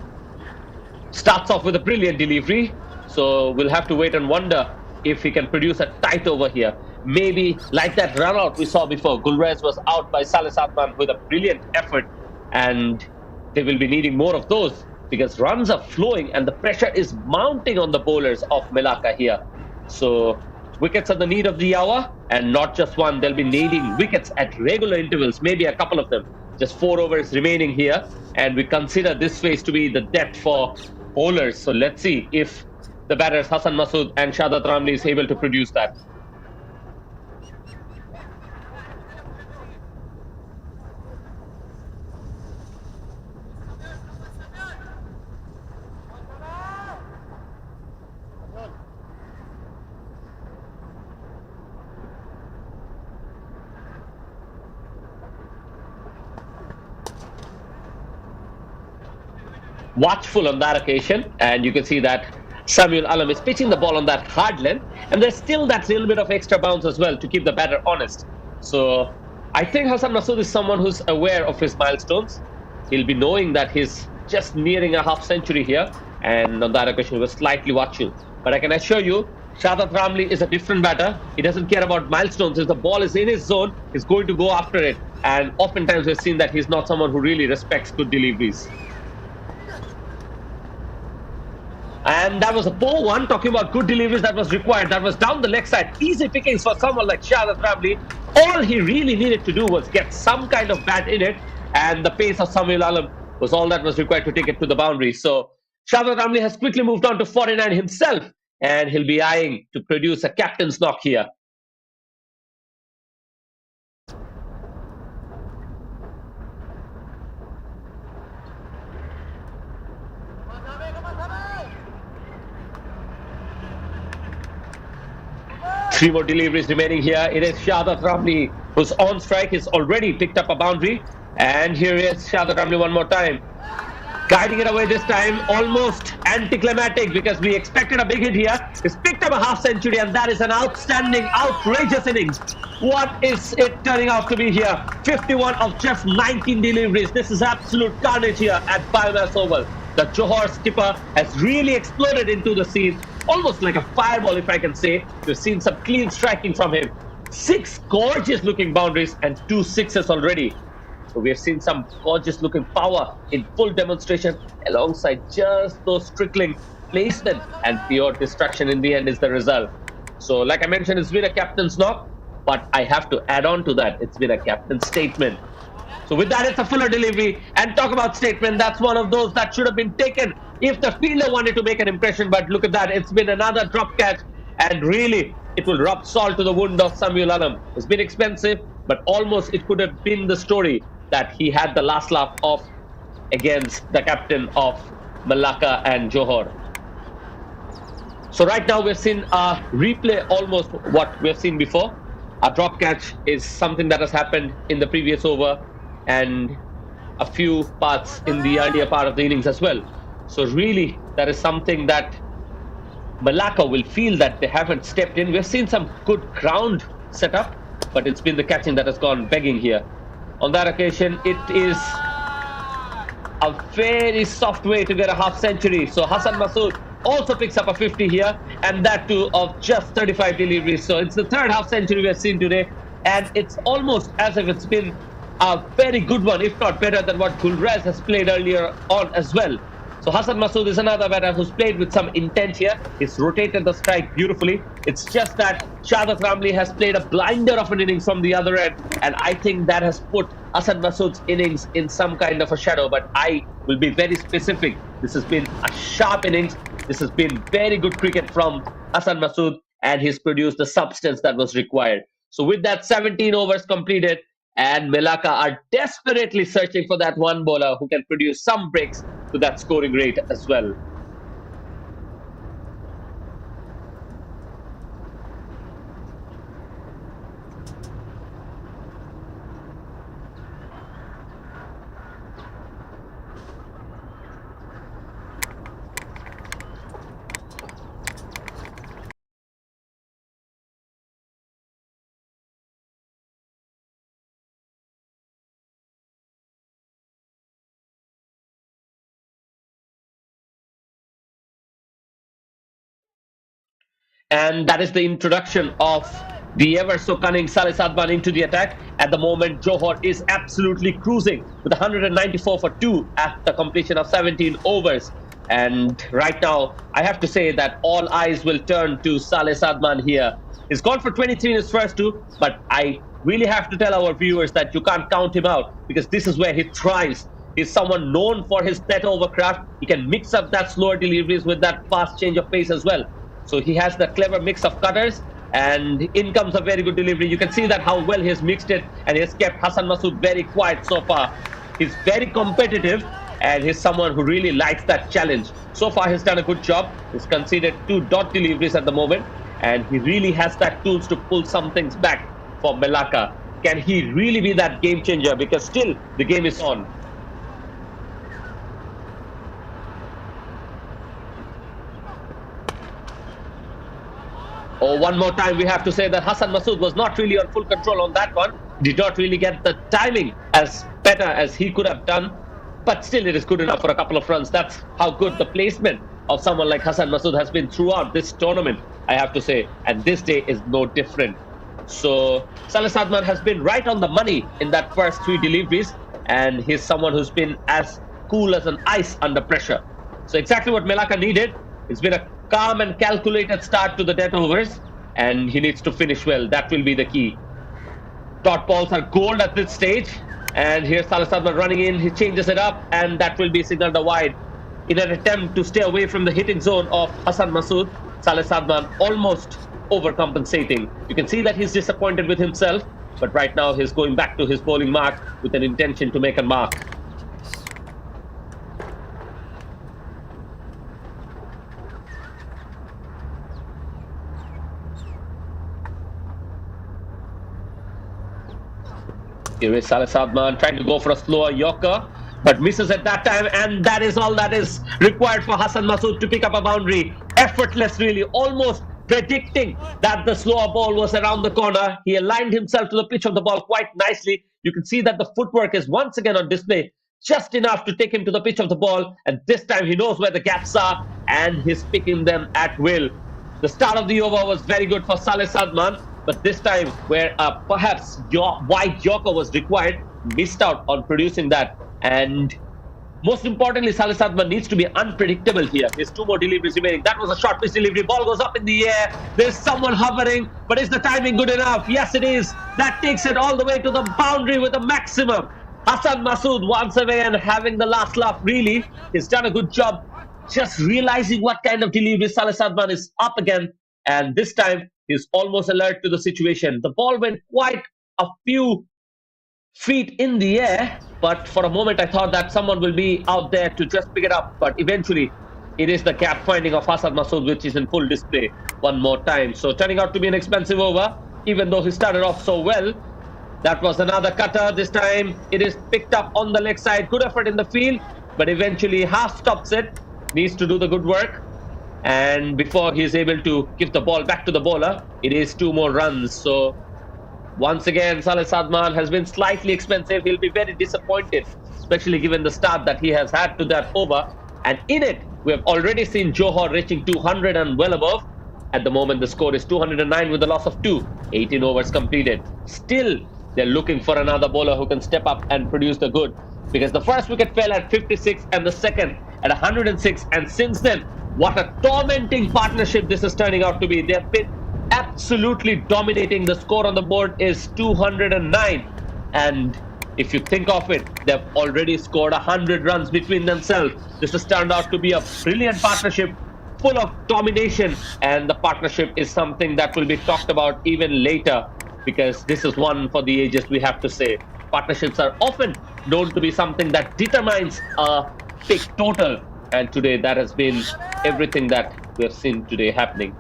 Speaker 1: Starts off with a brilliant delivery, so we'll have to wait and wonder if he can produce a tight over here. Maybe like that run out we saw before. Gulraiz was out by Saleh Satman with a brilliant effort, and they will be needing more of those because runs are flowing and the pressure is mounting on the bowlers of Malacca here. So wickets are the need of the hour, and not just one. They'll be needing wickets at regular intervals, maybe a couple of them. Just 4 overs remaining here, and we consider this phase to be the depth for bowlers. So let's see if the batters Hassan Masood and Shahzad Ramli is able to produce that. Watchful on that occasion, and you can see that Samiul Alam is pitching the ball on that hard length, and there's still that little bit of extra bounce as well to keep the batter honest. So I think Hassan Masood is someone who's aware of his milestones. He'll be knowing that he's just nearing a half century here, and on that occasion he was slightly watchful. But I can assure you, Shahzad Ramli is a different batter. He doesn't care about milestones. If the ball is in his zone, he's going to go after it. and oftentimes we've seen that he's not someone who really respects good deliveries. And that was a poor one. Talking about good deliveries, that was required. That was down the leg side. Easy pickings for someone like Shahzad Ramli. All he really needed to do was get some kind of bat in it, and the pace of Samiul Alam was all that was required to take it to the boundary. So Shahzad Ramli has quickly moved on to 49 himself, and he'll be eyeing to produce a captain's knock here. Three more deliveries remaining here. It is Shahzad Ramli who's on strike. He's already picked up a boundary. And here is Shahzad Ramli one more time. Guiding it away this time. Almost anticlimactic because we expected a big hit here. He's picked up a half century, and that is an outstanding, outrageous innings. What is it turning out to be here? 51 of just 19 deliveries. This is absolute carnage here at BAYUEMAS Oval. The Johor skipper has really exploded into the scene, almost like a fireball, if I can say. We've seen some clean striking from him. 6 gorgeous looking boundaries and 2 sixes already. So we have seen some gorgeous looking power in full demonstration, alongside just those trickling placement, and pure destruction in the end is the result. So like I mentioned, it's been a captain's knock, but I have to add on to that, it's been a captain's statement. So with that, it's a fuller delivery. And talk about statement, that's one of those that should have been taken if the fielder wanted to make an impression. But look at that, it's been another drop catch, and really it will rub salt to the wound of Samiul Alam. It's been expensive, but almost it could have been the story that he had the last laugh off against the captain of Malacca and Johor. So right now we've seen a replay, almost what we've seen before. A drop catch is something that has happened in the previous over, and a few parts in the earlier part of the innings as well. So really, that is something that Malacca will feel that they haven't stepped in. We've seen some good ground setup, but it's been the catching that has gone begging here. On that occasion, it is a very soft way to get a half century. So Hassan Masood also picks up a 50 here, and that too of just 35 deliveries. So it's the third half century we've seen today, and it's almost as if it's been a very good one, if not better than what Gulraiz has played earlier on as well. So Hassan Masood is another batter who's played with some intent here. He's rotated the strike beautifully. It's just that Shahzad Ramli has played a blinder of an innings from the other end, and I think that has put Hassan Masood's innings in some kind of a shadow. But I will be very specific. This has been a sharp innings. This has been very good cricket from Hassan Masood, and he's produced the substance that was required. So with that, 17 overs completed, and Malacca are desperately searching for that one bowler who can produce some breaks to that scoring rate as well. And that is the introduction of the ever so cunning Saleh Sadman into the attack. At the moment, Johor is absolutely cruising with 194 for 2 at the completion of 17 overs. And right now, I have to say that all eyes will turn to Saleh Sadman here. He's gone for 23 in his first 2, but I really have to tell our viewers that you can't count him out, because this is where he thrives. He's someone known for his net overcraft. He can mix up that slower deliveries with that fast change of pace as well. So he has the clever mix of cutters, and in comes a very good delivery. You can see that how well he has mixed it, and he has kept Hassan Masood very quiet so far. He's very competitive, and he's someone who really likes that challenge. So far he's done a good job. He's conceded 2 dot deliveries at the moment, and he really has that tools to pull some things back for Malacca. Can he really be that game changer? Because still the game is on. Oh, one more time we have to say that Hassan Masood was not really on full control on that one. Did not really get the timing as better as he could have done. But still it is good enough for a couple of runs. That's how good the placement of someone like Hassan Masood has been throughout this tournament, I have to say. And this day is no different. So Saleh Sadman has been right on the money in that first 3 deliveries, and he's someone who's been as cool as an ice under pressure. So exactly what Malacca needed. It's been a calm and calculated start to the death overs, and he needs to finish well. That will be the key. Dot balls are gold at this stage, and here's Saleh Sadman running in. He changes it up, and that will be signaled a wide. In an attempt to stay away from the hitting zone of Hassan Masood, Saleh Sadman almost overcompensating. You can see that he's disappointed with himself, but right now he's going back to his bowling mark with an intention to make a mark. Here is Saleh Sadman trying to go for a slower Yorker, but misses at that time, and that is all that is required for Hassan Masood to pick up a boundary. Effortless, really, almost predicting that the slower ball was around the corner. He aligned himself to the pitch of the ball quite nicely. You can see that the footwork is once again on display, just enough to take him to the pitch of the ball, and this time he knows where the gaps are, and he's picking them at will. The start of the over was very good for Saleh Sadman, but this time, where perhaps wide Yorker was required, missed out on producing that. And most importantly, Saleh Sadman needs to be unpredictable here. There's 2 more deliveries remaining. That was a short pitch delivery. Ball goes up in the air. There's someone hovering, but is the timing good enough? Yes, it is. That takes it all the way to the boundary with a maximum. Hassan Masood once again having the last laugh. Really, he's done a good job just realizing what kind of delivery Saleh Sadman is up again. And this time, he's almost alert to the situation. The ball went quite a few feet in the air, but for a moment I thought that someone will be out there to just pick it up, but eventually it is the gap finding of Hassan Masood which is in full display one more time. So turning out to be an expensive over, even though he started off so well. That was another cutter. This time it is picked up on the leg side. Good effort in the field, but eventually half stops it. Needs to do the good work, and before he is able to give the ball back to the bowler, it is 2 more runs. So once again, Saleh Sadman has been slightly expensive. He'll be very disappointed, especially given the start that he has had to that over. And in it, we have already seen Johor reaching 200 and well above. At the moment, the score is 209 with a loss of 2. 18 overs completed. Still, they're looking for another bowler who can step up and produce the good. Because the first wicket fell at 56 and the second at 106. And since then, what a tormenting partnership this is turning out to be. They've been absolutely dominating. The score on the board is 209, and if you think of it, they've already scored 100 runs between themselves. This has turned out to be a brilliant partnership, full of domination, and the partnership is something that will be talked about even later, because this is one for the ages, we have to say. Partnerships are often known to be something that determines a big total, and today that has been everything that we have seen today happening.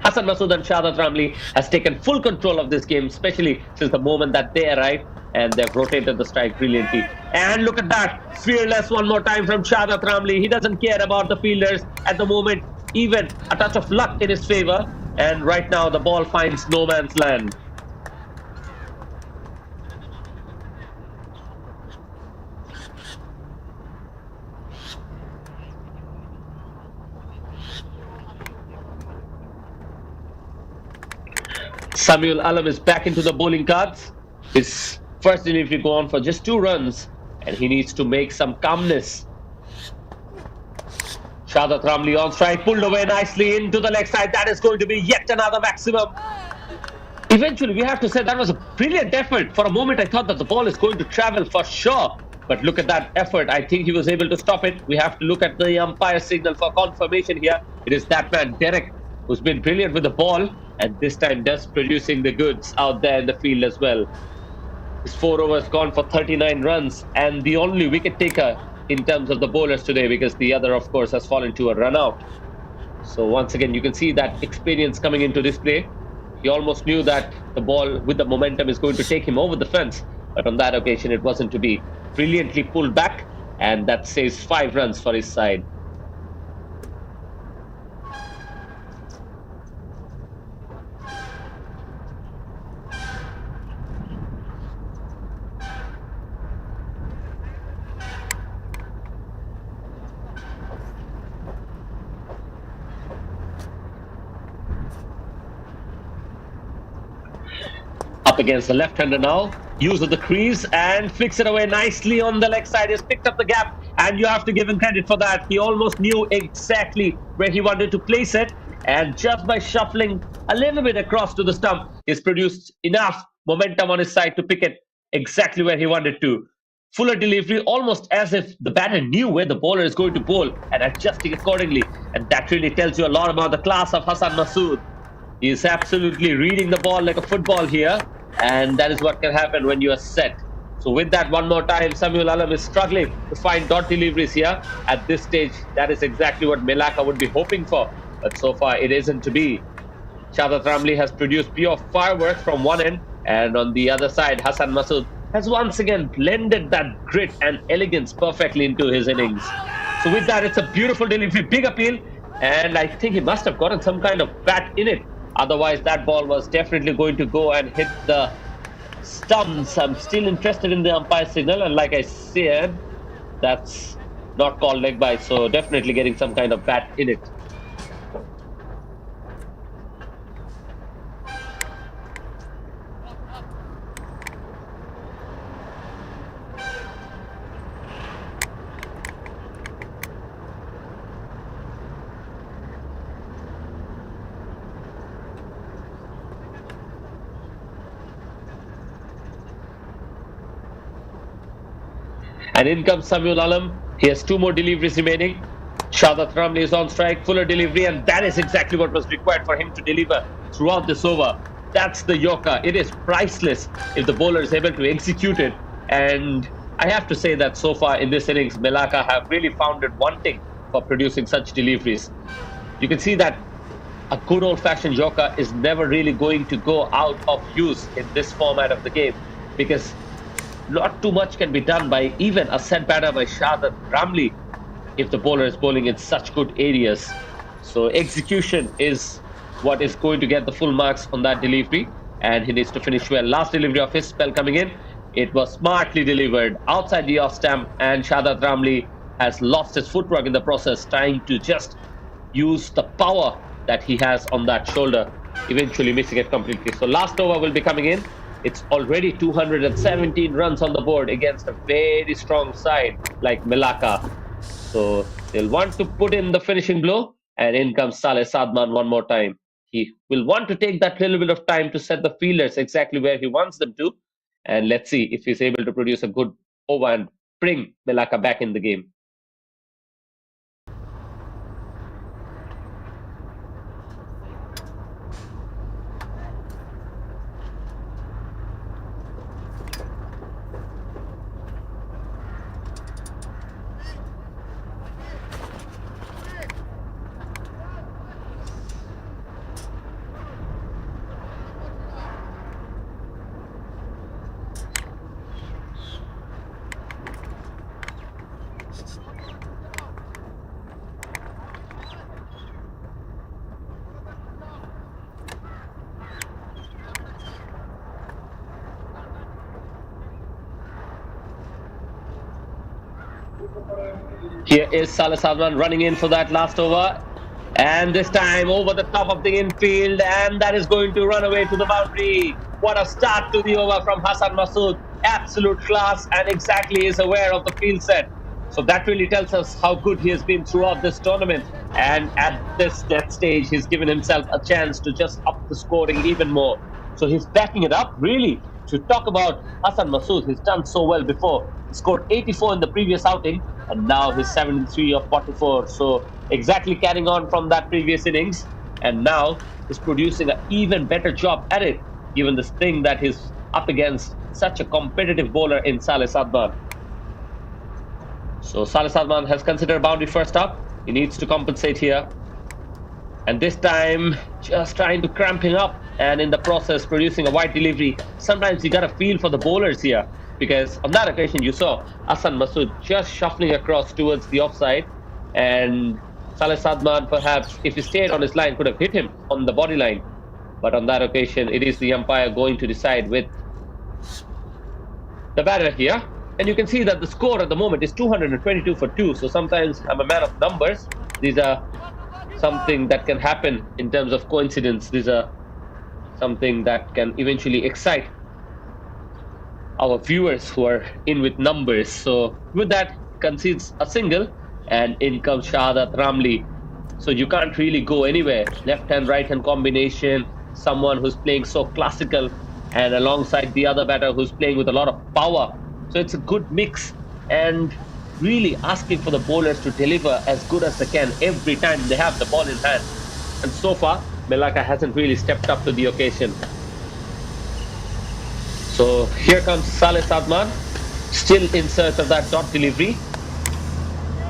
Speaker 1: Hassan Masood and Shahzad Ramli has taken full control of this game, especially since the moment that they arrived, and they've rotated the strike brilliantly. And look at that, fearless one more time from Shahzad Ramli. He doesn't care about the fielders at the moment, even a touch of luck in his favor, and right now the ball finds no man's land. Samiul Alam is back into the bowling cards. His first delivery go on for just 2 runs, and he needs to make some calmness. Shahzad Ramli on strike, pulled away nicely into the leg side. That is going to be yet another maximum. Eventually, we have to say that was a brilliant effort. For a moment, I thought that the ball is going to travel for sure. But look at that effort. I think he was able to stop it. We have to look at the umpire signal for confirmation here. It is that man, Derek, who's been brilliant with the ball, and this time does producing the goods out there in the field as well. His 4 overs gone for 39 runs, and the only wicket taker in terms of the bowlers today, because the other, of course, has fallen to a run out. So once again, you can see that experience coming into display. He almost knew that the ball with the momentum is going to take him over the fence, but on that occasion it wasn't to be. Brilliantly pulled back, and that saves 5 runs for his side. Up against the left-hander now. Use of the crease and flicks it away nicely on the leg side. He's picked up the gap, and you have to give him credit for that. He almost knew exactly where he wanted to place it, and just by shuffling a little bit across to the stump, he's produced enough momentum on his side to pick it exactly where he wanted to. Fuller delivery, almost as if the batter knew where the bowler is going to bowl and adjusting accordingly. And that really tells you a lot about the class of Hassan Masood. He is absolutely reading the ball like a football here, and that is what can happen when you are set. So with that, one more time, Samiul Alam is struggling to find dot deliveries here. At this stage, that is exactly what Malacca would be hoping for, but so far it isn't to be. Shahzad Ramli has produced pure fireworks from one end, and on the other side, Hassan Masood has once again blended that grit and elegance perfectly into his innings. So with that, it's a beautiful delivery, big appeal, and I think he must have gotten some kind of bat in it. Otherwise, that ball was definitely going to go and hit the stumps. I'm still interested in the umpire signal, and like I said, that's not called leg bite, so definitely getting some kind of bat in it. And in comes Samiul Alam. He has two more deliveries remaining. Shahzad Ramli is on strike, Fuller delivery, and that is exactly what was required for him to deliver throughout this over. That's the Yorker. It is priceless if the bowler is able to execute it. And I have to say that so far in this innings, Malacca have really found it wanting for producing such deliveries. You can see that a good old-fashioned Yorker is never really going to go out of use in this format of the game, because not too much can be done by even a set batter by Shahzad Ramli if the bowler is bowling in such good areas. So execution is what is going to get the full marks on that delivery, and he needs to finish well. Last delivery of his spell coming in, it was smartly delivered outside the off stamp, and Shahzad Ramli has lost his footwork in the process, trying to just use the power that he has on that shoulder, eventually missing it completely. So last over will be coming in. It's already 217 runs on the board against a very strong side like Malacca. So they'll want to put in the finishing blow, and in comes Saleh Sadman one more time. He will want to take that little bit of time to set the fielders exactly where he wants them to, and let's see if he's able to produce a good over and bring Malacca back in the game. Here is Saleh Sadman running in for that last over, and this time over the top of the infield, and that is going to run away to the boundary. What a start to the over from Hassan Masood. Absolute class, and exactly is aware of the field set. So that really tells us how good he has been throughout this tournament, and at this death stage he's given himself a chance to just up the scoring even more. So he's backing it up, really. To talk about Hassan Masood, he's done so well before. He scored 84 in the previous outing, and now he's 73 of 44. So exactly carrying on from that previous innings, and now he's producing an even better job at it, given this thing that he's up against such a competitive bowler in Saleh Sadman. So Saleh Sadman has considered boundary first up. He needs to compensate here, and this time just trying to cramp him up, and in the process producing a wide delivery. Sometimes you got a feel for the bowlers here, because on that occasion you saw Hassan Masood just shuffling across towards the offside, and Saleh Sadman, perhaps if he stayed on his line, could have hit him on the body line. But on that occasion, it is the umpire going to decide with the batter here. And you can see that the score at the moment is 222 for 2. So sometimes I'm a man of numbers. These are something that can happen in terms of coincidence. These are something that can eventually excite our viewers who are in with numbers. So with that, concedes a single, and in comes Shahadat Ramli. So you can't really go anywhere. Left hand, right hand combination, someone who's playing so classical, and alongside the other batter who's playing with a lot of power. So it's a good mix, and really asking for the bowlers to deliver as good as they can every time they have the ball in hand. And so far, Malacca hasn't really stepped up to the occasion. So here comes Saleh Sadman, still in search of that dot delivery.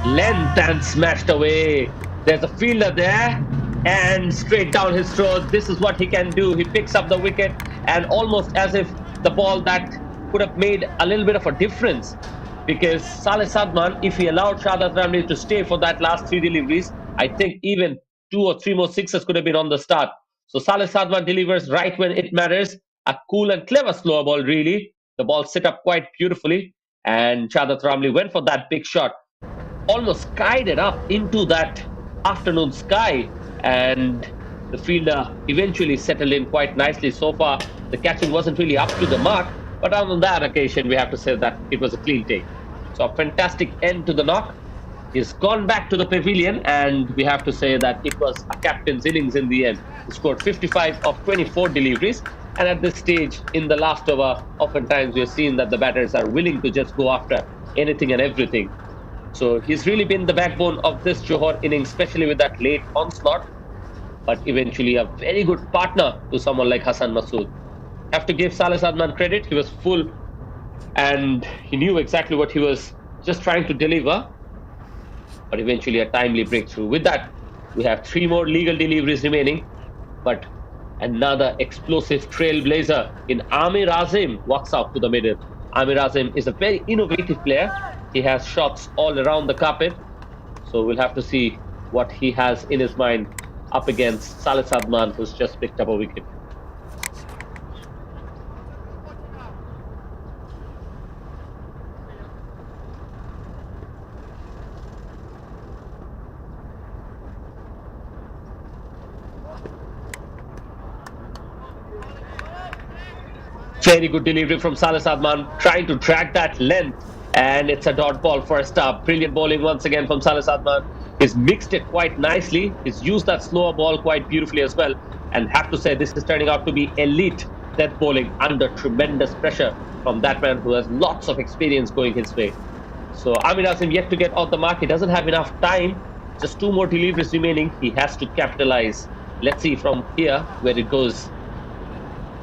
Speaker 1: Length and smashed away. There's a fielder there, and straight down his throat. This is what he can do. He picks up the wicket, and almost as if the ball that could have made a little bit of a difference, because Saleh Sadman, if he allowed Shahadat Ramli to stay for that last three deliveries, I think even two or three more sixes could have been on the start. So Saleh Sadman delivers right when it matters. A cool and clever slower ball, really. The ball set up quite beautifully, and Shahadat Ramli went for that big shot, almost skied it up into that afternoon sky, and the fielder eventually settled in quite nicely. So far, the catching wasn't really up to the mark, but on that occasion, we have to say that it was a clean take. So a fantastic end to the knock. He's gone back to the pavilion, and we have to say that it was a captain's innings in the end. He scored 55 of 24 deliveries, and at this stage, in the last over, oftentimes we have seen that the batters are willing to just go after anything and everything. So he's really been the backbone of this Johor innings, especially with that late onslaught, but eventually a very good partner to someone like Hassan Masood. Have to give Saleh Sadman credit. He was full, and he knew exactly what he was just trying to deliver, but eventually a timely breakthrough. With that, we have three more legal deliveries remaining, but another explosive trailblazer in Amir Azim walks out to the middle. Amir Azim is a very innovative player. He has shots all around the carpet. So we'll have to see what he has in his mind up against Saleh Sadman, who's just picked up a wicket. Very good delivery from Saleh Sadman, trying to drag that length, and it's a dot ball for a stop. Brilliant bowling once again from Saleh Sadman. He's mixed it quite nicely. He's used that slower ball quite beautifully as well, and have to say this is turning out to be elite death bowling under tremendous pressure from that man who has lots of experience going his way. So Amir Azim yet to get off the mark. He doesn't have enough time. Just two more deliveries remaining. He has to capitalize. Let's see from here where it goes.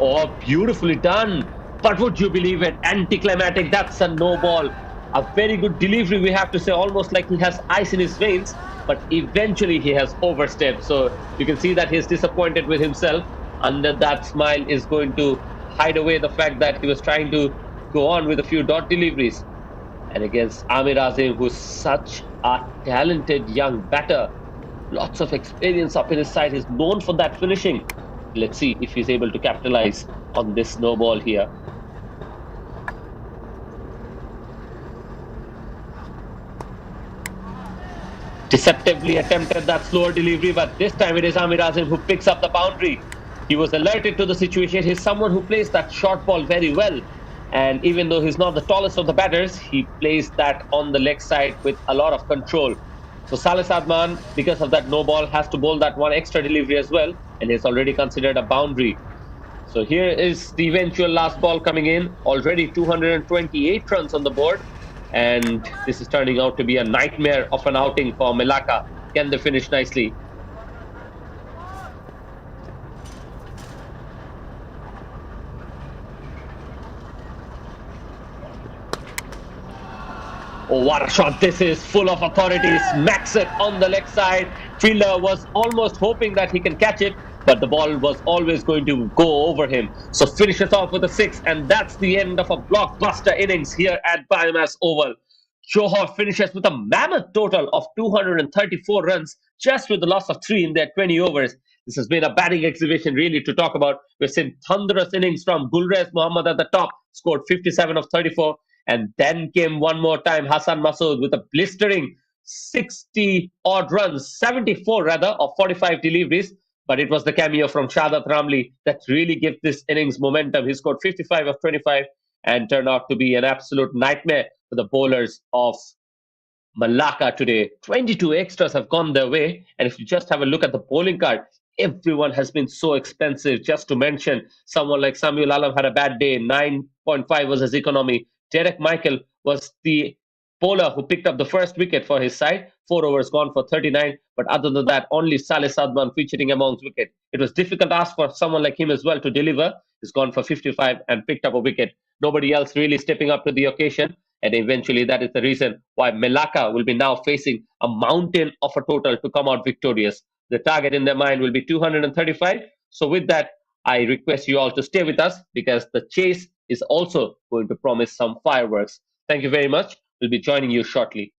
Speaker 1: Oh, beautifully done. But would you believe it? Anticlimactic. That's a no ball. A very good delivery, we have to say, almost like he has ice in his veins. But eventually he has overstepped. So you can see that he's disappointed with himself. Under that smile is going to hide away the fact that he was trying to go on with a few dot deliveries. And against Amir Azim, who's such a talented young batter. Lots of experience up in his side. He's known for that finishing. Let's see if he's able to capitalize on this no ball here. Deceptively attempted that slower delivery, but this time it is Amir Azim who picks up the boundary. He was alerted to the situation. He's someone who plays that short ball very well. And even though he's not the tallest of the batters, he plays that on the leg side with a lot of control. So Saleh Sadman, because of that no ball, has to bowl that one extra delivery as well, and he's already considered a boundary. So here is the eventual last ball coming in. Already 228 runs on the board, and this is turning out to be a nightmare of an outing for Malacca. Can they finish nicely? Oh, what a shot this is, full of authority, smacks it on the leg side. Fielder was almost hoping that he can catch it, but the ball was always going to go over him. So finishes off with a 6, and that's the end of a blockbuster innings here at BAYUEMAS Oval. Johor finishes with a mammoth total of 234 runs, just with the loss of 3 in their 20 overs. This has been a batting exhibition really to talk about. We've seen thunderous innings from Gulraiz Mohammad at the top, scored 57 of 34. And then came one more time Hassan Masood with a blistering 60 odd runs, 74 rather, of 45 deliveries. but it was the cameo from Shadat Ramli that really gave this innings momentum. He scored 55 of 25 and turned out to be an absolute nightmare for the bowlers of Malacca today. 22 extras have gone their way. And if you just have a look at the bowling card, everyone has been so expensive. Just to mention, someone like Samiul Alam had a bad day. 9.5 was his economy. Derek Michael was the bowler who picked up the first wicket for his side. 4 overs gone for 39. But other than that, only Saleh Sadman featuring amongst wicket. It was difficult ask for someone like him as well to deliver. He's gone for 55 and picked up a wicket. Nobody else really stepping up to the occasion. And eventually, that is the reason why Malacca will be now facing a mountain of a total to come out victorious. The target in their mind will be 235. So, with that, I request you all to stay with us because the chase is also going to promise some fireworks. Thank you very much. We'll be joining you shortly.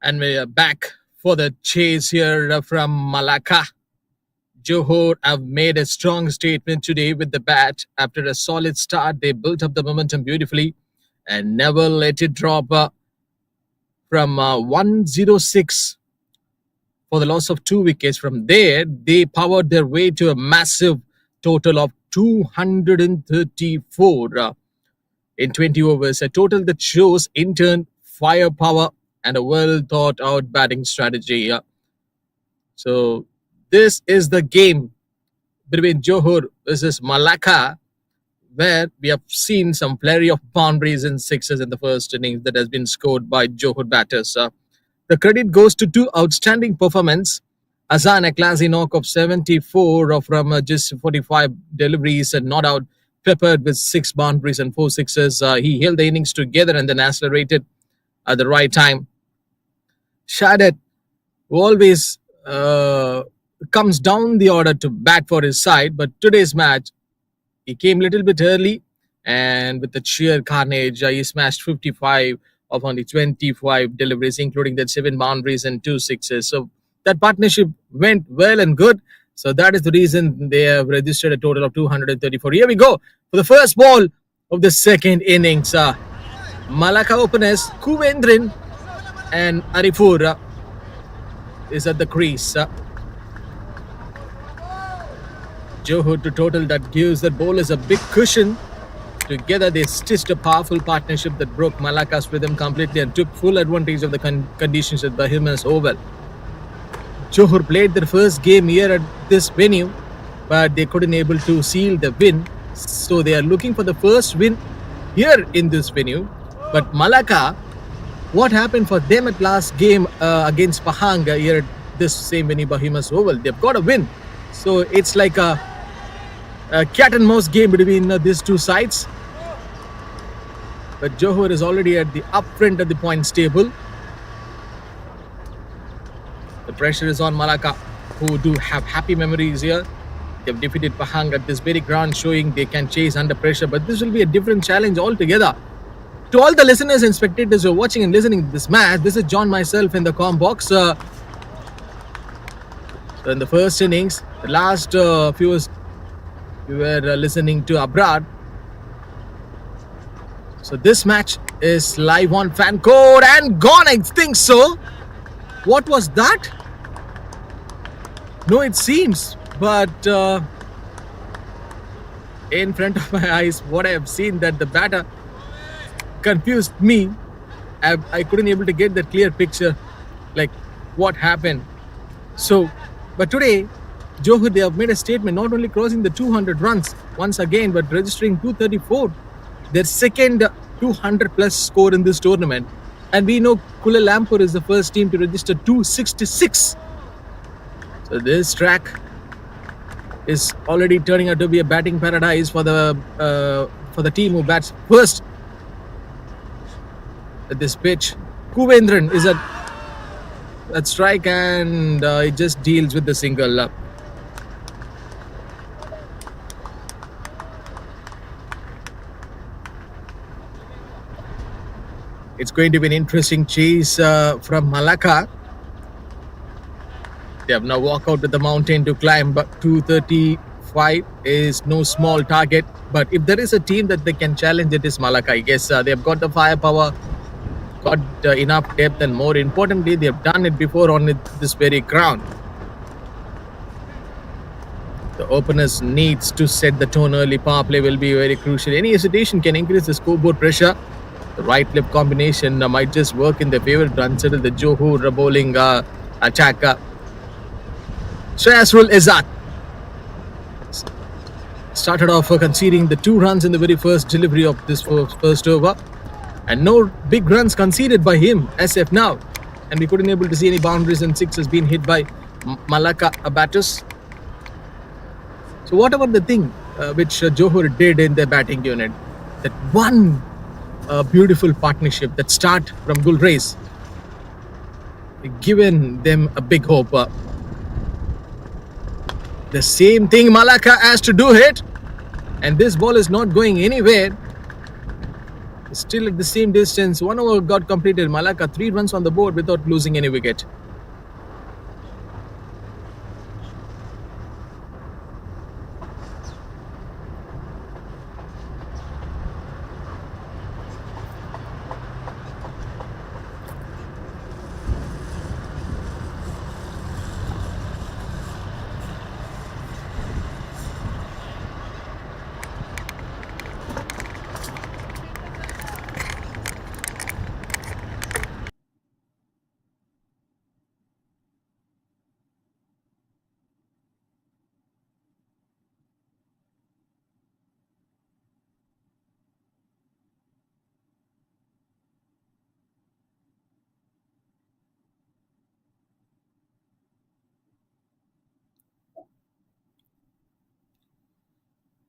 Speaker 3: And we are back for the chase here from Malacca. Johor have made a strong statement today with the bat. After a solid start, they built up the momentum beautifully and never let it drop from 106 for the loss of 2 wickets. From there, they powered their way to a massive total of 234 in 20 overs, a total that shows in turn firepower and a well thought out batting strategy. So this is the game between Johor versus Malacca, where we have seen some flurry of boundaries and sixes in the first innings that has been scored by Johor batters. The credit goes to two outstanding performances. Azan, a classy knock of 74 from just 45 deliveries and not out, peppered with 6 boundaries and 4 sixes. He held the innings together and then accelerated at the right time. Shadet, who always comes down the order to bat for his side, but today's match, he came a little bit early, and with the sheer carnage, he smashed 55 of only 25 deliveries, including that 7 boundaries and 2 sixes. So that partnership went well and good. So that is the reason they have registered a total of 234. Here we go for the first ball of the second innings. Malacca openers Kuvendran and Arifur is at the crease. Johor to total, that gives the bowlers a big cushion. Together they stitched a powerful partnership that broke Malacca's rhythm completely and took full advantage of the conditions at BAYUEMAS Oval. Johor played their first game here at this venue, but they couldn't able to seal the win. So they are looking for the first win here in this venue. But Malacca, what happened for them at last game against Pahang here at this same venue, BAYUEMAS Oval? They've got a win. So it's like a cat and mouse game between these two sides. But Johor is already at the upfront of the points table. The pressure is on Malacca, who do have happy memories here. They've defeated Pahang at this very ground, showing they can chase under pressure. But this will be a different challenge altogether. To all the listeners and spectators who are watching and listening to this match, this is John myself in the comm box. So in the first innings, the last few was we were listening to Abrar. So this match is live on fan code and gone, I think so. What was that? No, it seems, but in front of my eyes, what I have seen, that the batter confused me. I couldn't able to get that clear picture, like what happened. So, but today, Johor, they have made a statement, not only crossing the 200 runs once again, but registering 234, their second 200 plus score in this tournament. And we know Kuala Lumpur is the first team to register 266. So this track is already turning out to be a batting paradise for the team who bats first at this pitch. Kuvendran is at strike, and it just deals with the single. It's going to be an interesting chase from Malacca. They have now walked out to the mountain to climb, but 235 is no small target. But if there is a team that they can challenge, it is Malacca. I guess they've got the firepower, got enough depth, and more importantly, they have done it before on this very ground. The openers needs to set the tone early. Power play will be very crucial. Any hesitation can increase the scoreboard pressure. The right-left combination might just work in their favor to unsettle the Johor bowling attack. Shamsul Izzat started off conceding the 2 runs in the very first delivery of this first over, and no big runs conceded by him as of now. And we couldn't able to see any boundaries and sixes being hit by Malacca batters. So what about the thing which Johor did in their batting unit? That one beautiful partnership that start from Gulraiz, given them a big hope. The same thing Malacca has to do it, and this ball is not going anywhere. Still at the same distance. 1 over got completed. Malacca 3 runs on the board without losing any wicket.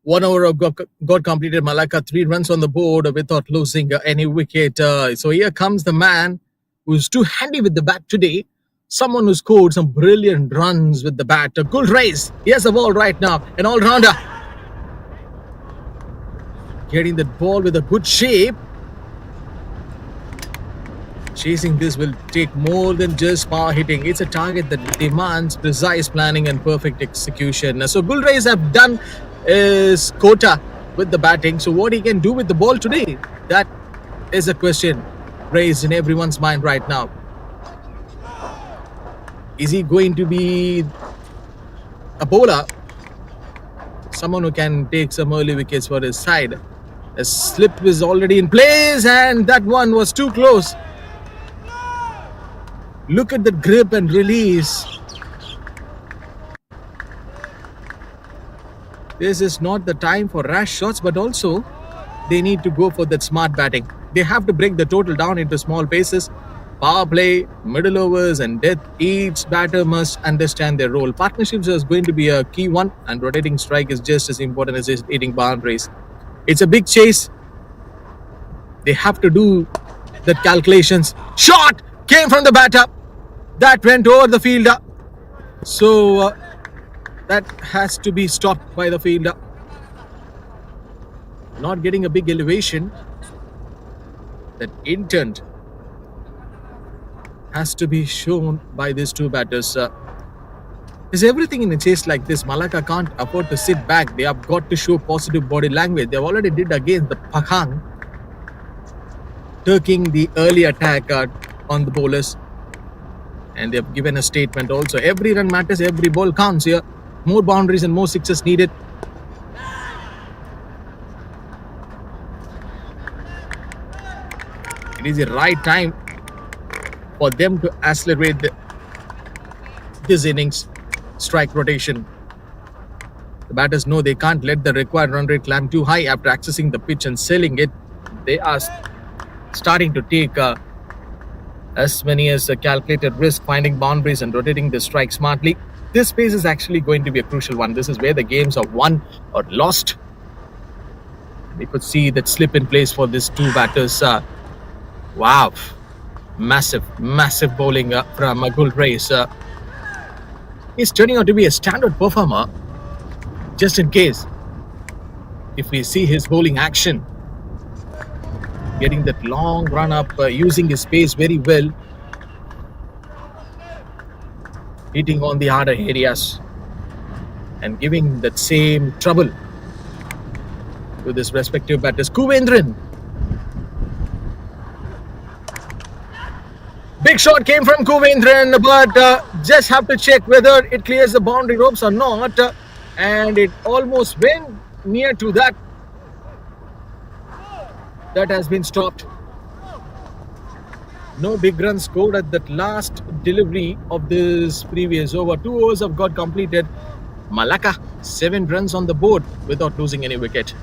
Speaker 3: One over got completed. Malacca 3 runs on the board without losing any wicket. So here comes the man who's too handy with the bat today. Someone who scored some brilliant runs with the bat. Gulraiz. He has the ball right now. An all-rounder. Getting that ball with a good shape. Chasing this will take more than just power hitting. It's a target that demands precise planning and perfect execution. So Gulraiz have done his quota with the batting. So what he can do with the ball today? That is a question raised in everyone's mind right now. Is he going to be a bowler? Someone who can take some early wickets for his side. A slip is already in place and that one was too close. Look at the grip and release. This is not the time for rash shots, but also they need to go for that smart batting. They have to break the total down into small paces. Power play, middle overs and death. Each batter must understand their role. Partnerships is going to be a key one, and rotating strike is just as important as hitting boundaries. It's a big chase. They have to do the calculations. Shot came from the batter. That went over the fielder. So that has to be stopped by the fielder. Not getting a big elevation. That intent has to be shown by these two batters. There's everything in a chase like this. Malacca can't afford to sit back. They have got to show positive body language. They've already did against the Pahang, taking the early attack on the bowlers. And they've given a statement also. Every run matters, every ball counts here. More boundaries and more sixes needed. It is the right time for them to accelerate this innings strike rotation. The batters know they can't let the required run rate climb too high after accessing the pitch and selling it. They are starting to take as many as a calculated risk, finding boundaries and rotating the strike smartly. This phase is actually going to be a crucial one. This is where the games are won or lost. We could see that slip in place for these two batters. Wow. Massive bowling from Gulraiz. He's turning out to be a standard performer. Just in case, if we see his bowling action, getting that long run up, using his pace very well, hitting on the harder areas and giving that same trouble to his respective batters. Kuvendran. Big shot came from Kuvendran, but just have to check whether it clears the boundary ropes or not. And it almost went near to that. That has been stopped. No big run scored at that last delivery of this previous over. 2 overs have got completed. Malacca 7 runs on the board without losing any wicket.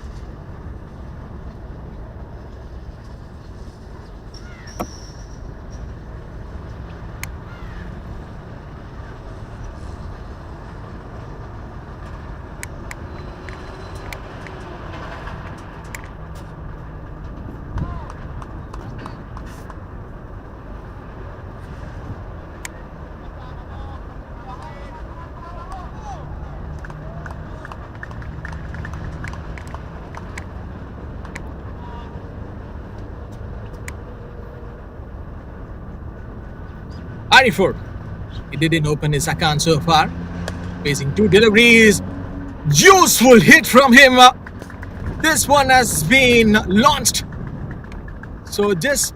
Speaker 3: Arifur. He didn't open his account so far. Facing 2 deliveries. Useful hit from him. This one has been launched. So just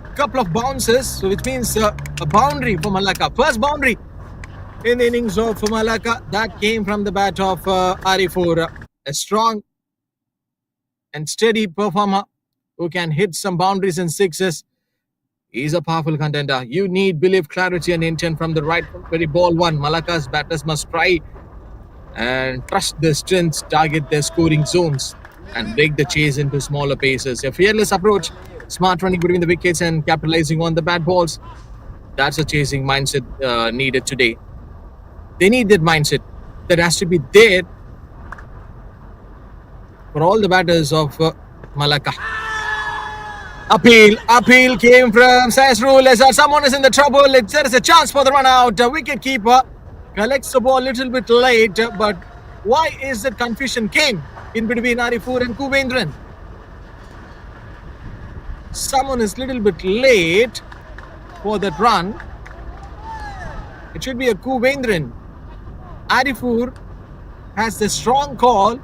Speaker 3: a couple of bounces, so which means a boundary for Malacca. First boundary in the innings of Malacca. That came from the bat of Arifur. A strong and steady performer who can hit some boundaries and sixes. He's a powerful contender. You need belief, clarity, and intent from the right very ball one. Malacca's batters must try and trust their strengths, target their scoring zones, and break the chase into smaller paces. A fearless approach, smart running between the wickets, and capitalizing on the bad balls. That's a chasing mindset needed today. They need that mindset that has to be there for all the batters of Malacca. Appeal came from Saisrul as someone is in the trouble. There is a chance for the run out. Wicket keeper collects the ball a little bit late, but why is that confusion came in between Arifur and Kuvendran? Someone is a little bit late for that run. It should be a Kuvendran. Arifur has the strong call.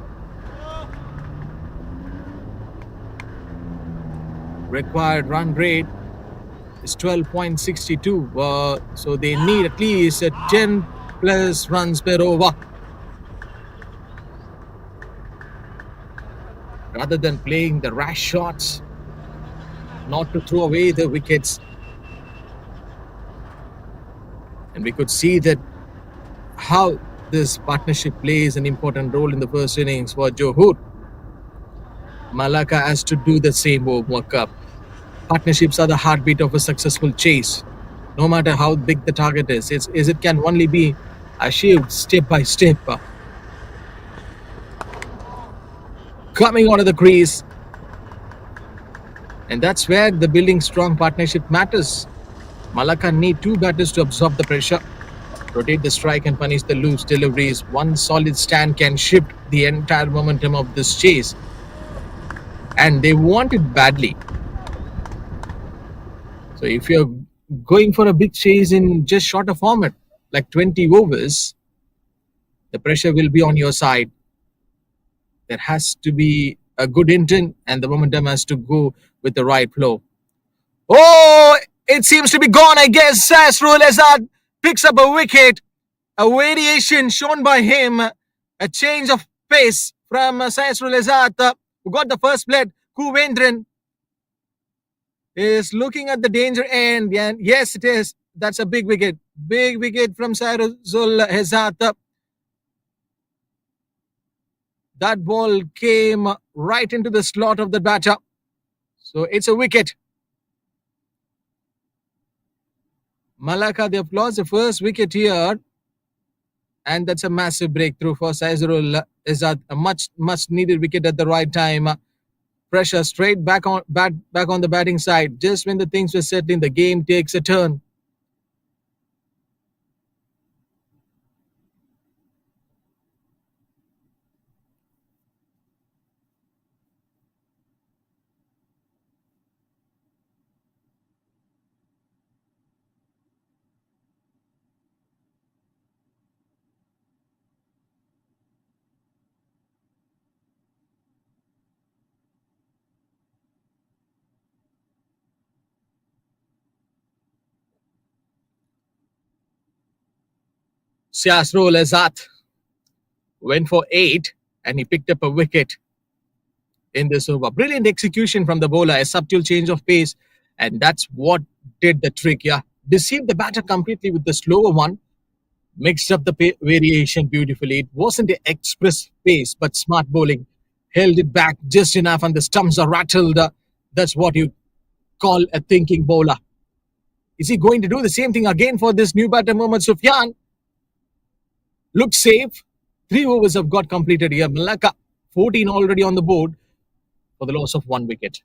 Speaker 3: Required run rate is 12.62. So they need at least 10 plus runs per over. Rather than playing the rash shots, not to throw away the wickets. And we could see that how this partnership plays an important role in the first innings for Johor. Malacca has to do the same homework up. Partnerships are the heartbeat of a successful chase. No matter how big the target is, it can only be achieved step by step. Coming out of the crease. And that's where the building strong partnership matters. Malacca need 2 batters to absorb the pressure, rotate the strike and punish the loose deliveries. One solid stand can shift the entire momentum of this chase. And they want it badly. So if you're going for a big chase in just shorter format, like 20 overs, the pressure will be on your side. There has to be a good intent and the momentum has to go with the right flow. Oh, it seems to be gone, I guess. Saisrul Azad picks up a wicket. A variation shown by him. A change of pace from Saisrul Azad, who got the first blood. Kuvendran is looking at the danger end, and yes, it is. That's a big wicket. Big wicket from Saisrul Azad. That ball came right into the slot of the batter. So it's a wicket. Malacca, they've lost the first wicket here. And that's a massive breakthrough for Saisrul Azad. A much needed wicket at the right time. Pressure straight back on the batting side. Just when the things were settling, the game takes a turn. Saisrul Azad went for 8 and he picked up a wicket in this over. Brilliant execution from the bowler, a subtle change of pace, and that's what did the trick. Yeah, deceived the batter completely with the slower one, mixed up the variation beautifully. It wasn't an express pace, but smart bowling held it back just enough, and the stumps are rattled. That's what you call a thinking bowler. Is he going to do the same thing again for this new batter, Mohammad Sufyan? Looks safe. 3 overs have got completed here. Malacca, 14 already on the board for the loss of 1 wicket.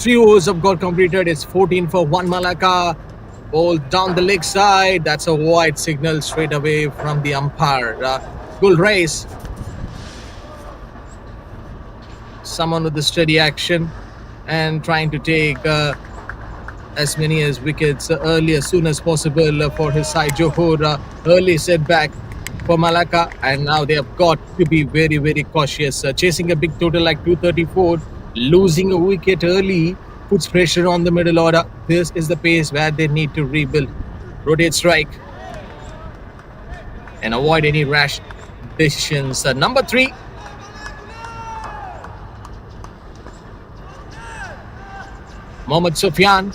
Speaker 3: 3 overs have got completed. It's 14 for 1 Malacca. Ball down the leg side. That's a wide signal straight away from the umpire. Gulraiz. Someone with the steady action and trying to take as many as wickets early as soon as possible for his side. Johor early setback for Malacca, and now they have got to be very, very cautious. Chasing a big total like 234, losing a wicket early puts pressure on the middle order. This is the pace where they need to rebuild. Rotate strike and avoid any rash decisions. Number 3. Mohammad Sufyan.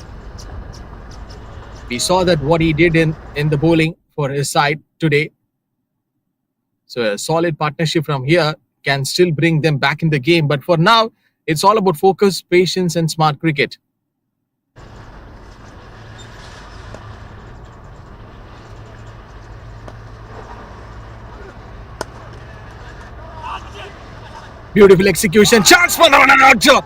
Speaker 3: We saw that what he did in the bowling for his side today. So a solid partnership from here can still bring them back in the game. But for now, it's all about focus, patience and smart cricket. Beautiful execution. Chance for the run.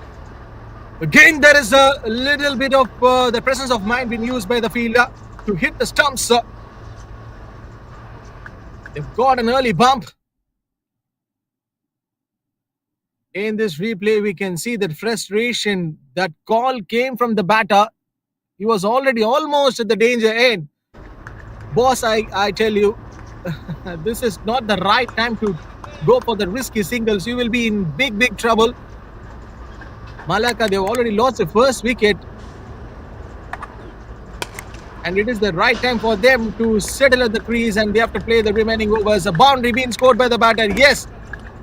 Speaker 3: Again, there is a little bit of the presence of mind being used by the fielder to hit the stumps. They've got an early bump. In this replay, we can see that frustration. That call came from the batter. He was already almost at the danger end. Boss, I tell you, this is not the right time to go for the risky singles. You will be in big, big trouble. Malacca, they've already lost the first wicket. And it is the right time for them to settle at the crease, and they have to play the remaining overs. A boundary being scored by the batter. Yes,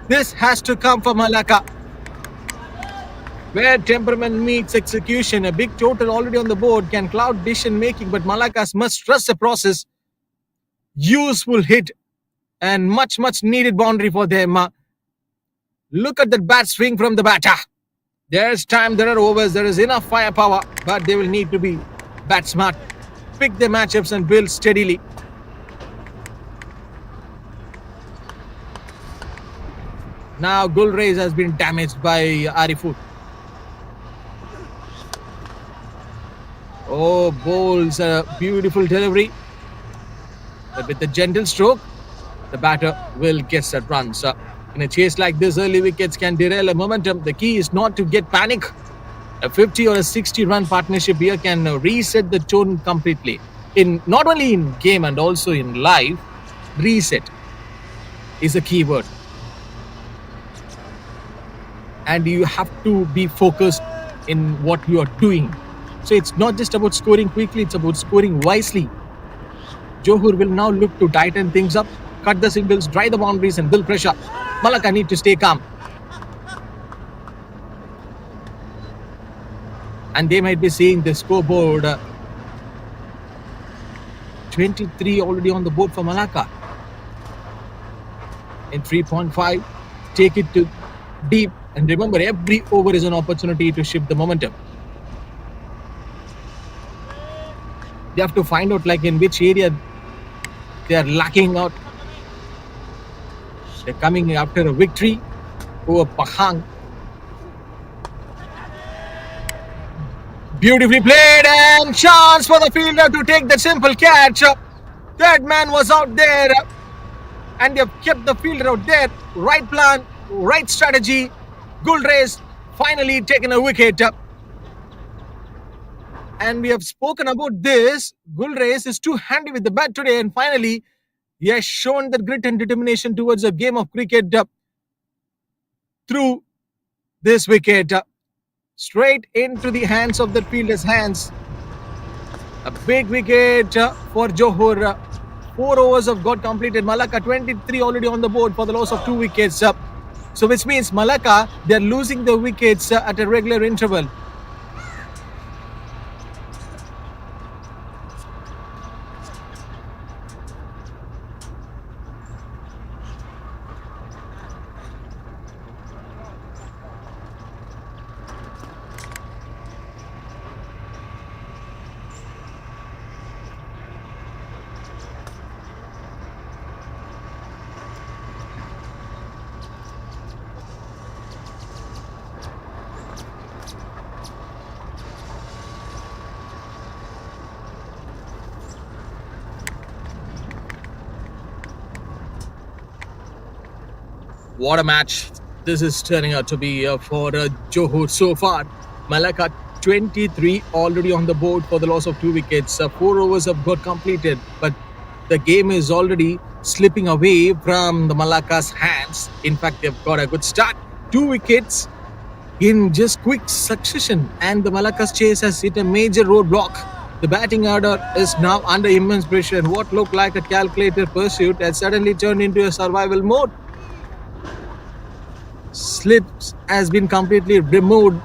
Speaker 3: this has to come for Malacca. Where temperament meets execution, a big total already on the board can cloud decision making, but Malacca must trust the process. Useful hit and much, much needed boundary for them. Look at that bat swing from the batter. There's time, there are overs, there is enough firepower, but they will need to be bat smart, pick their matchups and build steadily. Now Gulraiz has been damaged by Arifut. Oh, bowls a beautiful delivery. But with the gentle stroke, the batter will get that run. So in a chase like this, early wickets can derail a momentum. The key is not to get panic. A 50 or a 60 run partnership here can reset the tone completely. Not only in game and also in life, reset is a key word. And you have to be focused in what you are doing. So it's not just about scoring quickly, it's about scoring wisely. Johor will now look to tighten things up, cut the singles, dry the boundaries and build pressure. Malacca need to stay calm. And they might be seeing the scoreboard. 23 already on the board for Malacca. In 3.5, take it to deep. And remember, every over is an opportunity to shift the momentum. They have to find out like in which area they are lacking out. They're coming after a victory over Pahang. Beautifully played and chance for the fielder to take the simple catch. That man was out there and they've kept the fielder out there. Right plan, right strategy. Gulraiz finally taken a wicket. And we have spoken about this. Gulraiz is too handy with the bat today, and finally he has shown that grit and determination towards a game of cricket through this wicket. Straight into the hands of the fielder's hands. A big wicket for Johor. 4 overs have got completed. Malacca 23 already on the board for the loss of 2 wickets. So which means Malacca, they're losing the wickets at a regular interval. What a match this is turning out to be for Johor so far. Malacca 23 already on the board for the loss of 2 wickets. 4 overs have got completed, but the game is already slipping away from the Malacca's hands. In fact, they've got a good start. 2 wickets in just quick succession, and the Malacca's chase has hit a major roadblock. The batting order is now under immense pressure, and what looked like a calculated pursuit has suddenly turned into a survival mode. Slips has been completely removed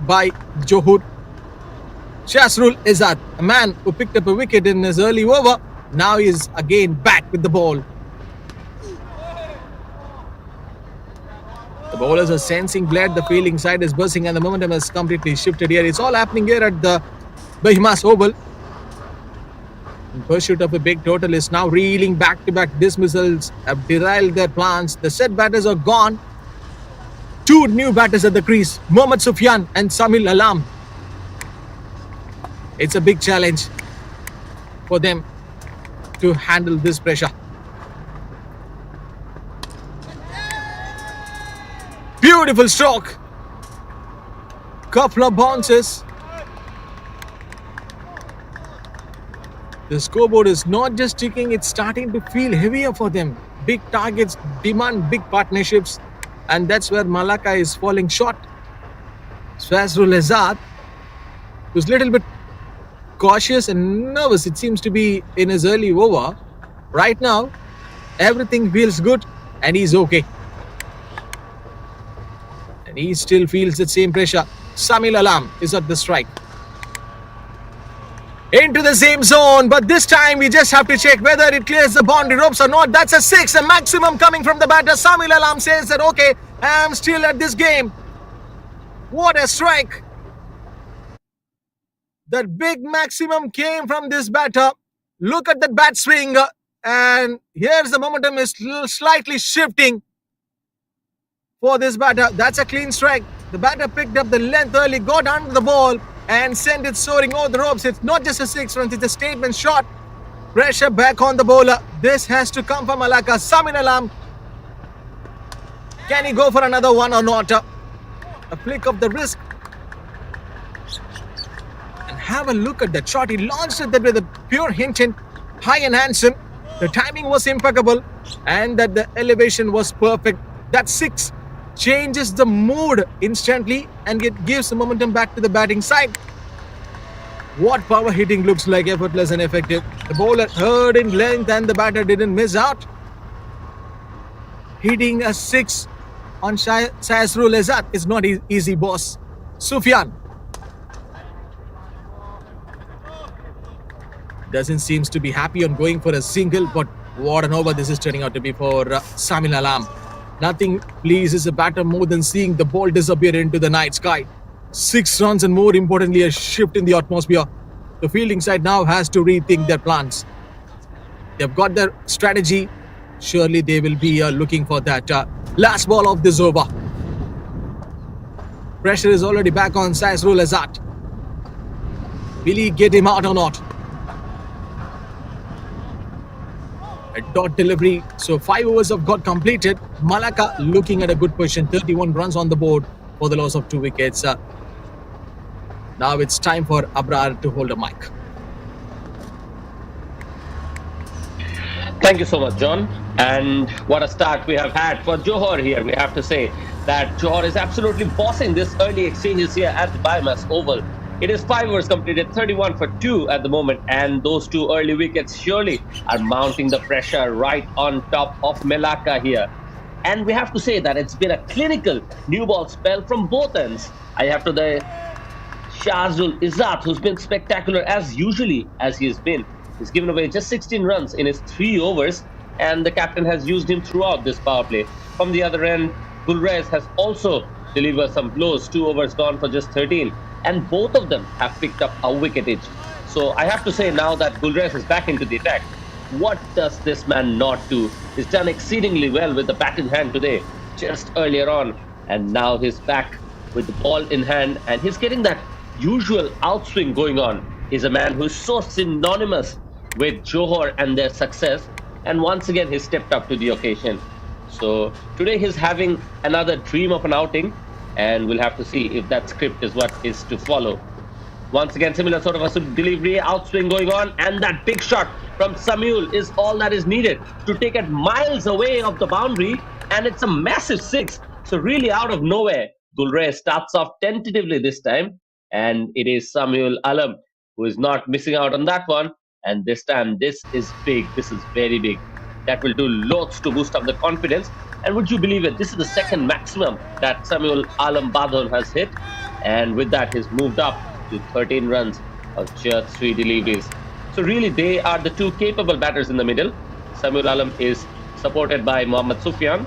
Speaker 3: by Johor. Samiul Alam, a man who picked up a wicket in his early over, now is again back with the ball. The bowlers are sensing blood, the fielding side is bursting, and the momentum has completely shifted here. It's all happening here at the BAYUEMAS Oval. In pursuit of a big total is now reeling. Back-to-back dismissals have derailed their plans. The set batters are gone. 2 new batters at the crease, Mohammad Sufyan and Samiul Alam. It's a big challenge for them to handle this pressure. Beautiful stroke. Couple of bounces. The scoreboard is not just ticking, it's starting to feel heavier for them. Big targets demand big partnerships, and that's where Malacca is falling short. Samiul Alam, who's a little bit cautious and nervous, it seems to be in his early over. Right now, everything feels good and he's okay. And he still feels the same pressure. Samiul Alam is at the strike. Into the same zone, but this time we just have to check whether it clears the boundary ropes or not. That's a 6, a maximum coming from the batter. Samiul Alam says that, okay, I am still at this game. What a strike. That big maximum came from this batter. Look at that bat swing, and here's the momentum is slightly shifting for this batter. That's a clean strike. The batter picked up the length early, got under the ball and sent it soaring over the ropes. It's not just a 6 runs, it's a statement shot. Pressure back on the bowler. This has to come from Malacca. Samiul Alam. Can he go for another one or not? A flick of the wrist. And have a look at that shot. He launched it with a pure intent, high and handsome. The timing was impeccable, and that the elevation was perfect. That 6 changes the mood instantly, and it gives the momentum back to the batting side. What power hitting looks like, effortless and effective. The bowler heard in length and the batter didn't miss out. Hitting a 6 on Samiul Alam is not easy, boss. Sufyan doesn't seem to be happy on going for a single, but what an over this is turning out to be for Samiul Alam. Nothing pleases a batter more than seeing the ball disappear into the night sky. 6 runs, and more importantly, a shift in the atmosphere. The fielding side now has to rethink their plans. They've got their strategy. Surely they will be looking for that last ball of this over. Pressure is already back on Samiul Alam. Will he get him out or not? A dot delivery. So 5 overs have got completed. Malacca looking at a good position. 31 runs on the board for the loss of 2 wickets. Now it's time for Abrar to hold a mic.
Speaker 1: Thank you so much, John. And what a start we have had for Johor here. We have to say that Johor is absolutely bossing this early exchanges here at the BAYUEMAS Oval. It is 5 overs completed, 31 for 2 at the moment, and those 2 early wickets surely are mounting the pressure right on top of Malacca here. And we have to say that it's been a clinical new ball spell from both ends. I have to the Samiul Alam, who's been spectacular as usually as he has been. He's given away just 16 runs in his 3 overs, and the captain has used him throughout this power play. From the other end, Gulraiz has also delivered some blows, 2 overs gone for just 13, and both of them have picked up a wicket each. So I have to say now that Gulraiz is back into the attack, what does this man not do? He's done exceedingly well with the bat in hand today, just earlier on, and now he's back with the ball in hand, and he's getting that usual outswing going on. He's a man who's so synonymous with Johor and their success, and once again he stepped up to the occasion. So today he's having another dream of an outing, and we'll have to see if that script is what is to follow. Once again, similar sort of a delivery, outswing going on, and that big shot from Samiul is all that is needed to take it miles away of the boundary, and it's a massive six. So really out of nowhere, Gulraiz starts off tentatively this time, and it is Samiul Alam who is not missing out on that one. And this time, this is big. This is very big. That will do loads to boost up the confidence. And would you believe it? This is the second maximum that Samiul Alam Badon has hit, and with that, he's moved up to 13 runs of just 3 deliveries. So really, they are the two capable batters in the middle. Samiul Alam is supported by Mohammad Sufyan.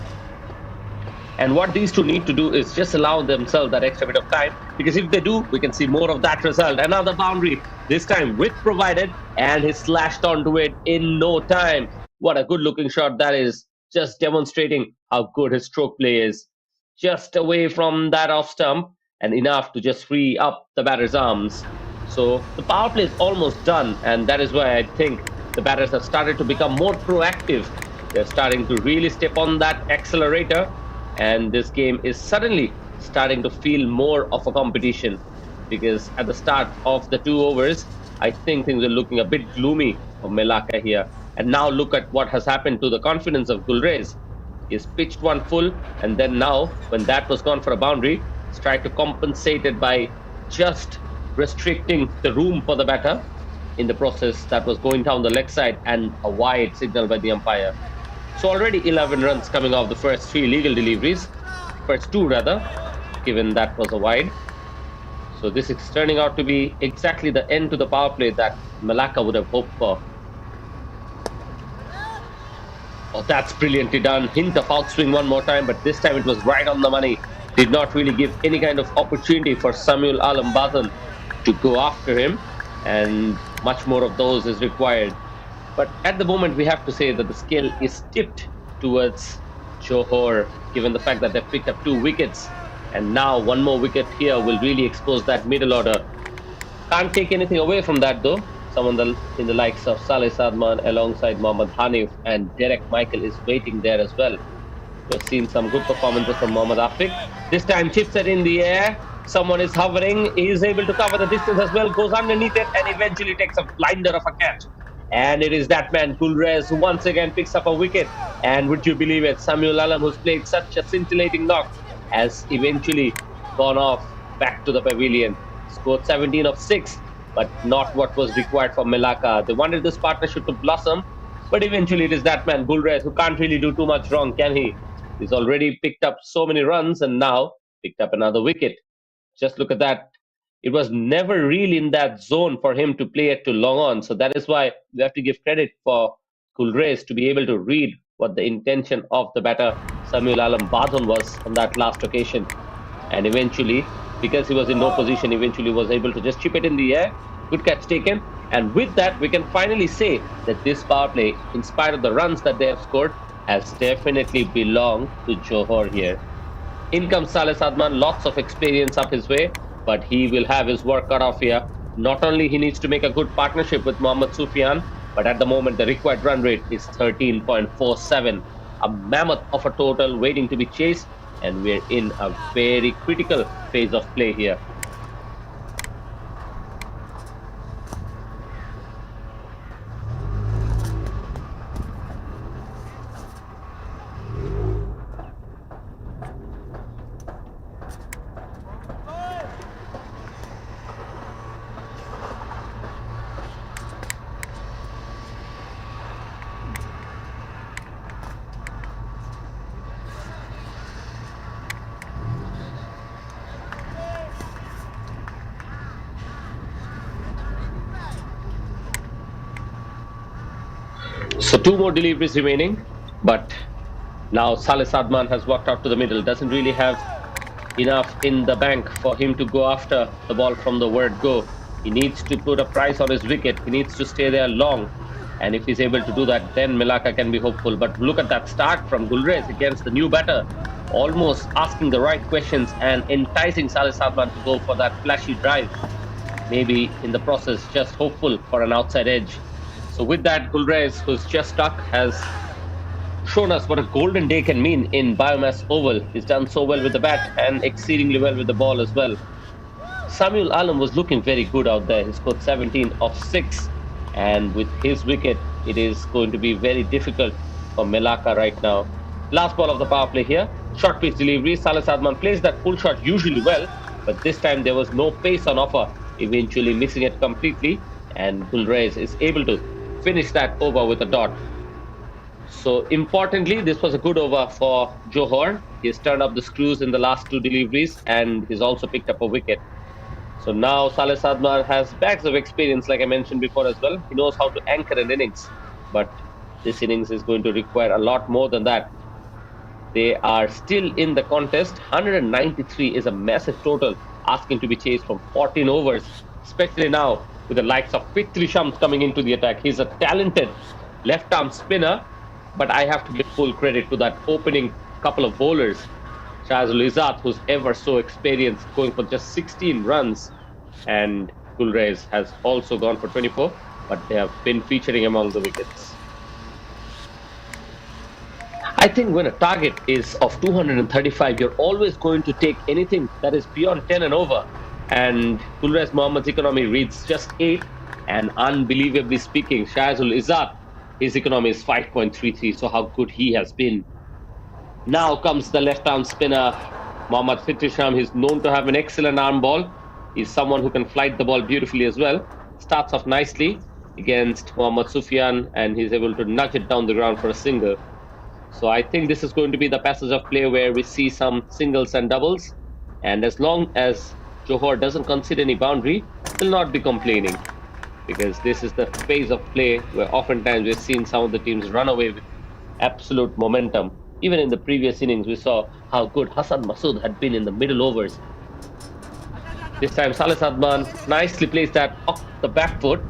Speaker 1: And what these two need to do is just allow themselves that extra bit of time, because if they do, we can see more of that result. Another boundary, this time with provided, and he slashed onto it in no time. What a good looking shot that is, just demonstrating how good his stroke play is. Just away from that off stump, and enough to just free up the batter's arms. So the power play is almost done, and that is why I think the batters have started to become more proactive. They're starting to really step on that accelerator, and this game is suddenly starting to feel more of a competition, because at the start of the 2 overs, I think things are looking a bit gloomy for Malacca here. And now look at what has happened to the confidence of Gulraiz. He's pitched one full, and then now, when that was gone for a boundary, he's tried to compensate it by just restricting the room for the batter. In the process, that was going down the leg side, and a wide signal by the umpire. So already 11 runs coming off the first 3 legal deliveries, first 2 rather, given that was a wide. So this is turning out to be exactly the end to the power play that Malacca would have hoped for. Oh, that's brilliantly done. Hint of outswing one more time, but this time it was right on the money. Did not really give any kind of opportunity for Samiul Alam Badon to go after him, and much more of those is required. But at the moment, we have to say that the scale is tipped towards Johor, given the fact that they've picked up 2 wickets. And now one more wicket here will really expose that middle order. Can't take anything away from that, though. Someone in the likes of Saleh Sadman alongside Mohammad Hanif and Derek Michael is waiting there as well. We've seen some good performances from Mohammad Afiq. This time chips it in the air. Someone is hovering. He is able to cover the distance as well, goes underneath it, and eventually takes a blinder of a catch. And it is that man, Gulraiz, who once again picks up a wicket. And would you believe it, Samiul Alam, who's played such a scintillating knock, has eventually gone off back to the pavilion. Scored 17 of 6, but not what was required for Malacca. They wanted this partnership to blossom, but eventually it is that man, Gulraiz, who can't really do too much wrong, can he? He's already picked up so many runs and now picked up another wicket. Just look at that. It was never really in that zone for him to play it to long on. So that is why we have to give credit for Gulraiz to be able to read what the intention of the batter Samiul Alam Badon was on that last occasion. And eventually, because he was in no position, eventually was able to just chip it in the air. Good catch taken. And with that, we can finally say that this power play, in spite of the runs that they have scored, has definitely belonged to Johor here. In comes Saleh Sadman, lots of experience up his way, but he will have his work cut off here. Not only he needs to make a good partnership with Mohammad Sufyan, but at the moment the required run rate is 13.47. A mammoth of a total waiting to be chased, and we're in a very critical phase of play here. So 2 more deliveries remaining, but now Saleh Sadman has walked out to the middle. Doesn't really have enough in the bank for him to go after the ball from the word go. He needs to put a price on his wicket. He needs to stay there long. And if he's able to do that, then Malacca can be hopeful. But look at that start from Gulraiz against the new batter. Almost asking the right questions and enticing Saleh Sadman to go for that flashy drive. Maybe in the process, just hopeful for an outside edge. So with that, Gulraiz, who's just stuck, has shown us what a golden day can mean in BAYUEMAS Oval. He's done so well with the bat and exceedingly well with the ball as well. Samiul Alam was looking very good out there. He scored 17 of 6, and with his wicket, it is going to be very difficult for Malacca right now. Last ball of the power play here. Short pitch delivery. Saleh Sadman plays that pull shot usually well, but this time there was no pace on offer, eventually missing it completely, and Gulraiz is able to finish that over with a dot. So importantly, this was a good over for Johor. He's turned up the screws in the last two deliveries, and he's also picked up a wicket. So now Saleh Sadman has bags of experience, like I mentioned before as well. He knows how to anchor an innings, but this innings is going to require a lot more than that. They are still in the contest. 193 is a massive total, asking to be chased from 14 overs, especially now with the likes of Fitri Shams coming into the attack. He's a talented left-arm spinner, but I have to give full credit to that opening couple of bowlers. Samiul Alam, who's ever so experienced, going for just 16 runs, and Gulraiz has also gone for 24, but they have been featuring among the wickets. I think when a target is of 235, you're always going to take anything that is beyond 10 and over. And Gulraiz Mohammad's economy reads just 8, and unbelievably speaking, Samiul Alam, his economy is 5.33, so how good he has been. Now comes the left-arm spinner, Mohammad Fitri Shams. He's known to have an excellent arm ball. He's someone who can flight the ball beautifully as well. Starts off nicely against Mohammad Sufyan, and he's able to nudge it down the ground for a single. So I think this is going to be the passage of play where we see some singles and doubles. And as long as Johor doesn't concede any boundary, he'll not be complaining, because this is the phase of play where oftentimes we've seen some of the teams run away with absolute momentum. Even in the previous innings, we saw how good Hassan Masood had been in the middle overs. This time, Saleh Sadman nicely plays that off the back foot,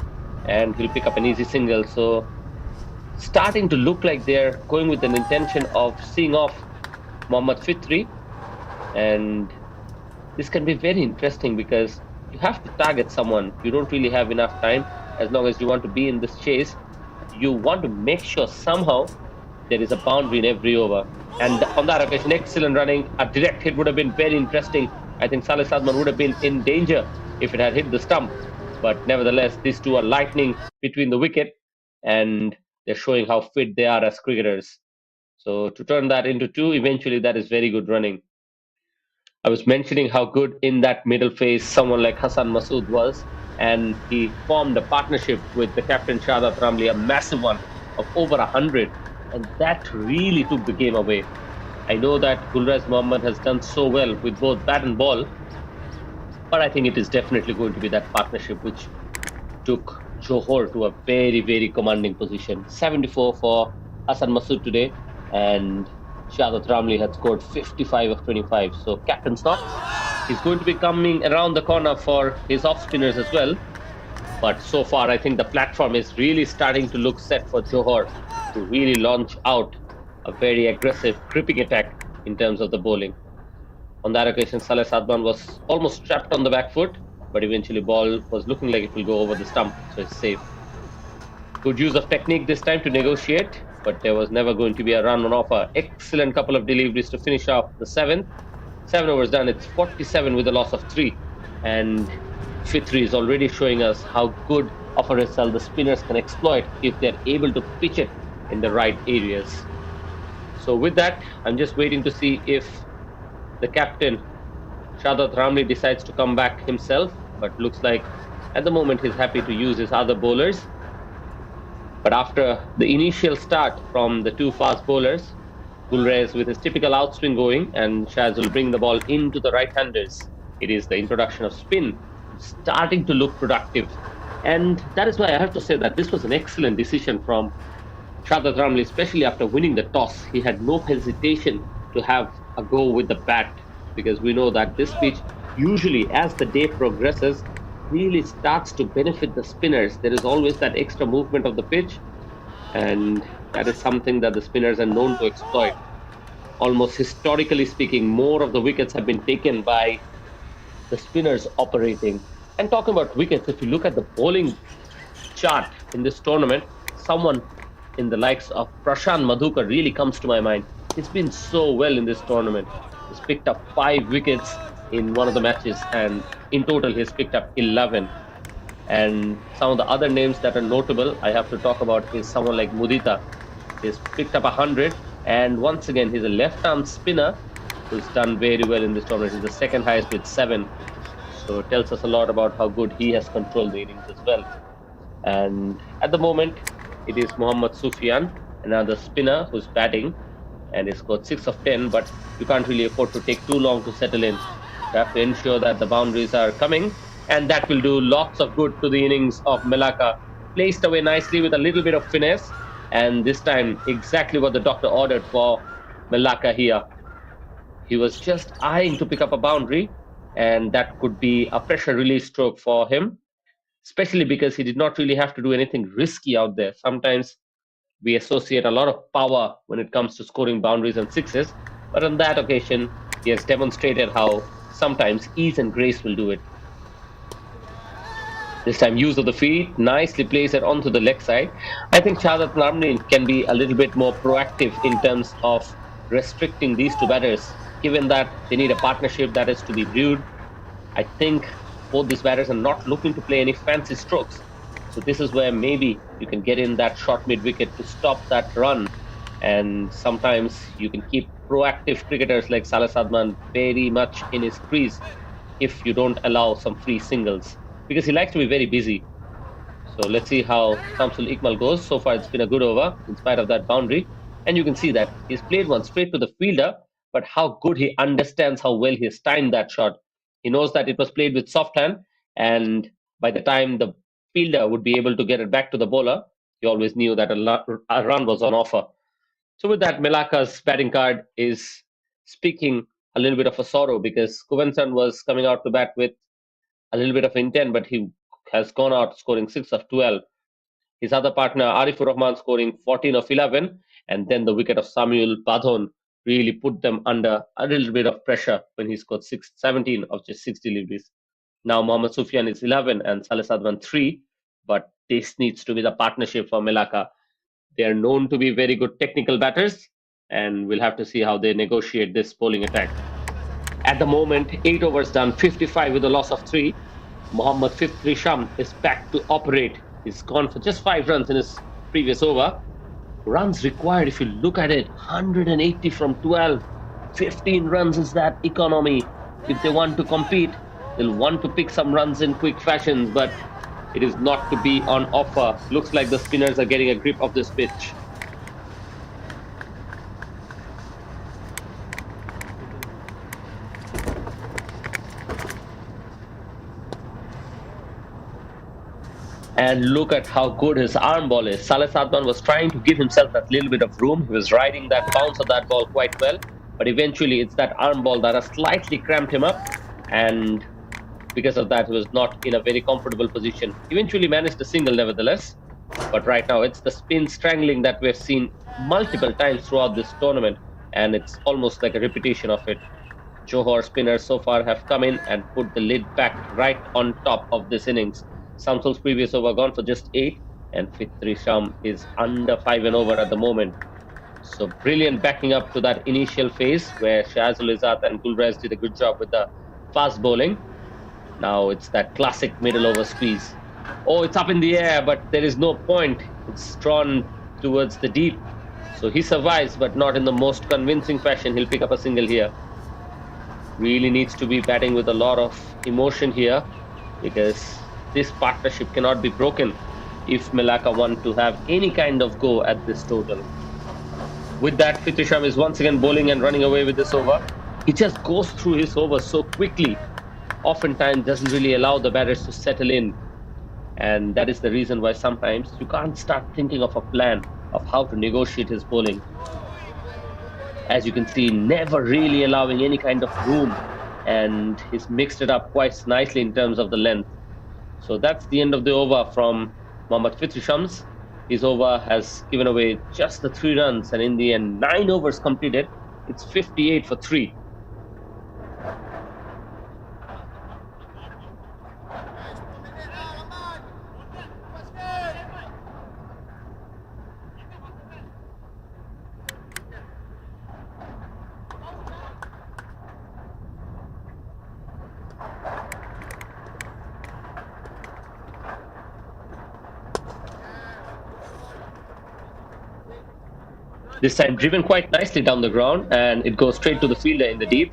Speaker 1: and he'll pick up an easy single. So, starting to look like they're going with an intention of seeing off Mohammad Fitri, and this can be very interesting because you have to target someone. You don't really have enough time. As long as you want to be in this chase, you want to make sure somehow there is a boundary in every over. And on that occasion, excellent running. A direct hit would have been very interesting. I think Saleh Sadman would have been in danger if it had hit the stump. But nevertheless, these two are lightning between the wicket, and they're showing how fit they are as cricketers. So to turn that into 2, eventually that is very good running. I was mentioning how good in that middle phase someone like Hassan Masood was, and he formed a partnership with the captain Shahzad Ramli, a massive one of over 100. And that really took the game away. I know that Gulraiz Mohammad has done so well with both bat and ball, but I think it is definitely going to be that partnership which took Johor to a very, very commanding position. 74 for Hassan Masood today, and Shahzad Ramli had scored 55 of 25. So captain's knock. He's going to be coming around the corner for his off spinners as well. But so far, I think the platform is really starting to look set for Johor to really launch out a very aggressive gripping attack in terms of the bowling. On that occasion, Saleh Sadman was almost trapped on the back foot, but eventually ball was looking like it will go over the stump, so it's safe. Good use of technique this time to negotiate, but there was never going to be a run on offer. Excellent couple of deliveries to finish off the 7th. 7 overs done, it's 47 with a loss of 3. And Fitri is already showing us how good of a result the spinners can exploit if they're able to pitch it in the right areas. So with that, I'm just waiting to see if the captain Shahzad Ramli decides to come back himself, but looks like at the moment he's happy to use his other bowlers. But after the initial start from the two fast bowlers, Gulraiz with his typical outswing going, and Shaz will bring the ball into the right-handers. It is the introduction of spin starting to look productive, and that is why I have to say that this was an excellent decision from Shahzad Ramli, especially after winning the toss. He had no hesitation to have a go with the bat, because we know that this pitch usually, as the day progresses, really starts to benefit the spinners. There is always that extra movement of the pitch, and that is something that the spinners are known to exploit. Almost historically speaking, more of the wickets have been taken by the spinners operating. And talking about wickets, if you look at the bowling chart in this tournament, someone in the likes of Prashant Madhukar really comes to my mind. He's been so well in this tournament. He's picked up 5 wickets in one of the matches, and in total, he's picked up 11. And some of the other names that are notable I have to talk about is someone like Mudita. He's picked up 100, and once again, he's a left-arm spinner who's done very well in this tournament. He's the second highest with 7, so it tells us a lot about how good he has controlled the innings as well. And at the moment, it is Mohammad Sufyan, another spinner who's batting, and he scored 6 of 10. But you can't really afford to take too long to settle in. You have to ensure that the boundaries are coming, and that will do lots of good to the innings of Malacca. Placed away nicely with a little bit of finesse, and this time exactly what the doctor ordered for Malacca here. He was just eyeing to pick up a boundary, and that could be a pressure release stroke for him, especially because he did not really have to do anything risky out there. Sometimes we associate a lot of power when it comes to scoring boundaries and sixes, but on that occasion, he has demonstrated how sometimes ease and grace will do it. This time, use of the feet, nicely placed it onto the leg side. I think Shahadat Lamrin can be a little bit more proactive in terms of restricting these two batters, given that they need a partnership that is to be brewed. I think both these batters are not looking to play any fancy strokes. So this is where maybe you can get in that short mid wicket to stop that run. And sometimes you can keep proactive cricketers like Saleh Sadman very much in his crease if you don't allow some free singles, because he likes to be very busy. So let's see how Samsul Ikmal goes. So far, it's been a good over in spite of that boundary. And you can see that he's played one straight to the fielder, but how good he understands how well he has timed that shot. He knows that it was played with soft hand, and by the time the fielder would be able to get it back to the bowler, he always knew that a run was on offer. So with that, Melaka's batting card is speaking a little bit of a sorrow, because Kuvensan was coming out to bat with a little bit of intent, but he has gone out scoring 6 of 12. His other partner, Arifur Rahman, scoring 14 of 11, and then the wicket of Samiul Badhon really put them under a little bit of pressure when he scored 17 of just 6 deliveries. Now Mohammad Sufyan is 11 and Saleh Sadman 3, but this needs to be the partnership for Melaka. They are known to be very good technical batters, and we'll have to see how they negotiate this bowling attack. At the moment, 8 overs done, 55 with a loss of 3. Mohammad Fifri Sham is back to operate. He's gone for just 5 runs in his previous over. Runs required, if you look at it, 180 from 12. 15 runs is that economy. If they want to compete, they'll want to pick some runs in quick fashion, but it is not to be on offer. Looks like the spinners are getting a grip of this pitch. And look at how good his arm ball is. Saleh Sadman was trying to give himself that little bit of room. He was riding that bounce of that ball quite well. But eventually, it's that arm ball that has slightly cramped him up. And because of that, he was not in a very comfortable position. Eventually managed a single, nevertheless. But right now, it's the spin strangling that we've seen multiple times throughout this tournament. And it's almost like a repetition of it. Johor spinners so far have come in and put the lid back right on top of this innings. Samsul's previous over gone for just 8, and Fitri Sham is under 5 and over at the moment. So brilliant backing up to that initial phase where Shahzul Izzat and Gulraiz did a good job with the fast bowling. Now it's that classic middle over squeeze. Oh, it's up in the air, but there is no point. It's drawn towards the deep. So he survives, but not in the most convincing fashion. He'll pick up a single here. Really needs to be batting with a lot of emotion here, because this partnership cannot be broken if Malacca want to have any kind of go at this total. With that, Fitisham is once again bowling and running away with this over. He just goes through his over so quickly, oftentimes doesn't really allow the batters to settle in. And that is the reason why sometimes you can't start thinking of a plan of how to negotiate his bowling. As you can see, never really allowing any kind of room, and he's mixed it up quite nicely in terms of the length. So that's the end of the over from Mohammad Fitri Shams. His over has given away just the 3 runs, and in the end, 9 overs completed. It's 58 for 3. This time driven quite nicely down the ground, and it goes straight to the fielder in the deep.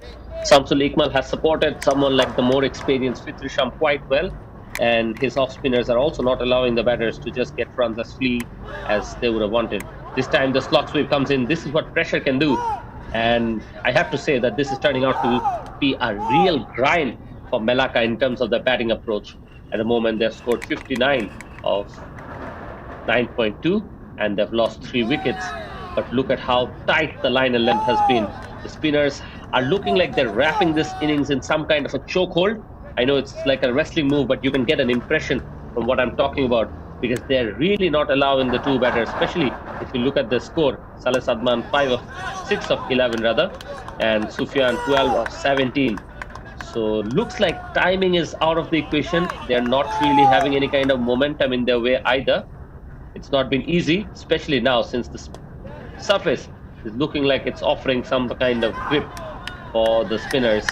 Speaker 1: Samsul Iqmal has supported someone like the more experienced Fitri Sham quite well, and his off spinners are also not allowing the batters to just get runs as free as they would have wanted. This time the slot sweep comes in. This is what pressure can do, and I have to say that this is turning out to be a real grind for Malacca in terms of the batting approach. At the moment, they've scored 59 of 9.2, and they've lost 3 wickets. But look at how tight the line and length has been. The spinners are looking like they're wrapping this innings in some kind of a chokehold. I know it's like a wrestling move, but you can get an impression from what I'm talking about, because they're really not allowing the two batters, especially if you look at the score. Saleh Sadman 6 of 11 rather, and Sufyan 12 of 17. So looks like timing is out of the equation. They're not really having any kind of momentum in their way either. It's not been easy, especially now since the surface is looking like it's offering some kind of grip for the spinners.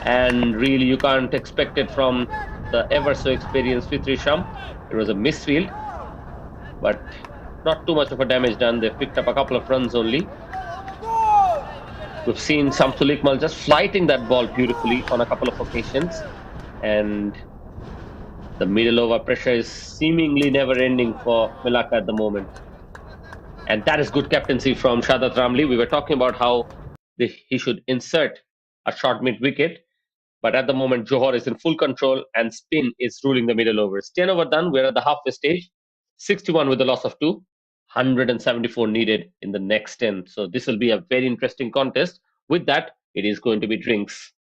Speaker 1: And really, you can't expect it from the ever so experienced Fitri Sham. It was a misfield, but not too much of a damage done. They picked up a couple of runs only. We've seen Samsul Iqmal just flighting that ball beautifully on a couple of occasions, and the middle over pressure is seemingly never ending for Malacca at the moment. And that is good captaincy from Shadat Ramli. We were talking about how he should insert a short mid wicket, but at the moment, Johor is in full control and spin is ruling the middle overs. 10 over done. We're at the halfway stage. 61 with a loss of 2. 174 needed in the next 10. So this will be a very interesting contest. With that, it is going to be drinks.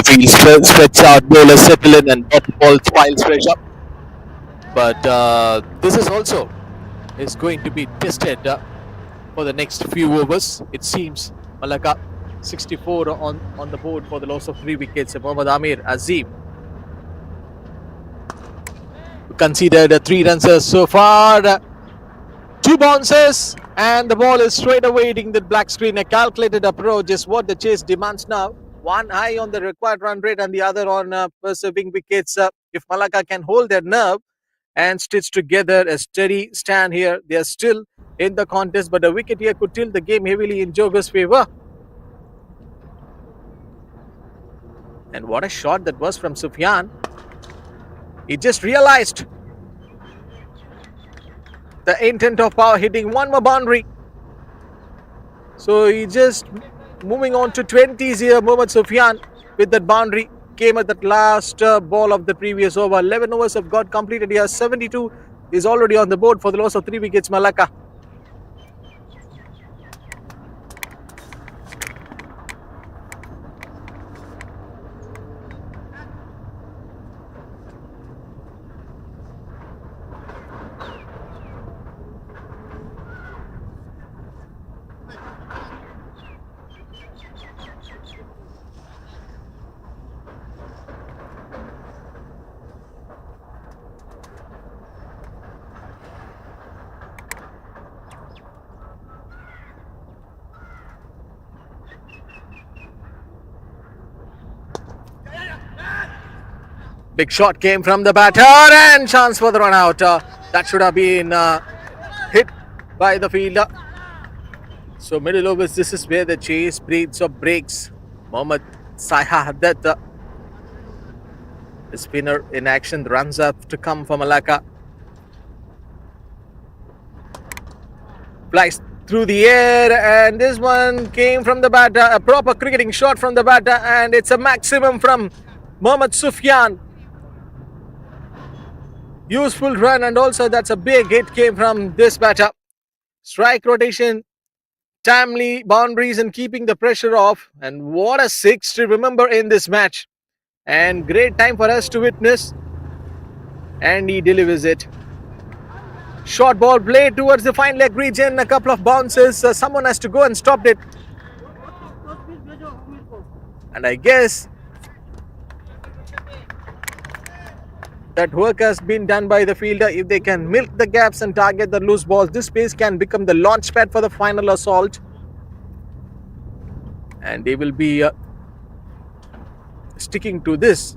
Speaker 3: field, stretch out, bowlers settle in, and bottom ball piles pressure. But this is also is going to be tested for the next few overs. It seems Malacca 64 on the board for the loss of 3 wickets. Mohammad Amir Azim conceded 3 runs so far. 2 bounces, and the ball is straight away hitting the black screen. A calculated approach is what the chase demands now. One eye on the required run rate and the other on preserving wickets. If Malacca can hold their nerve and stitch together a steady stand here, they are still in the contest, but a wicket here could tilt the game heavily in Johor's favour. And what a shot that was from Sufyan. He just realised the intent of power, hitting one more boundary. So he just moving on to 20s here. Mohammad Sufyan with that boundary came at that last ball of the previous over. 11 overs have got completed here. 72 is already on the board for the loss of 3 wickets. Malacca. Big shot came from the batter and chance for the run out. That should have been hit by the fielder. So middle overs, this is where the chase breathes or breaks. Mohammad Sahadat, the spinner in action, runs up to come for Malacca. Flies through the air, and this one came from the batter. A proper cricketing shot from the batter, and it's a maximum from Mohammad Sufyan. Useful run, and also that's a big hit came from this batter. Strike rotation, timely boundaries, and keeping the pressure off. And what a 6 to remember in this match. And great time for us to witness. And he delivers it. Short ball played towards the fine leg region. A couple of bounces. Someone has to go and stop it. And I guess that work has been done by the fielder. If they can milk the gaps and target the loose balls, this space can become the launch pad for the final assault. And they will be sticking to this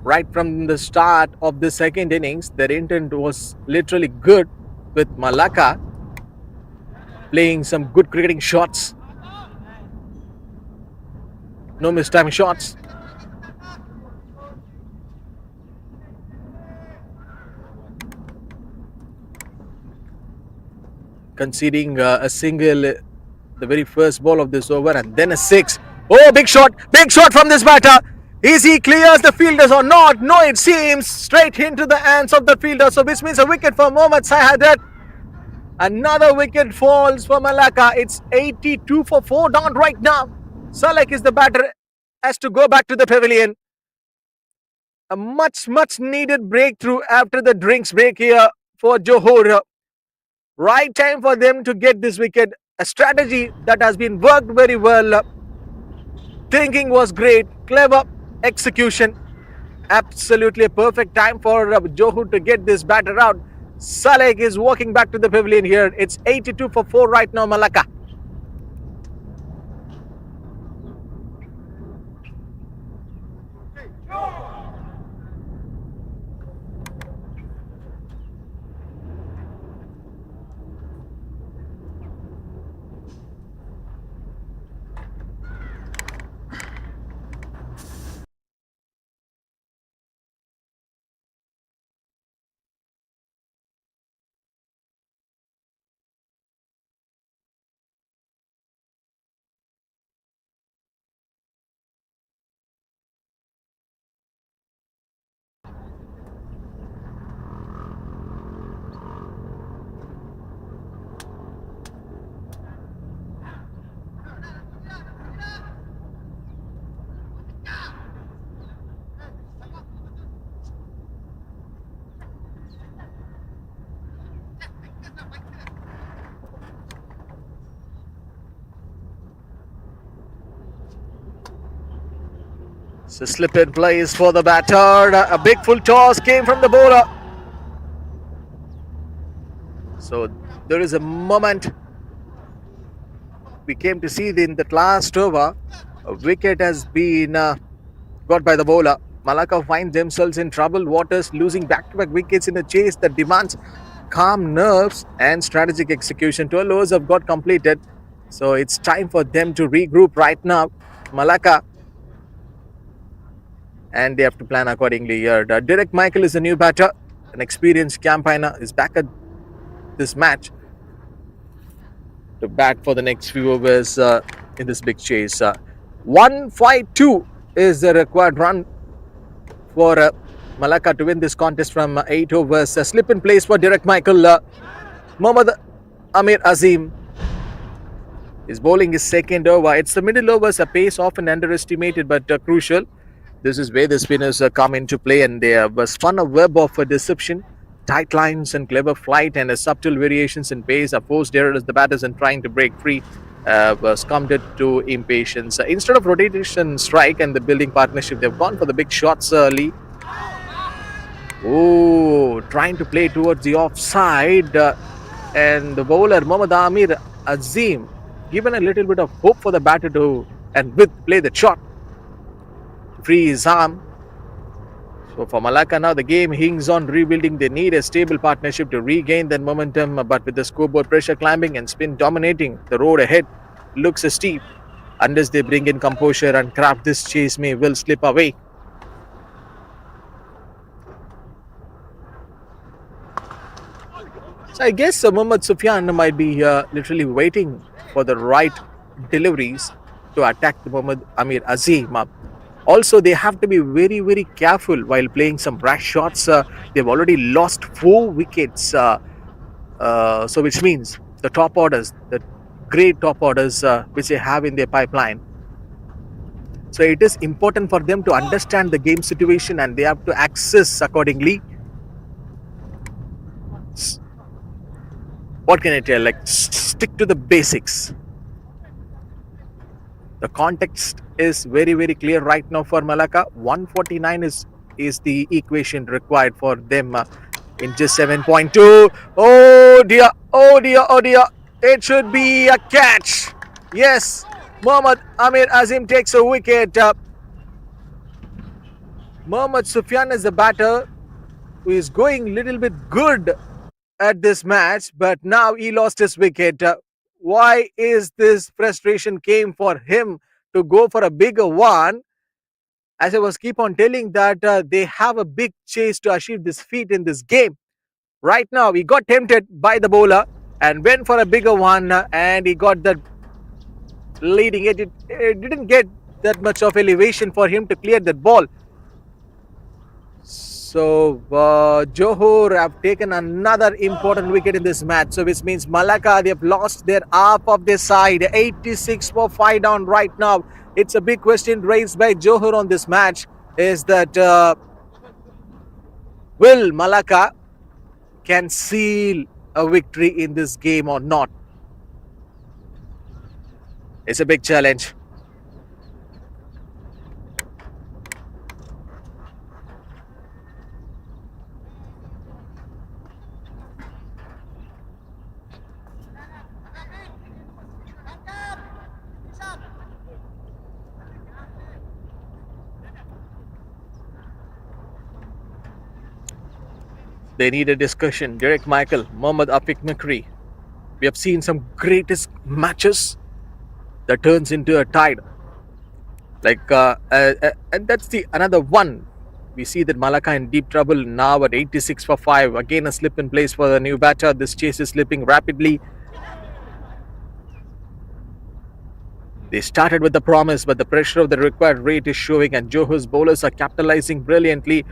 Speaker 3: right from the start of the second innings. Their intent was literally good, with Malacca playing some good cricketing shots. No mistiming shots. Conceding a single the very first ball of this over, and then a 6. Oh, big shot from this batter. Is he clears the fielders or not? No, it seems straight into the hands of the fielder. So which means a wicket for Mohammad Sahadat. Another wicket falls for Malacca. It's 82 for 4 down right now. Salek is the batter, has to go back to the pavilion. A much needed breakthrough after the drinks break here for Johor. Right time for them to get this wicket. A strategy that has been worked very well. Thinking was great. Clever execution. Absolutely a perfect time for Johor to get this batter out. Salek is walking back to the pavilion here. It's 82 for 4 right now, Malacca. So slip in plays for the batter. A big full toss came from the bowler. So there is a moment we came to see in that last over. A wicket has been got by the bowler. Malacca find themselves in troubled waters, losing back-to-back wickets in a chase that demands calm nerves and strategic execution. 12 overs have got completed, so it's time for them to regroup right now. Malacca, and they have to plan accordingly here. Derek Michael is a new batter, an experienced campaigner, is back at this match to bat for the next few overs in this big chase. 152 is the required run for Malacca to win this contest from 8 overs. Slip in place for Derek Michael. Mohammad Amir Azim is bowling his second over. It's the middle overs, a pace often underestimated but crucial. This is where the spinners come into play, and they have spun a web of deception. Tight lines and clever flight and subtle variations in pace are forced errors the batters in trying to break free succumbed to impatience. Instead of rotation strike and the building partnership, they've gone for the big shots early. Oh, trying to play towards the offside, and the bowler Mohammad Amir Azim given a little bit of hope for the batter to play the shot, free his arm. So for Malacca now the game hinges on rebuilding. They need a stable partnership to regain that momentum, but with the scoreboard pressure climbing and spin dominating, the road ahead looks steep. Unless they bring in composure and craft, this chase may well slip away. So I guess Mohammad Sufyan might be literally waiting for the right deliveries to attack the Mohammad Amir Azim. Also, they have to be very, very careful while playing some rash shots. They've already lost 4 wickets. So which means the top orders, the great top orders which they have in their pipeline. So it is important for them to understand the game situation, and they have to access accordingly. What can I tell? Like, stick to the basics. The context is very, very clear right now for Malacca. 149 is the equation required for them in just 7.2. Oh dear, oh dear, oh dear. It should be a catch. Yes, Mohammad Amir Azim takes a wicket. Mohammad Sufyan is the batter who is going a little bit good at this match, but now he lost his wicket. Why is this frustration came for him to go for a bigger one? As I was keep on telling that they have a big chase to achieve this feat in this game. Right now, he got tempted by the bowler and went for a bigger one, and he got that leading it. It didn't get that much of elevation for him to clear that ball. So Johor have taken another important wicket in this match. So which means Malacca, they have lost their half of their side. 86 for 5 down right now. It's a big question raised by Johor on this match, is that will Malacca can seal a victory in this game or not? It's a big challenge. They need a discussion. Derek Michael, Mohammad Afiq Makri. We have seen some greatest matches that turns into a tide. Like, and that's the another one. We see that Malacca in deep trouble now at 86 for 5. Again, a slip in place for the new batter. This chase is slipping rapidly. They started with the promise, but the pressure of the required rate is showing, and Johor's bowlers are capitalizing brilliantly.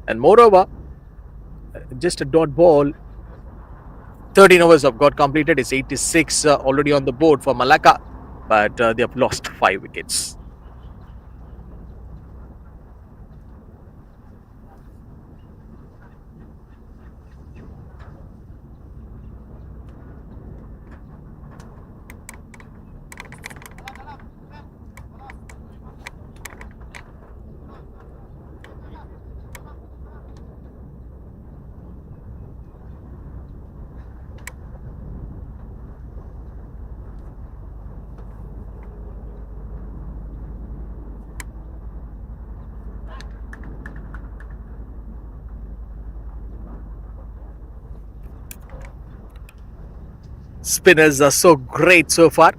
Speaker 3: And moreover, just a dot ball. 13 overs have got completed. It's 86 already on the board for Malacca, but they have lost 5 wickets. Spinners are so great so far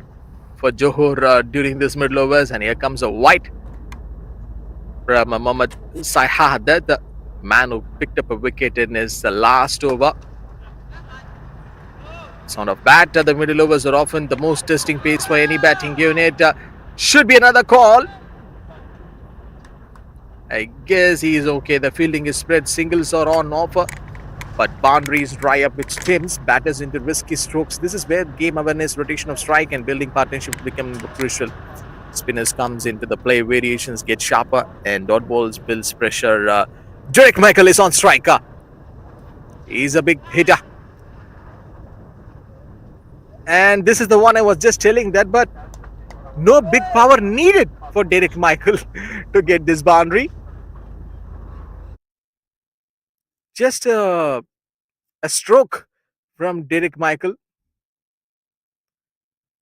Speaker 3: for Johor during this middle overs, and here comes a white from Mohammad Sahadat, the man who picked up a wicket in his last over. Sound of bat. The middle overs are often the most testing pace for any batting unit. Should be another call. I guess he is okay. The fielding is spread. Singles are on offer, but boundaries dry up with spins. Batters into risky strokes. This is where game awareness, rotation of strike, and building partnership become crucial. Spinners comes into the play. Variations get sharper, and dot balls builds pressure. Derek Michael is on strike. He's a big hitter. And this is the one I was just telling that, but no big power needed for Derek Michael to get this boundary. Just a stroke from Derek Michael.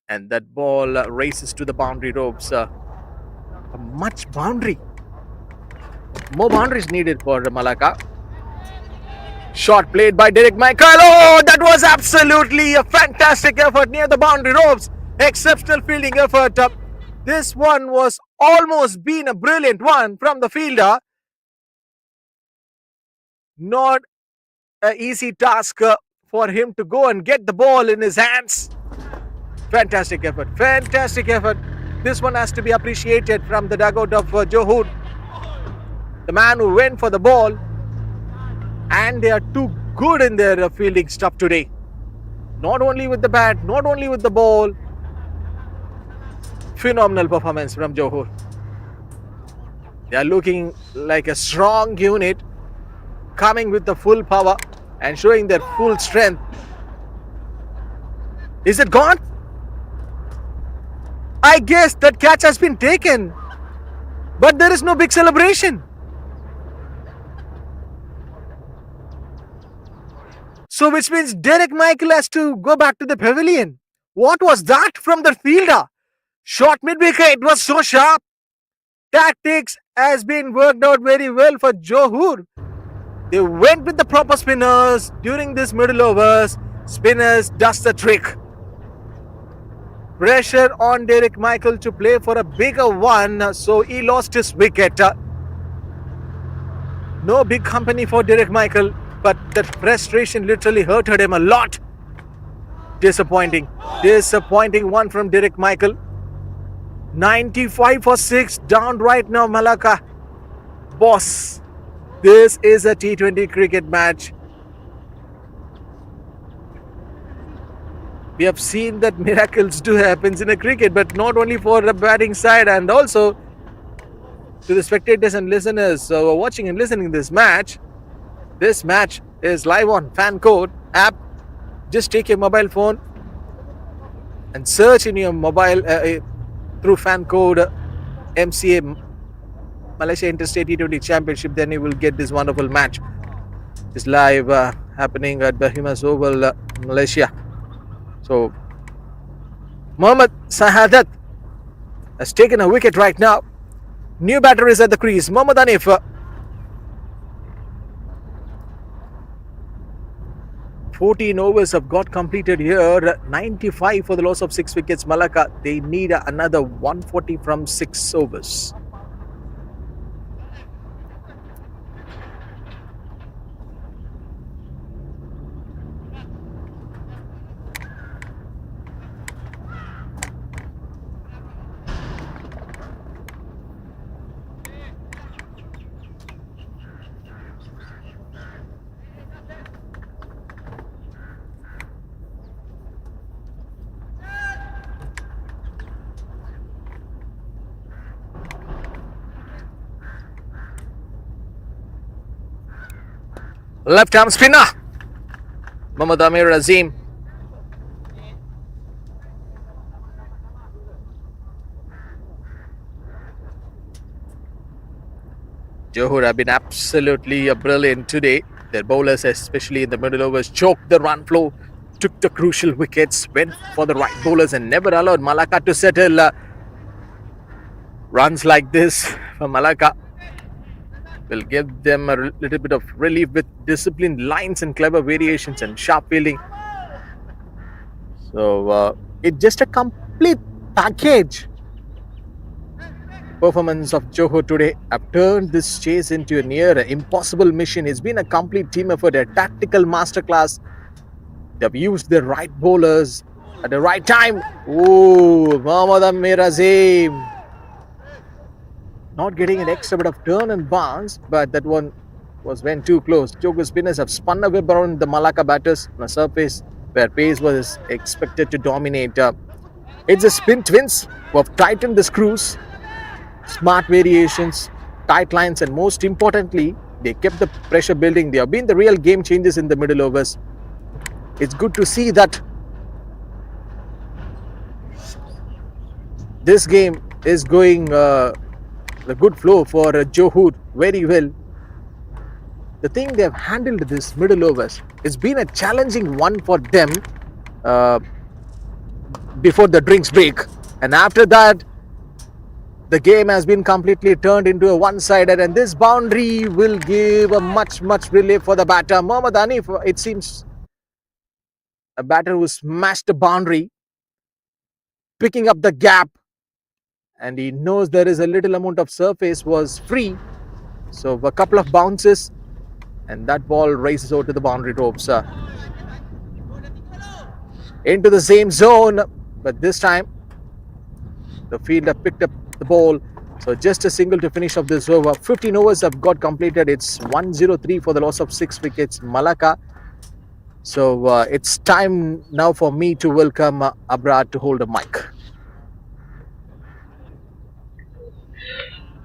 Speaker 3: And that ball races to the boundary ropes. A much boundary. More boundaries needed for Malacca. Shot played by Derek Michael. Oh, that was absolutely a fantastic effort near the boundary ropes. Exceptional fielding effort. This one was almost been a brilliant one from the fielder. Not an easy task for him to go and get the ball in his hands. Fantastic effort. Fantastic effort. This one has to be appreciated from the dugout of Johor. The man who went for the ball. And they are too good in their fielding stuff today. Not only with the bat, not only with the ball. Phenomenal performance from Johor. They are looking like a strong unit, coming with the full power and showing their full strength. Is it gone? I guess that catch has been taken, but there is no big celebration. So which means Derek Michael has to go back to the pavilion. What was that from the fielder? Shot mid-wicket, it was so sharp. Tactics has been worked out very well for Johor. They went with the proper spinners during this middle overs. Spinners does the trick. Pressure on Derek Michael to play for a bigger one, so he lost his wicket. No big company for Derek Michael, but that frustration literally hurted him a lot. Disappointing. Disappointing one from Derek Michael. 95 for 6, down right now Malacca. Boss, this is a T20 cricket match. We have seen that miracles do happen in a cricket, but not only for the batting side, and also to the spectators and listeners who are watching and listening to this match. This match is live on Fan Code app. Just take your mobile phone and search in your mobile through Fan Code MCA Malaysia Interstate T20 Championship. Then you will get this wonderful match. It's live happening at BAYUEMAS Oval, Malaysia. So Mohammad Sahadat has taken a wicket right now. New batter is at the crease. Mohammad Hanif. 14 overs have got completed here. 95 for the loss of 6 wickets. Malacca, they need another 140 from 6 overs. Left arm spinner, Mohammad Amir Azim. Johor have been absolutely brilliant today. Their bowlers, especially in the middle overs, choked the run flow, took the crucial wickets, went for the right bowlers, and never allowed Malacca to settle. Runs like this for Malacca will give them a little bit of relief with disciplined lines and clever variations and sharp fielding. So it's just a complete package. Performance of Johor today have turned this chase into a near impossible mission. It's been a complete team effort, a tactical masterclass. They've used the right bowlers at the right time. Oh, Mohammad Amir Azim. Not getting an extra bit of turn and bounce, but that one went too close. Johor spinners have spun a web around the Malacca batters on a surface where pace was expected to dominate. It's the spin twins who have tightened the screws. Smart variations, tight lines, and most importantly, they kept the pressure building. They have been the real game changers in the middle overs. It's good to see that this game is going the good flow for Johor very well. The thing they have handled this middle overs, it's been a challenging one for them before the drinks break, and after that the game has been completely turned into a one-sided, and this boundary will give a much relief for the batter. Mohammad Hanif, it seems a batter who smashed the boundary, picking up the gap, and he knows there is a little amount of surface was free, so a couple of bounces and that ball races over to the boundary ropes into the same zone, but this time the fielder picked up the ball. So just a single to finish off this over. 15 overs have got completed. It's 103 for the loss of 6 wickets, Malacca. So it's time now for me to welcome Abrad to hold a mic.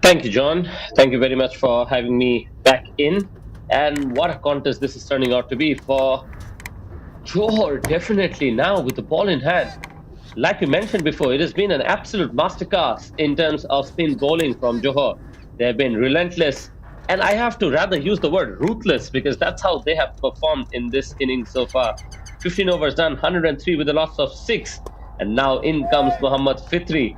Speaker 1: Thank you, John. Thank you very much for having me back in. And what a contest this is turning out to be for Johor, definitely now with the ball in hand. Like you mentioned before, it has been an absolute masterclass in terms of spin bowling from Johor. They have been relentless, and I have to rather use the word ruthless because that's how they have performed in this inning so far. 15 overs done, 103 with a loss of 6, and now in comes Muhammad Fitri.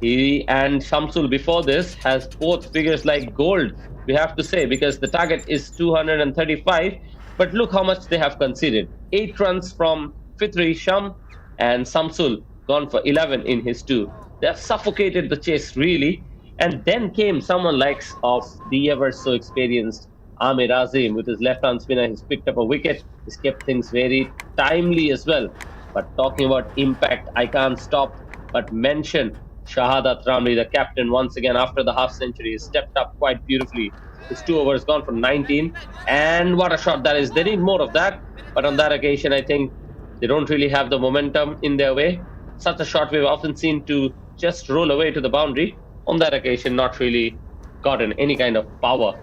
Speaker 1: He and Shamsul before this has both figures like gold, we have to say, because the target is 235, but look how much they have conceded. 8 runs from Fitri, Sham, and Shamsul gone for 11 in his 2. They have suffocated the chase really, and then came someone like of the ever so experienced Amir Azim with his left-arm spinner. He's picked up a wicket. He's kept things very timely as well. But talking about impact, I can't stop but mention Shahadat Ramli, the captain, once again after the half century. He stepped up quite beautifully. His 2 overs gone for 19, and what a shot that is. They need more of that, but on that occasion I think they don't really have the momentum in their way. Such a shot we've often seen to just roll away to the boundary. On that occasion, not really gotten any kind of power.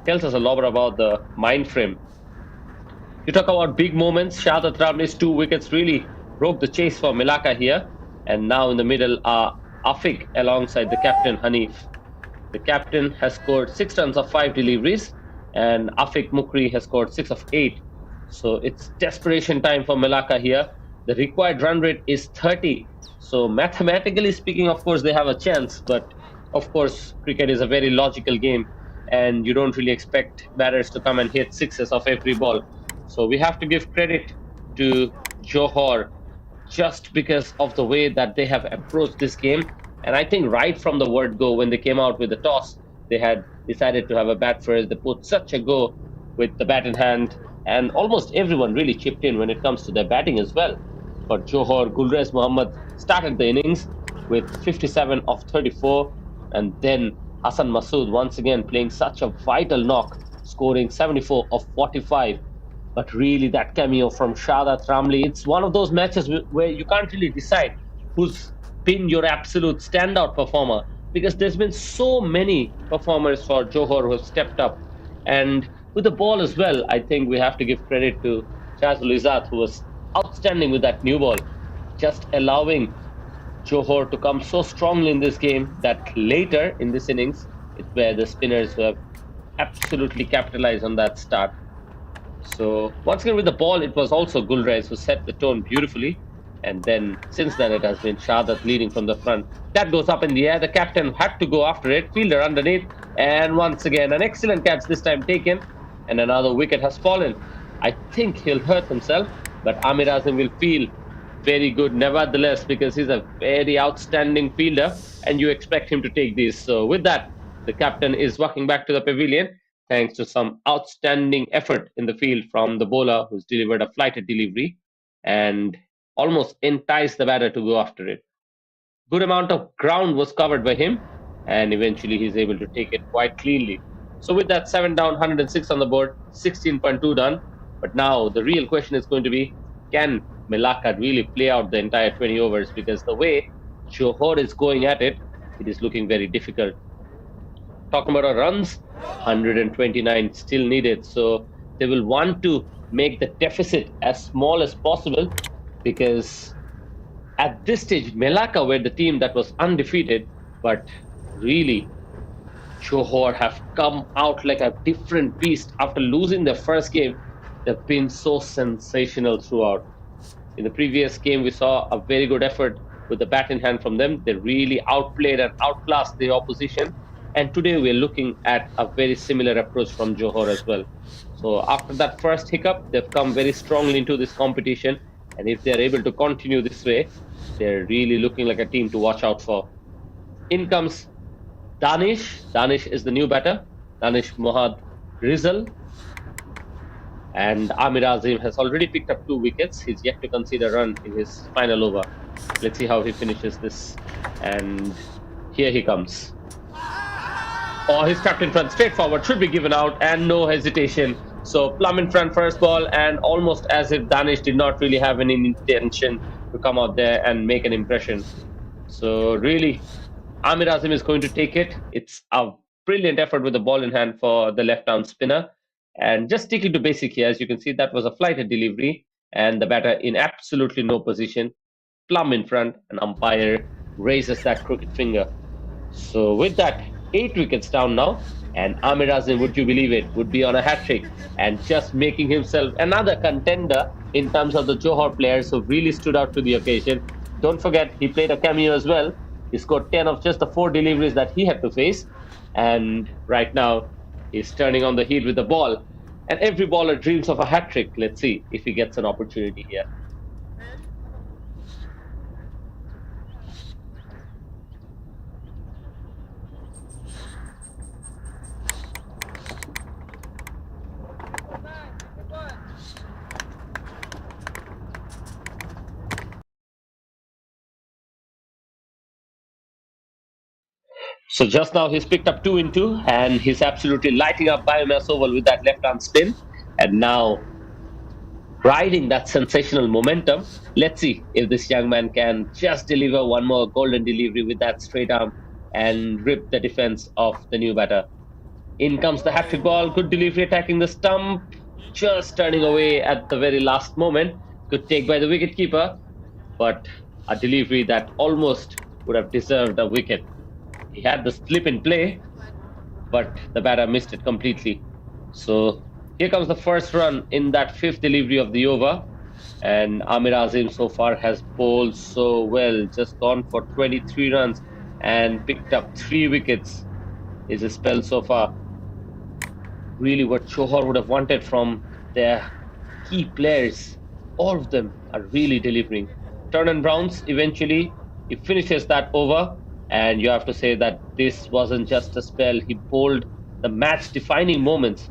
Speaker 1: Tells us a lot about the mind frame. You talk about big moments. Shahadat Ramli's 2 wickets really broke the chase for Malacca here. And now in the middle are Afiq alongside the captain Hanif. The captain has scored 6 runs of 5 deliveries, and Afiq Mukri has scored 6 of 8. So it's desperation time for Malacca here. The required run rate is 30. So mathematically speaking, of course, they have a chance. But of course, cricket is a very logical game, and you don't really expect batters to come and hit sixes of every ball. So we have to give credit to Johor just because of the way that they have approached this game. And I think right from the word go, when they came out with the toss, they had decided to have a bat first. They put such a go with the bat in hand, and almost everyone really chipped in when it comes to their batting as well. For Johor, Gulraiz Muhammad started the innings with 57 of 34, and then Hassan Masood once again playing such a vital knock, scoring 74 of 45. But really that cameo from Shahadat Ramli, it's one of those matches where you can't really decide who's been your absolute standout performer, because there's been so many performers for Johor who have stepped up. And with the ball as well, I think we have to give credit to Shazul Izzat, who was outstanding with that new ball, just allowing Johor to come so strongly in this game that later in this innings, it's where the spinners who have absolutely capitalized on that start. So once again with the ball, it was also Gulraiz who set the tone beautifully. And then since then, it has been Shahadat leading from the front. That goes up in the air. The captain had to go after it. Fielder underneath. And once again, an excellent catch this time taken. And another wicket has fallen. I think he'll hurt himself, but Amir Azim will feel very good nevertheless, because he's a very outstanding fielder and you expect him to take these. So with that, the captain is walking back to the pavilion thanks to some outstanding effort in the field from the bowler, who's delivered a flighted delivery and almost enticed the batter to go after it. Good amount of ground was covered by him, and eventually he's able to take it quite cleanly. So with that, 7 down, 106 on the board, 16.2 done. But now the real question is going to be, can Malacca really play out the entire 20 overs? Because the way Johor is going at it, it is looking very difficult. Talking about our runs, 129 still needed. So they will want to make the deficit as small as possible, because at this stage, Malacca were the team that was undefeated, but really, Johor have come out like a different beast after losing their first game. They've been so sensational throughout. In the previous game, we saw a very good effort with the bat in hand from them. They really outplayed and outclassed the opposition. And today, we're looking at a very similar approach from Johor as well. So, after that first hiccup, they've come very strongly into this competition. And if they're able to continue this way, they're really looking like a team to watch out for. In comes Danish. Danish is the new batter. Danish Mohad Rizal. And Amir Azim has already picked up 2 wickets. He's yet to concede a run in his final over. Let's see how he finishes this. And here he comes. Oh, his captain front straightforward, should be given out, and no hesitation. So plumb in front first ball, and almost as if Danish did not really have any intention to come out there and make an impression. So really, Amir Azim is going to take it. It's a brilliant effort with the ball in hand for the left-arm spinner. And just sticking to basic here, as you can see, that was a flighted delivery, and the batter in absolutely no position, plumb in front, and umpire raises that crooked finger. So with that, 8 wickets down now, and Amir Azim, would you believe it, would be on a hat-trick and just making himself another contender in terms of the Johor players who really stood out to the occasion. Don't forget, he played a cameo as well. He scored 10 of just the 4 deliveries that he had to face, and right now he's turning on the heat with the ball. And every bowler dreams of a hat-trick. Let's see if he gets an opportunity here. So just now he's picked up 2 in 2, and he's absolutely lighting up BAYUEMAS Oval with that left arm spin. And now riding that sensational momentum, let's see if this young man can just deliver one more golden delivery with that straight arm and rip the defense of the new batter. In comes the hat-trick ball, good delivery attacking the stump, just turning away at the very last moment. Good take by the wicketkeeper, but a delivery that almost would have deserved a wicket. He had the slip in play, but the batter missed it completely. So here comes the first run in that 5th delivery of the over. And Amir Azim so far has bowled so well, just gone for 23 runs and picked up 3 wickets. Is a spell so far. Really what Johor would have wanted from their key players. All of them are really delivering. Turn and Browns, eventually, he finishes that over. And you have to say that this wasn't just a spell. He bowled the match-defining moments.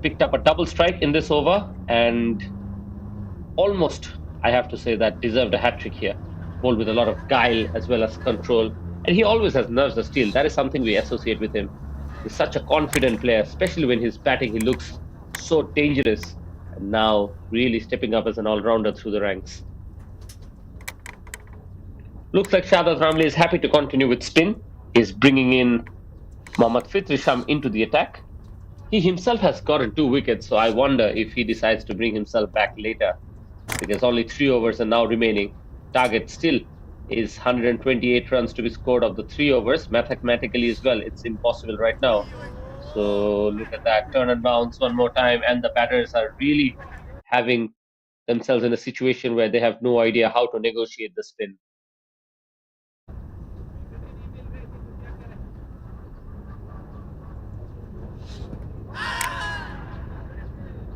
Speaker 1: Picked up a double strike in this over, and almost, I have to say, that deserved a hat-trick here. Bowled with a lot of guile as well as control. And he always has nerves of steel. That is something we associate with him. He's such a confident player, especially when he's batting. He looks so dangerous. And now really stepping up as an all-rounder through the ranks. Looks like Shahbaz Ramli is happy to continue with spin. He's bringing in Mohammad Fitri Sham into the attack. He himself has gotten 2 wickets, so I wonder if he decides to bring himself back later, because only 3 overs are now remaining. Target still is 128 runs to be scored of the 3 overs. Mathematically as well, it's impossible right now. So look at that, turn and bounce one more time, and the batters are really having themselves in a situation where they have no idea how to negotiate the spin.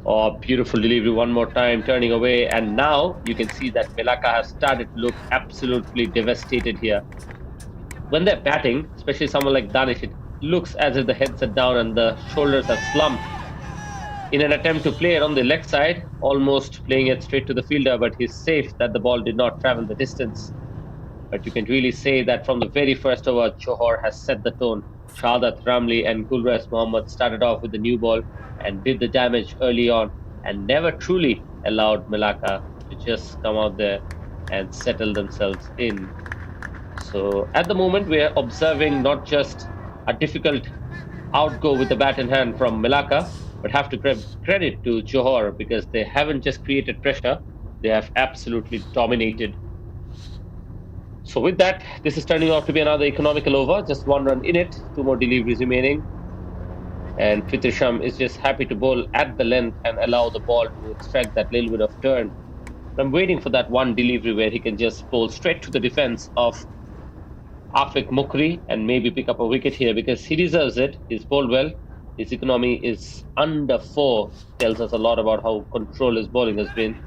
Speaker 1: Oh, beautiful delivery one more time, turning away. And now you can see that Malacca has started to look absolutely devastated here. When they're batting, especially someone like Danish, it looks as if the heads are down and the shoulders have slumped. In an attempt to play it on the leg side, almost playing it straight to the fielder, but he's safe that the ball did not travel the distance. But you can really say that from the very first over, Johor has set the tone. Shahadat Ramli and Gulraiz Mohammad started off with the new ball and did the damage early on and never truly allowed Malacca to just come out there and settle themselves in. So at the moment, we are observing not just a difficult outgo with the bat in hand from Malacca, but have to give credit to Johor because they haven't just created pressure, they have absolutely dominated. So with that, this is turning out to be another economical over, just one run in it, two more deliveries remaining. And Fitrisham is just happy to bowl at the length and allow the ball to extract that little bit of turn. I'm waiting for that one delivery where he can just bowl straight to the defense of Afik Mukri and maybe pick up a wicket here because he deserves it. He's bowled well. His economy is under 4, tells us a lot about how controlled his bowling has been.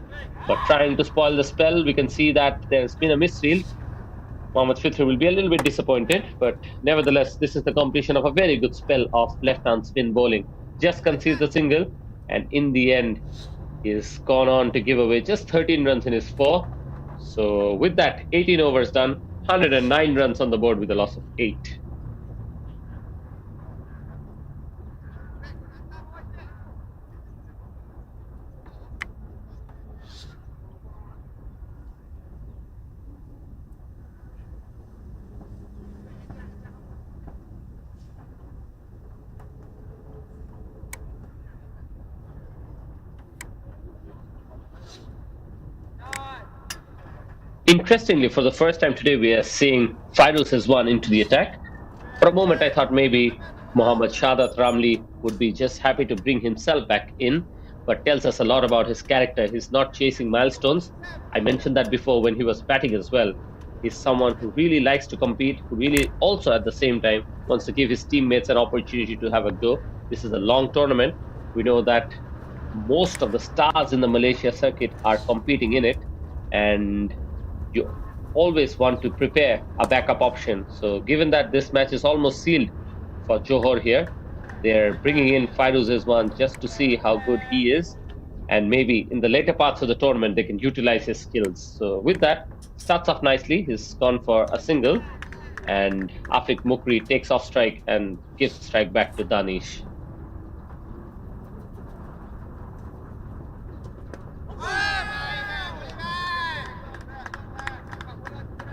Speaker 1: But trying to spoil the spell, we can see that there's been a misfield. Mohammad Fitri will be a little bit disappointed, but nevertheless, this is the completion of a very good spell of left-hand spin bowling. Just concedes a single, and in the end, he's gone on to give away just 13 runs in his 4. So with that, 18 overs done, 109 runs on the board with a loss of 8. Interestingly, for the first time today, we are seeing Fairuz as one into the attack. For a moment, I thought maybe Mohammad Shahadat Ramli would be just happy to bring himself back in, but tells us a lot about his character. He's not chasing milestones. I mentioned that before when he was batting as well. He's someone who really likes to compete, who really also at the same time wants to give his teammates an opportunity to have a go. This is a long tournament. We know that most of the stars in the Malaysia circuit are competing in it, and you always want to prepare a backup option. So given that this match is almost sealed for Johor here, they're bringing in Fairuz Rizwan just to see how good he is, and maybe in the later parts of the tournament they can utilize his skills. So with that, starts off nicely. He's gone for a single, and Afik Mukri takes off strike and gives the strike back to Danish.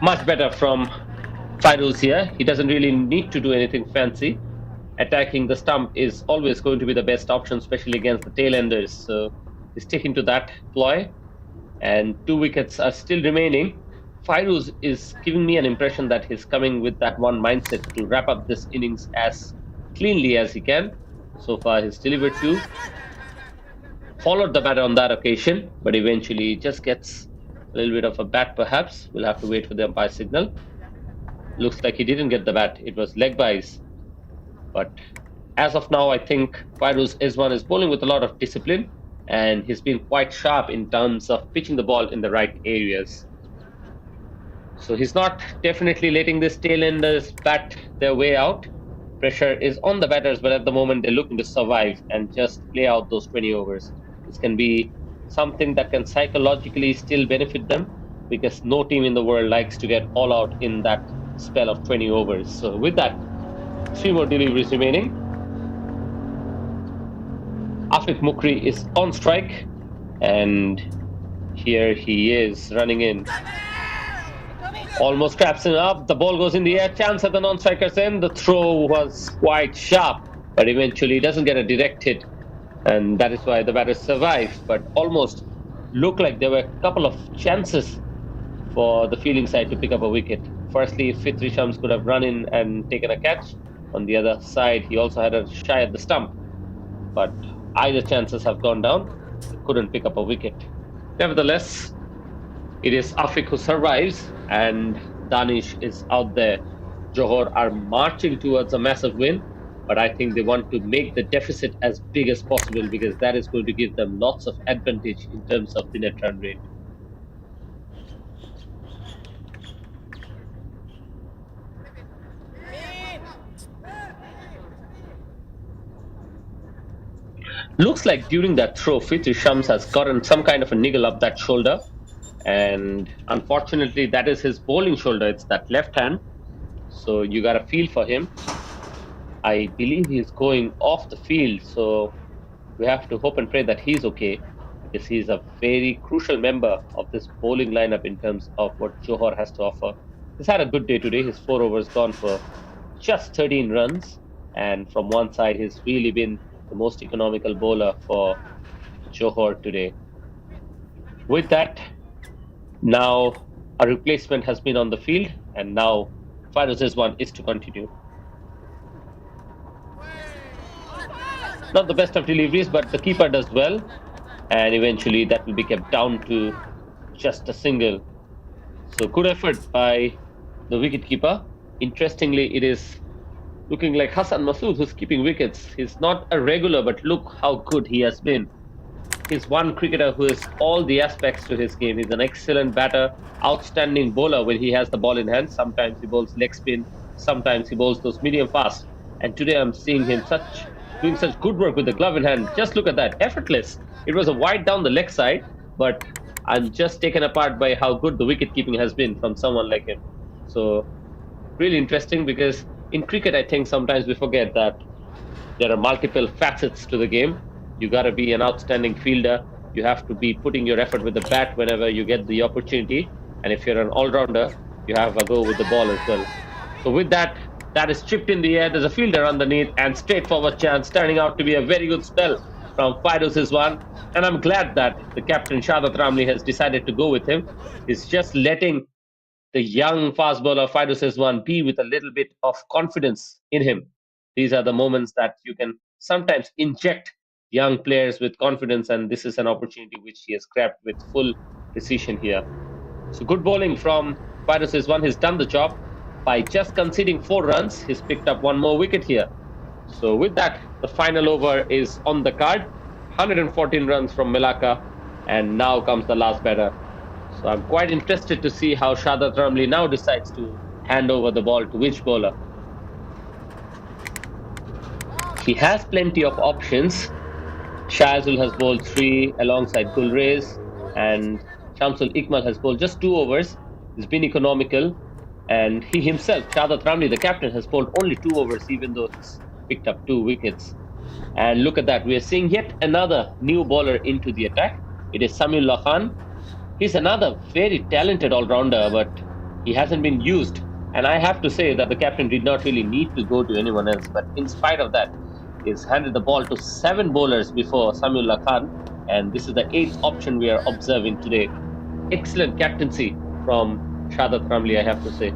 Speaker 1: Much better from Fairuz here. He doesn't really need to do anything fancy. Attacking the stump is always going to be the best option, especially against the tail-enders. So he's sticking to that ploy. And 2 wickets are still remaining. Fairuz is giving me an impression that he's coming with that one mindset to wrap up this innings as cleanly as he can. So far, he's delivered 2. Followed the batter on that occasion, but eventually just gets a little bit of a bat perhaps. We'll have to wait for the umpire signal. Looks like he didn't get the bat. It was leg byes. But as of now, I think Fairuz Rizwan is bowling with a lot of discipline, and he's been quite sharp in terms of pitching the ball in the right areas. So he's not definitely letting this tail-enders bat their way out. Pressure is on the batters, but at the moment they're looking to survive and just play out those 20 overs. This can be something that can psychologically still benefit them, because no team in the world likes to get all out in that spell of 20 overs. So with that, 3 more deliveries remaining. Afik Mukri is on strike, and here he is running in. Almost traps him up. The ball goes in the air. Chance at the non-striker's end. The throw was quite sharp, but eventually doesn't get a direct hit, and that is why the batters survive. But almost looked like there were a couple of chances for the fielding side to pick up a wicket. Firstly, Fitri Shams could have run in and taken a catch. On the other side, he also had a shy at the stump, but either chances have gone down. He couldn't pick up a wicket. Nevertheless, it is Afik who survives, and Danish is out there. Johor are marching towards a massive win. But I think they want to make the deficit as big as possible because that is going to give them lots of advantage in terms of the net run rate. Looks like during that throw, Fitri Shams has gotten some kind of a niggle up that shoulder. And unfortunately, that is his bowling shoulder. It's that left hand. So you got to feel for him. I believe he's going off the field. So we have to hope and pray that he's okay because he's a very crucial member of this bowling lineup in terms of what Johor has to offer. He's had a good day today. His 4 overs gone for just 13 runs. And from one side, he's really been the most economical bowler for Johor today. With that, now a replacement has been on the field, and now Fairuz's one is to continue. Not the best of deliveries, but the keeper does well, and eventually that will be kept down to just a single. So good effort by the wicketkeeper. Interestingly, it is looking like Hassan Masood who's keeping wickets. He's not a regular, but look how good he has been. He's one cricketer who has all the aspects to his game. He's an excellent batter, outstanding bowler when he has the ball in hand. Sometimes he bowls leg spin, sometimes he bowls those medium fast. And today I'm seeing him doing such good work with the glove in hand. Just look at that, effortless. It was a wide down the leg side, but I'm just taken apart by how good the wicket keeping has been from someone like him. So really interesting because in cricket, I think sometimes we forget that there are multiple facets to the game. You got to be an outstanding fielder. You have to be putting your effort with the bat whenever you get the opportunity. And if you're an all-rounder, you have a go with the ball as well. So with that, that is chipped in the air. There's a fielder underneath and straightforward chance, turning out to be a very good spell from Fairuz's one. And I'm glad that the captain, Shadat Ramli, has decided to go with him. He's just letting the young fast bowler Fairuz's one be with a little bit of confidence in him. These are the moments that you can sometimes inject young players with confidence, and this is an opportunity which he has grabbed with full precision here. So good bowling from Fairuz's one. He's done the job. By just conceding 4 runs, he's picked up 1 more wicket here. So with that, the final over is on the card. 114 runs from Malacca, and now comes the last batter. So I'm quite interested to see how Shadat Ramli now decides to hand over the ball to which bowler. He has plenty of options. Shahzul has bowled 3 alongside Gulraiz, and Shamsul Ikmal has bowled just 2 overs. He's been economical, and he himself, Shadat Ramli, the captain, has bowled only 2 overs, even though he's picked up 2 wickets. And look at that, we are seeing yet another new bowler into the attack. It is Samiul Alam. He's another very talented all-rounder, but he hasn't been used. And I have to say that the captain did not really need to go to anyone else, but in spite of that, he's handed the ball to 7 bowlers before Samiul Alam, and this is the 8th option we are observing today. Excellent captaincy from Shadat Ramli, I have to say.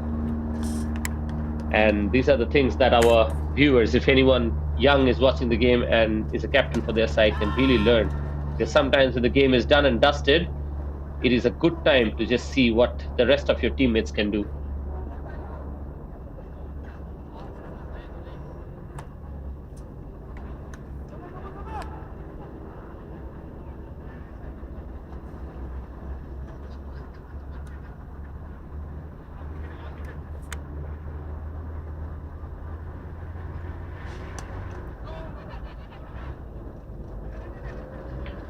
Speaker 1: And these are the things that our viewers, if anyone young is watching the game and is a captain for their side, can really learn. Because sometimes when the game is done and dusted, it is a good time to just see what the rest of your teammates can do.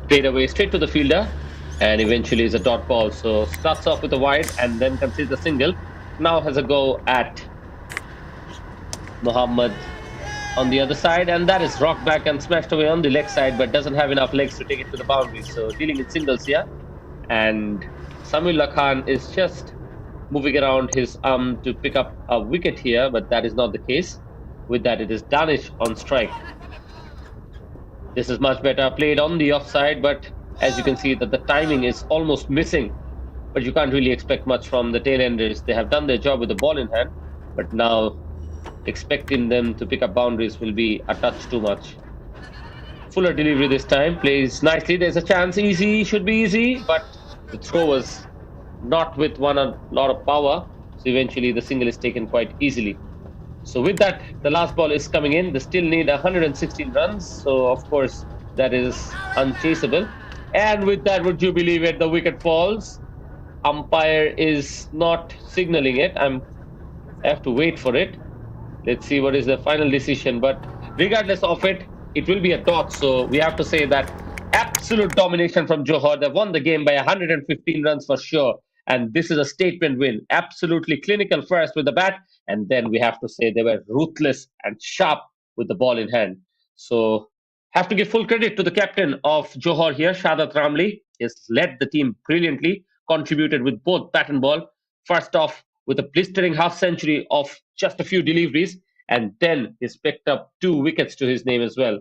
Speaker 1: Played away straight to the fielder, and eventually is a dot ball. So starts off with a wide and then concedes a single. Now has a go at Muhammad on the other side, and that is rocked back and smashed away on the leg side, but doesn't have enough legs to take it to the boundary. So dealing with singles here, and Samiul Alam is just moving around his arm to pick up a wicket here, but that is not the case. With that, it is Danish on strike. This is much better played on the offside, but as you can see that the timing is almost missing. But you can't really expect much from the tail-enders. They have done their job with the ball in hand, but now expecting them to pick up boundaries will be a touch too much. Fuller delivery this time, plays nicely. There's a chance, easy, should be easy, but the throw was not with a lot of power. So eventually the single is taken quite easily. So with that, the last ball is coming in. They still need 116 runs. So of course that is unchaseable. And with that, would you believe it? The wicket falls. Umpire is not signaling it. I have to wait for it. Let's see what is the final decision. But regardless of it, it will be a dot. So we have to say that absolute domination from Johor. They won the game by 115 runs for sure. And this is a statement win. Absolutely clinical first with the bat. And then we have to say they were ruthless and sharp with the ball in hand. So have to give full credit to the captain of Johor here, Shadat Ramli. He has led the team brilliantly, contributed with both bat and ball. First off, with a blistering half century of just a few deliveries, and then he's picked up 2 wickets to his name as well.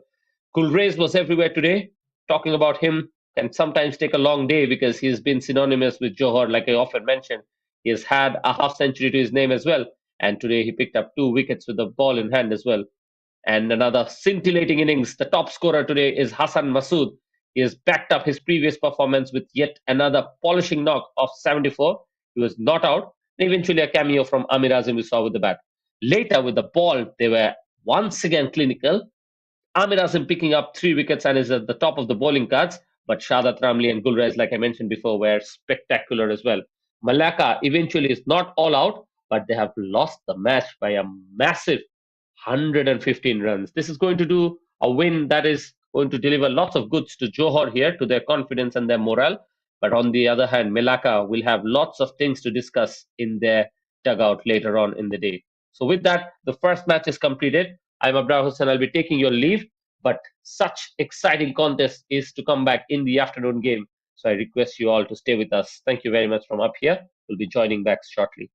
Speaker 1: Gulraiz was everywhere today. Talking about him can sometimes take a long day because he's been synonymous with Johor, like I often mentioned. He has had a half century to his name as well, and today he picked up 2 wickets with the ball in hand as well. And another scintillating innings. The top scorer today is Hassan Masood. He has backed up his previous performance with yet another polishing knock of 74. He was not out. Eventually, a cameo from Amir Azim we saw with the bat. Later, with the ball, they were once again clinical. Amir Azim picking up 3 wickets and is at the top of the bowling cards. But Shadat Ramli and Gulraiz, like I mentioned before, were spectacular as well. Malacca eventually is not all out, but they have lost the match by a massive 115 runs. This is going to do a win that is going to deliver lots of goods to Johor here, to their confidence and their morale. But on the other hand, Malacca will have lots of things to discuss in their dugout later on in the day. So with that, the first match is completed. I'm Abrar Hussain. I'll be taking your leave, but such exciting contest is to come back in the afternoon game. So I request you all to stay with us. Thank you very much from up here. We'll be joining back shortly.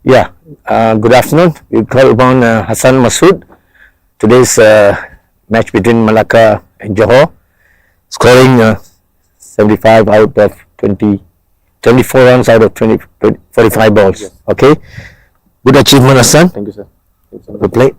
Speaker 5: Yeah, good afternoon. We call upon Hassan Masood. Today's match between Malacca and Johor, scoring 75 out of 24 runs out of 45 balls.
Speaker 2: Yes.
Speaker 5: Okay, good achievement, Hassan.
Speaker 2: Thank you, sir.
Speaker 5: Good play.